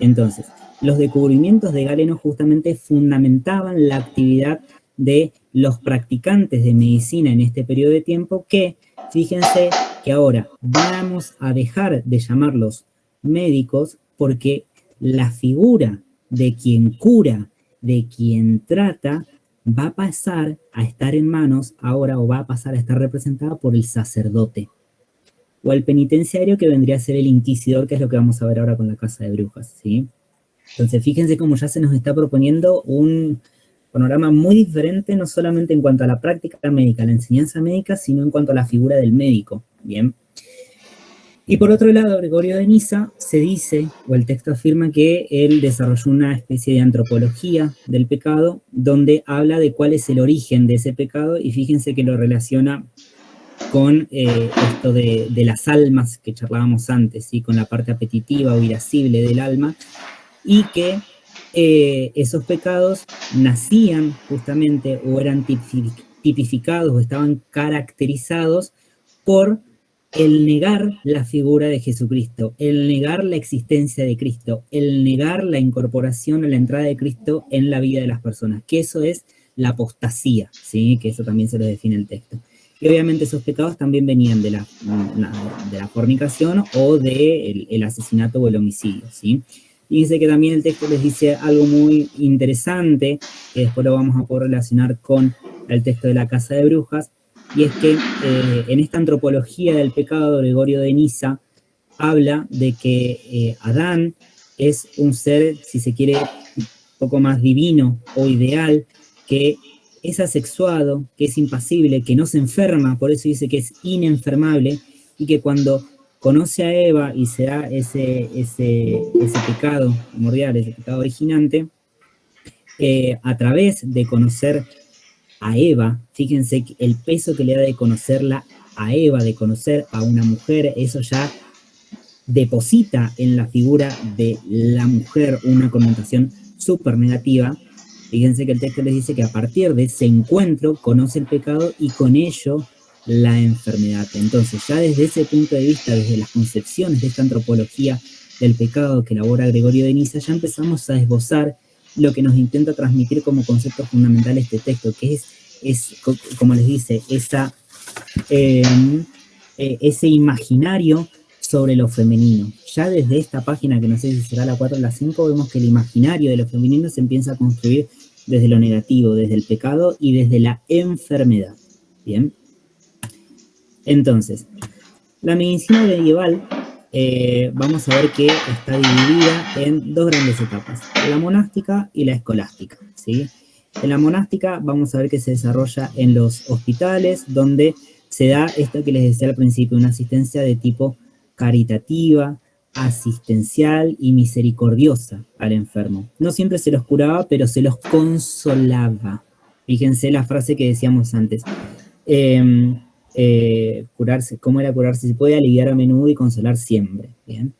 Speaker 5: Entonces, los descubrimientos de Galeno justamente fundamentaban la actividad de los practicantes de medicina en este periodo de tiempo que, fíjense que ahora vamos a dejar de llamarlos médicos porque la figura de quien cura, de quien trata, va a pasar a estar en manos ahora o va a pasar a estar representada por el sacerdote o el penitenciario, que vendría a ser el inquisidor, que es lo que vamos a ver ahora con la casa de brujas, ¿sí? Entonces, fíjense cómo ya se nos está proponiendo un panorama muy diferente, no solamente en cuanto a la práctica médica, la enseñanza médica, sino en cuanto a la figura del médico, ¿bien? Y por otro lado, Gregorio de Niza se dice, o el texto afirma, que él desarrolló una especie de antropología del pecado, donde habla de cuál es el origen de ese pecado, y fíjense que lo relaciona con esto de las almas que charlábamos antes, ¿sí? Con la parte apetitiva o irascible del alma, y que esos pecados nacían justamente o eran tipificados o estaban caracterizados por el negar la figura de Jesucristo, el negar la existencia de Cristo, el negar la incorporación o la entrada de Cristo en la vida de las personas, que eso es la apostasía, ¿sí? Que eso también se lo define el texto. Y obviamente esos pecados también venían de la fornicación o del asesinato o el homicidio, ¿sí? Y dice que también el texto les dice algo muy interesante, que después lo vamos a poder relacionar con el texto de la casa de brujas, y es que en esta antropología del pecado, Gregorio de Niza habla de que Adán es un ser, si se quiere, un poco más divino o ideal, que es asexuado, que es impasible, que no se enferma, por eso dice que es inenfermable, y que cuando conoce a Eva y se da ese pecado primordial, ese pecado originante, a través de conocer a Eva, fíjense el peso que le da de conocerla a Eva, de conocer a una mujer, eso ya deposita en la figura de la mujer una connotación súper negativa. Fíjense que el texto les dice que a partir de ese encuentro conoce el pecado y con ello la enfermedad. Entonces ya desde ese punto de vista, desde las concepciones de esta antropología del pecado que elabora Gregorio de Niza, ya empezamos a esbozar lo que nos intenta transmitir como concepto fundamental este texto, que es como les dice, ese imaginario sobre lo femenino. Ya desde esta página, que no sé si será la 4 o la 5, vemos que el imaginario de lo femenino se empieza a construir desde lo negativo, desde el pecado y desde la enfermedad. Bien. Entonces, la medicina medieval, vamos a ver que está dividida en dos grandes etapas, la monástica y la escolástica, ¿sí? En la monástica vamos a ver que se desarrolla en los hospitales, donde se da esto que les decía al principio, una asistencia de tipo caritativa, asistencial y misericordiosa al enfermo. No siempre se los curaba, pero se los consolaba. Fíjense la frase que decíamos antes. Curarse, ¿cómo era curarse? Se puede aliviar a menudo y consolar siempre. ¿Bien?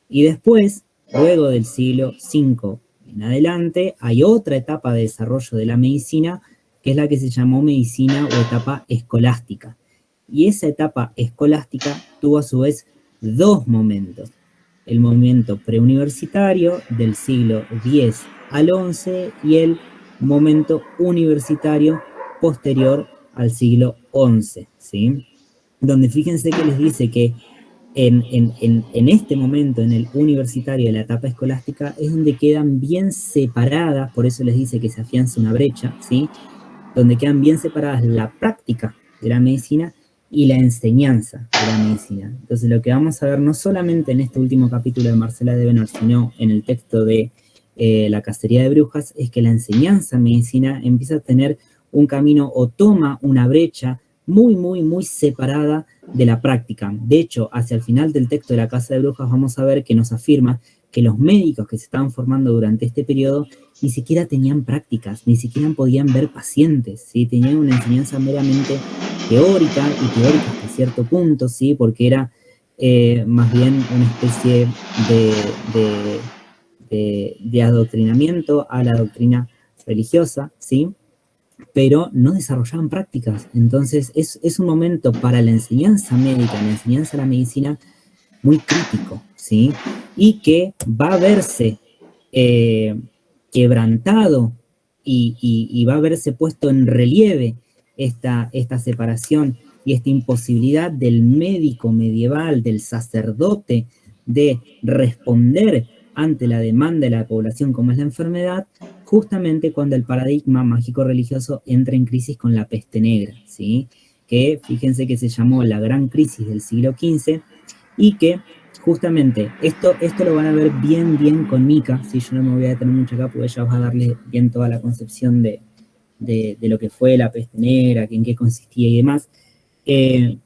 Speaker 5: Y después, luego del siglo V en adelante, hay otra etapa de desarrollo de la medicina, que es la que se llamó medicina o etapa escolástica. Y esa etapa escolástica tuvo a su vez dos momentos. El momento preuniversitario del siglo X al XI y el momento universitario posterior al siglo XI, ¿sí? Donde fíjense que les dice que en este momento, en el universitario de la etapa escolástica, es donde quedan bien separadas, por eso les dice que se afianza una brecha, ¿sí? Donde quedan bien separadas la práctica de la medicina y la enseñanza de la medicina. Entonces lo que vamos a ver no solamente en este último capítulo de Marcela de Venar, sino en el texto de la cacería de brujas, es que la enseñanza en medicina empieza a tener un camino o toma una brecha muy, muy, muy separada de la práctica. De hecho, hacia el final del texto de la Casa de Brujas vamos a ver que nos afirma que los médicos que se estaban formando durante este periodo ni siquiera tenían prácticas, ni siquiera podían ver pacientes, ¿sí? Tenían una enseñanza meramente teórica y teórica hasta cierto punto, ¿sí? Porque era más bien una especie de adoctrinamiento a la doctrina religiosa, ¿sí? Pero no desarrollaban prácticas. Entonces es un momento para la enseñanza médica, la enseñanza de la medicina muy crítico, ¿sí? Y que va a verse quebrantado y va a verse puesto en relieve esta separación y esta imposibilidad del médico medieval, del sacerdote, de responder ante la demanda de la población como es la enfermedad, justamente cuando el paradigma mágico-religioso entra en crisis con la peste negra, ¿sí? Que fíjense que se llamó la gran crisis del siglo XV y que justamente esto lo van a ver bien con Mica, ¿sí? Yo no me voy a detener mucho acá porque ella va a darle bien toda la concepción de lo que fue la peste negra, en qué consistía y demás,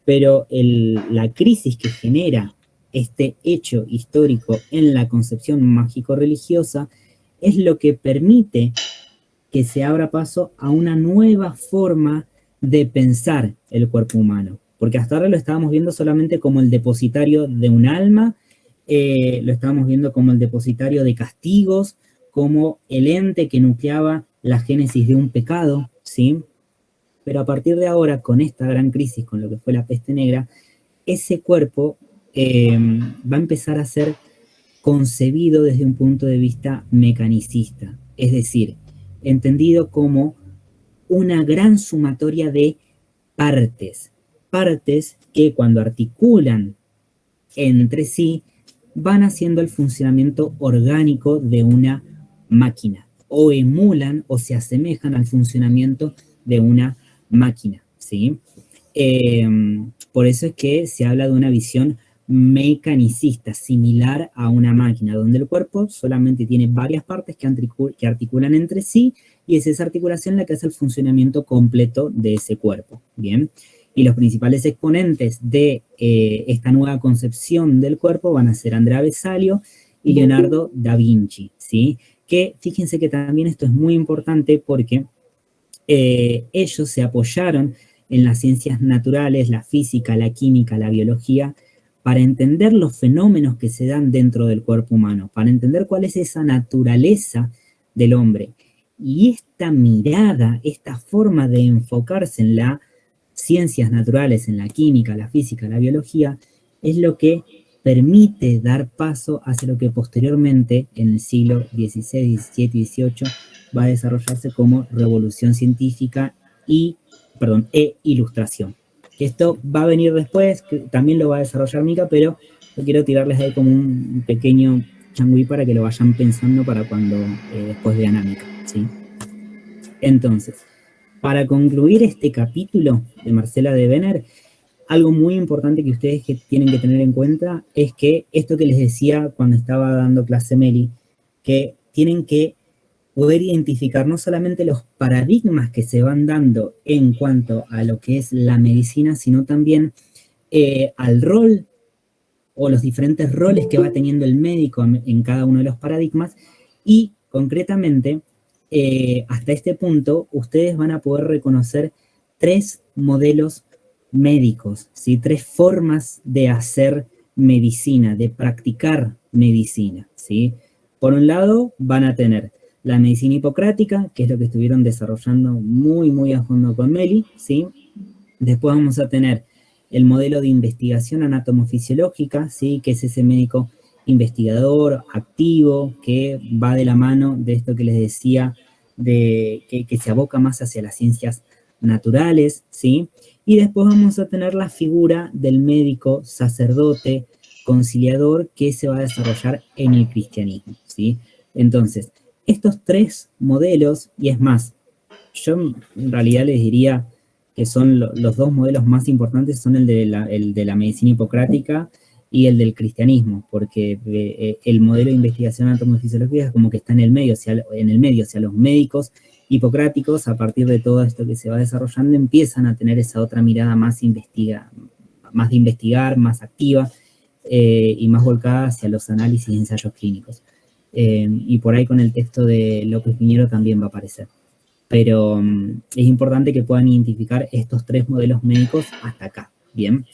Speaker 5: pero la crisis que genera este hecho histórico en la concepción mágico-religiosa es lo que permite que se abra paso a una nueva forma de pensar el cuerpo humano. Porque hasta ahora lo estábamos viendo solamente como el depositario de un alma, lo estábamos viendo como el depositario de castigos, como el ente que nucleaba la génesis de un pecado, ¿sí? Pero a partir de ahora, con esta gran crisis, con lo que fue la peste negra, ese cuerpo va a empezar a ser concebido desde un punto de vista mecanicista, es decir, entendido como una gran sumatoria de partes que cuando articulan entre sí van haciendo el funcionamiento orgánico de una máquina, o emulan o se asemejan al funcionamiento de una máquina, ¿sí? Por eso es que se habla de una visión mecanicista, similar a una máquina, donde el cuerpo solamente tiene varias partes que articulan entre sí, y es esa articulación la que hace el funcionamiento completo de ese cuerpo, ¿bien? Y los principales exponentes de esta nueva concepción del cuerpo van a ser Andrea Vesalio y Leonardo da Vinci, ¿sí? Que fíjense que también esto es muy importante porque ellos se apoyaron en las ciencias naturales, la física, la química, la biología, para entender los fenómenos que se dan dentro del cuerpo humano, para entender cuál es esa naturaleza del hombre. Y esta mirada, esta forma de enfocarse en las ciencias naturales, en la química, la física, la biología, es lo que permite dar paso hacia lo que posteriormente, en el siglo XVI, XVII y XVIII, va a desarrollarse como revolución científica e ilustración. Esto va a venir después, que también lo va a desarrollar Mica, pero yo quiero tirarles ahí como un pequeño changüí para que lo vayan pensando para cuando después vean a Mica, ¿sí? Entonces, para concluir este capítulo de Marcela de Vener, algo muy importante que ustedes tienen que tener en cuenta es que esto que les decía cuando estaba dando clase Meli, que tienen que poder identificar no solamente los paradigmas que se van dando en cuanto a lo que es la medicina, sino también al rol o los diferentes roles que va teniendo el médico en cada uno de los paradigmas, y concretamente, hasta este punto, ustedes van a poder reconocer 3 modelos médicos, ¿sí? 3 formas de hacer medicina, de practicar medicina, ¿sí? Por un lado, van a tener la medicina hipocrática, que es lo que estuvieron desarrollando muy a fondo con Meli, ¿sí? Después vamos a tener el modelo de investigación anatomofisiológica, ¿sí? Que es ese médico investigador, activo, que va de la mano de esto que les decía, que se aboca más hacia las ciencias naturales, ¿sí? Y después vamos a tener la figura del médico sacerdote conciliador que se va a desarrollar en el cristianismo, ¿sí? Entonces, estos 3 modelos, y es más, yo en realidad les diría que son los 2 modelos más importantes, son el de la medicina hipocrática y el del cristianismo, porque el modelo de investigación anatomofisiológica es como que está en el medio, o sea, los médicos hipocráticos, a partir de todo esto que se va desarrollando, empiezan a tener esa otra mirada más de investigar, más activa, y más volcada hacia los análisis y ensayos clínicos. Y por ahí con el texto de López Piñero también va a aparecer. Pero es importante que puedan identificar estos 3 modelos médicos hasta acá, ¿bien?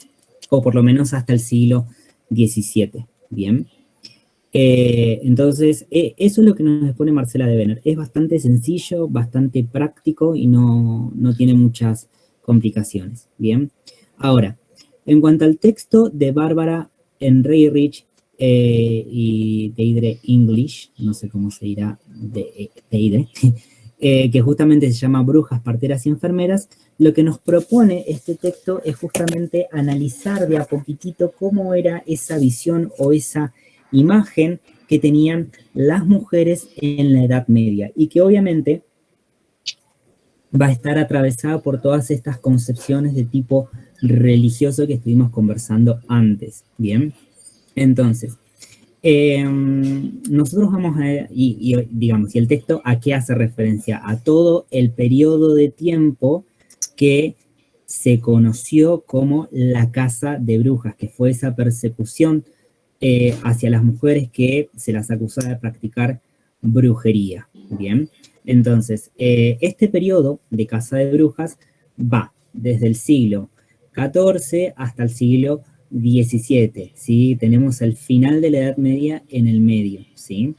Speaker 5: O por lo menos hasta el siglo XVII, ¿bien? Entonces, eso es lo que nos expone Marcela de Vener. Es bastante sencillo, bastante práctico y no tiene muchas complicaciones, ¿bien? Ahora, en cuanto al texto de Bárbara Ehrenreich y Deidre English, no sé cómo se dirá, Deidre, que justamente se llama Brujas, Parteras y Enfermeras, lo que nos propone este texto es justamente analizar de a poquitito cómo era esa visión o esa imagen que tenían las mujeres en la Edad Media, y que obviamente va a estar atravesada por todas estas concepciones de tipo religioso que estuvimos conversando antes, ¿bien? Entonces, nosotros vamos a ver, y el texto ¿a qué hace referencia? A todo el periodo de tiempo que se conoció como la caza de brujas, que fue esa persecución hacia las mujeres que se las acusaba de practicar brujería, ¿bien? Entonces, este periodo de caza de brujas va desde el siglo XIV hasta el siglo XVII, ¿sí? Tenemos el final de la Edad Media en el medio, ¿sí?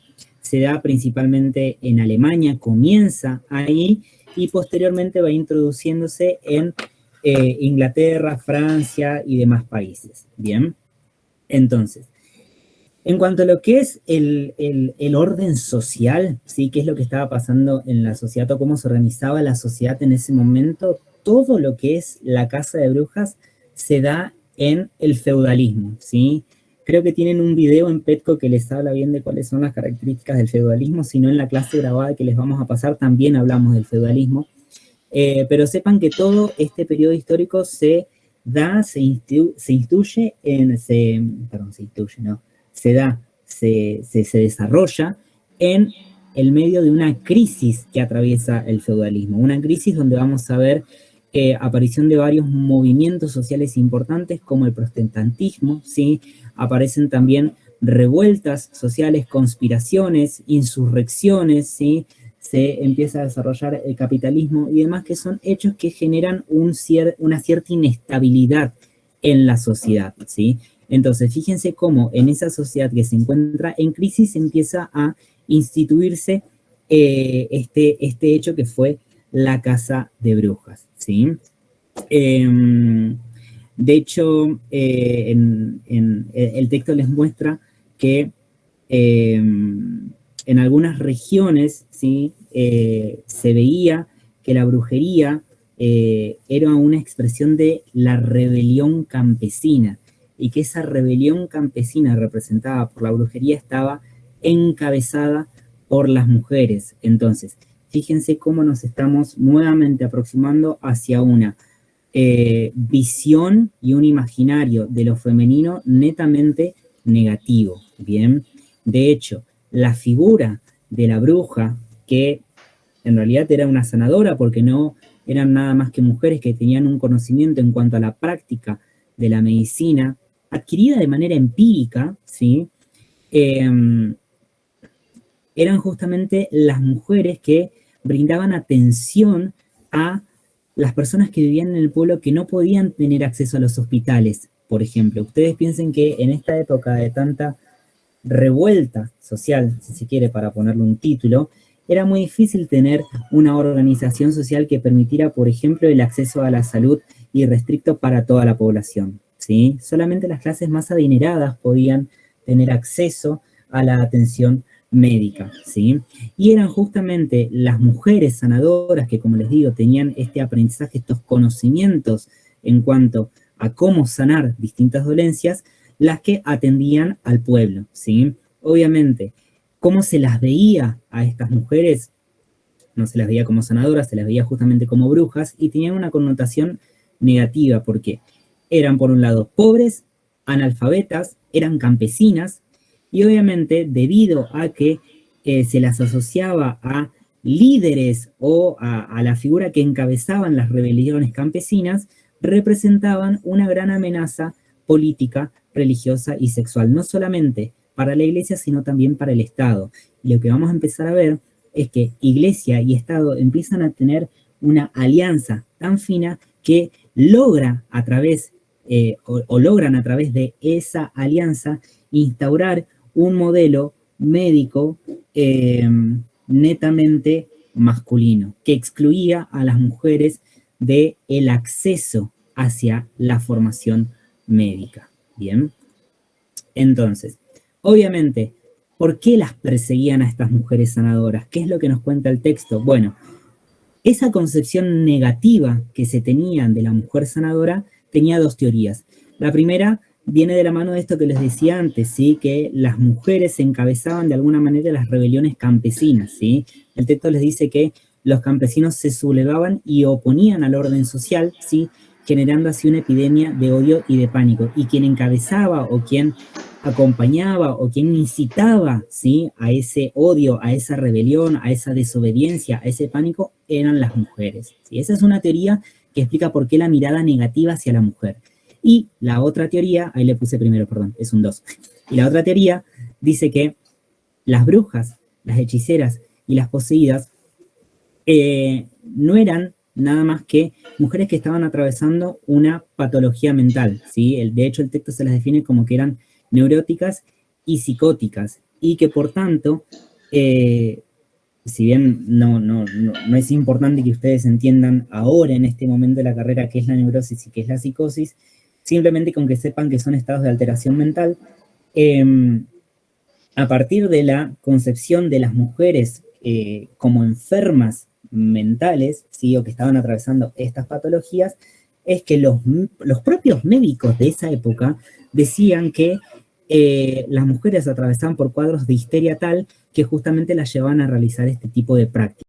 Speaker 5: se da principalmente en Alemania, comienza ahí, y posteriormente va introduciéndose en Inglaterra, Francia y demás países. Bien, entonces, en cuanto a lo que es el orden social, ¿sí? ¿Qué es lo que estaba pasando en la sociedad o cómo se organizaba la sociedad en ese momento? Todo lo que es la casa de brujas se da en el feudalismo, ¿sí? Creo que tienen un video en Petco que les habla bien de cuáles son las características del feudalismo, si no en la clase grabada que les vamos a pasar también hablamos del feudalismo. Pero sepan que todo este periodo histórico se desarrolla en el medio de una crisis que atraviesa el feudalismo. Una crisis donde vamos a ver aparición de varios movimientos sociales importantes como el protestantismo, ¿sí? Aparecen también revueltas sociales, conspiraciones, insurrecciones, ¿sí? Se empieza a desarrollar el capitalismo y demás, que son hechos que generan una cierta inestabilidad en la sociedad, ¿sí? Entonces, fíjense cómo en esa sociedad que se encuentra en crisis empieza a instituirse este hecho que fue la casa de brujas, ¿sí? De hecho, el texto les muestra que en algunas regiones, ¿sí? Se veía que la brujería era una expresión de la rebelión campesina, y que esa rebelión campesina representada por la brujería estaba encabezada por las mujeres. Entonces, fíjense cómo nos estamos nuevamente aproximando hacia una visión y un imaginario de lo femenino netamente negativo, ¿bien? De hecho, la figura de la bruja, que en realidad era una sanadora porque no eran nada más que mujeres que tenían un conocimiento en cuanto a la práctica de la medicina, adquirida de manera empírica, ¿sí? Eran justamente las mujeres que brindaban atención a las personas que vivían en el pueblo que no podían tener acceso a los hospitales, por ejemplo. Ustedes piensen que en esta época de tanta revuelta social, si se quiere, para ponerle un título, era muy difícil tener una organización social que permitiera, por ejemplo, el acceso a la salud irrestricto para toda la población, ¿sí? Solamente las clases más adineradas podían tener acceso a la atención médica, ¿sí? Y eran justamente las mujeres sanadoras que, como les digo, tenían este aprendizaje, estos conocimientos en cuanto a cómo sanar distintas dolencias, las que atendían al pueblo, ¿sí? Obviamente, ¿cómo se las veía a estas mujeres? No se las veía como sanadoras, se las veía justamente como brujas, y tenían una connotación negativa, porque eran, por un lado, pobres, analfabetas, eran campesinas, y obviamente, debido a que se las asociaba a líderes o a la figura que encabezaban las rebeliones campesinas, representaban una gran amenaza política, religiosa y sexual, no solamente para la iglesia, sino también para el Estado. Y lo que vamos a empezar a ver es que iglesia y Estado empiezan a tener una alianza tan fina que logra a través, logran a través de esa alianza instaurar un modelo médico netamente masculino, que excluía a las mujeres del acceso hacia la formación médica. Bien, entonces, obviamente, ¿por qué las perseguían a estas mujeres sanadoras? ¿Qué es lo que nos cuenta el texto? Bueno, esa concepción negativa que se tenían de la mujer sanadora tenía dos teorías. La primera viene de la mano de esto que les decía antes, ¿sí? Que las mujeres encabezaban de alguna manera las rebeliones campesinas, ¿sí? El texto les dice que los campesinos se sublevaban y oponían al orden social, ¿sí? Generando así una epidemia de odio y de pánico. Y quien encabezaba o quien acompañaba o quien incitaba, ¿sí? A ese odio, a esa rebelión, a esa desobediencia, a ese pánico, eran las mujeres, ¿sí? Esa es una teoría que explica por qué la mirada negativa hacia la mujer. Y la otra teoría, ahí le puse primero, perdón, es un 2. Y la otra teoría dice que las brujas, las hechiceras y las poseídas no eran nada más que mujeres que estaban atravesando una patología mental, ¿sí? De hecho, el texto se las define como que eran neuróticas y psicóticas, y que por tanto si bien no es importante que ustedes entiendan ahora en este momento de la carrera qué es la neurosis y qué es la psicosis, simplemente con que sepan que son estados de alteración mental, a partir de la concepción de las mujeres como enfermas mentales, ¿sí? O que estaban atravesando estas patologías, es que los propios médicos de esa época decían que las mujeres atravesaban por cuadros de histeria tal que justamente las llevaban a realizar este tipo de prácticas.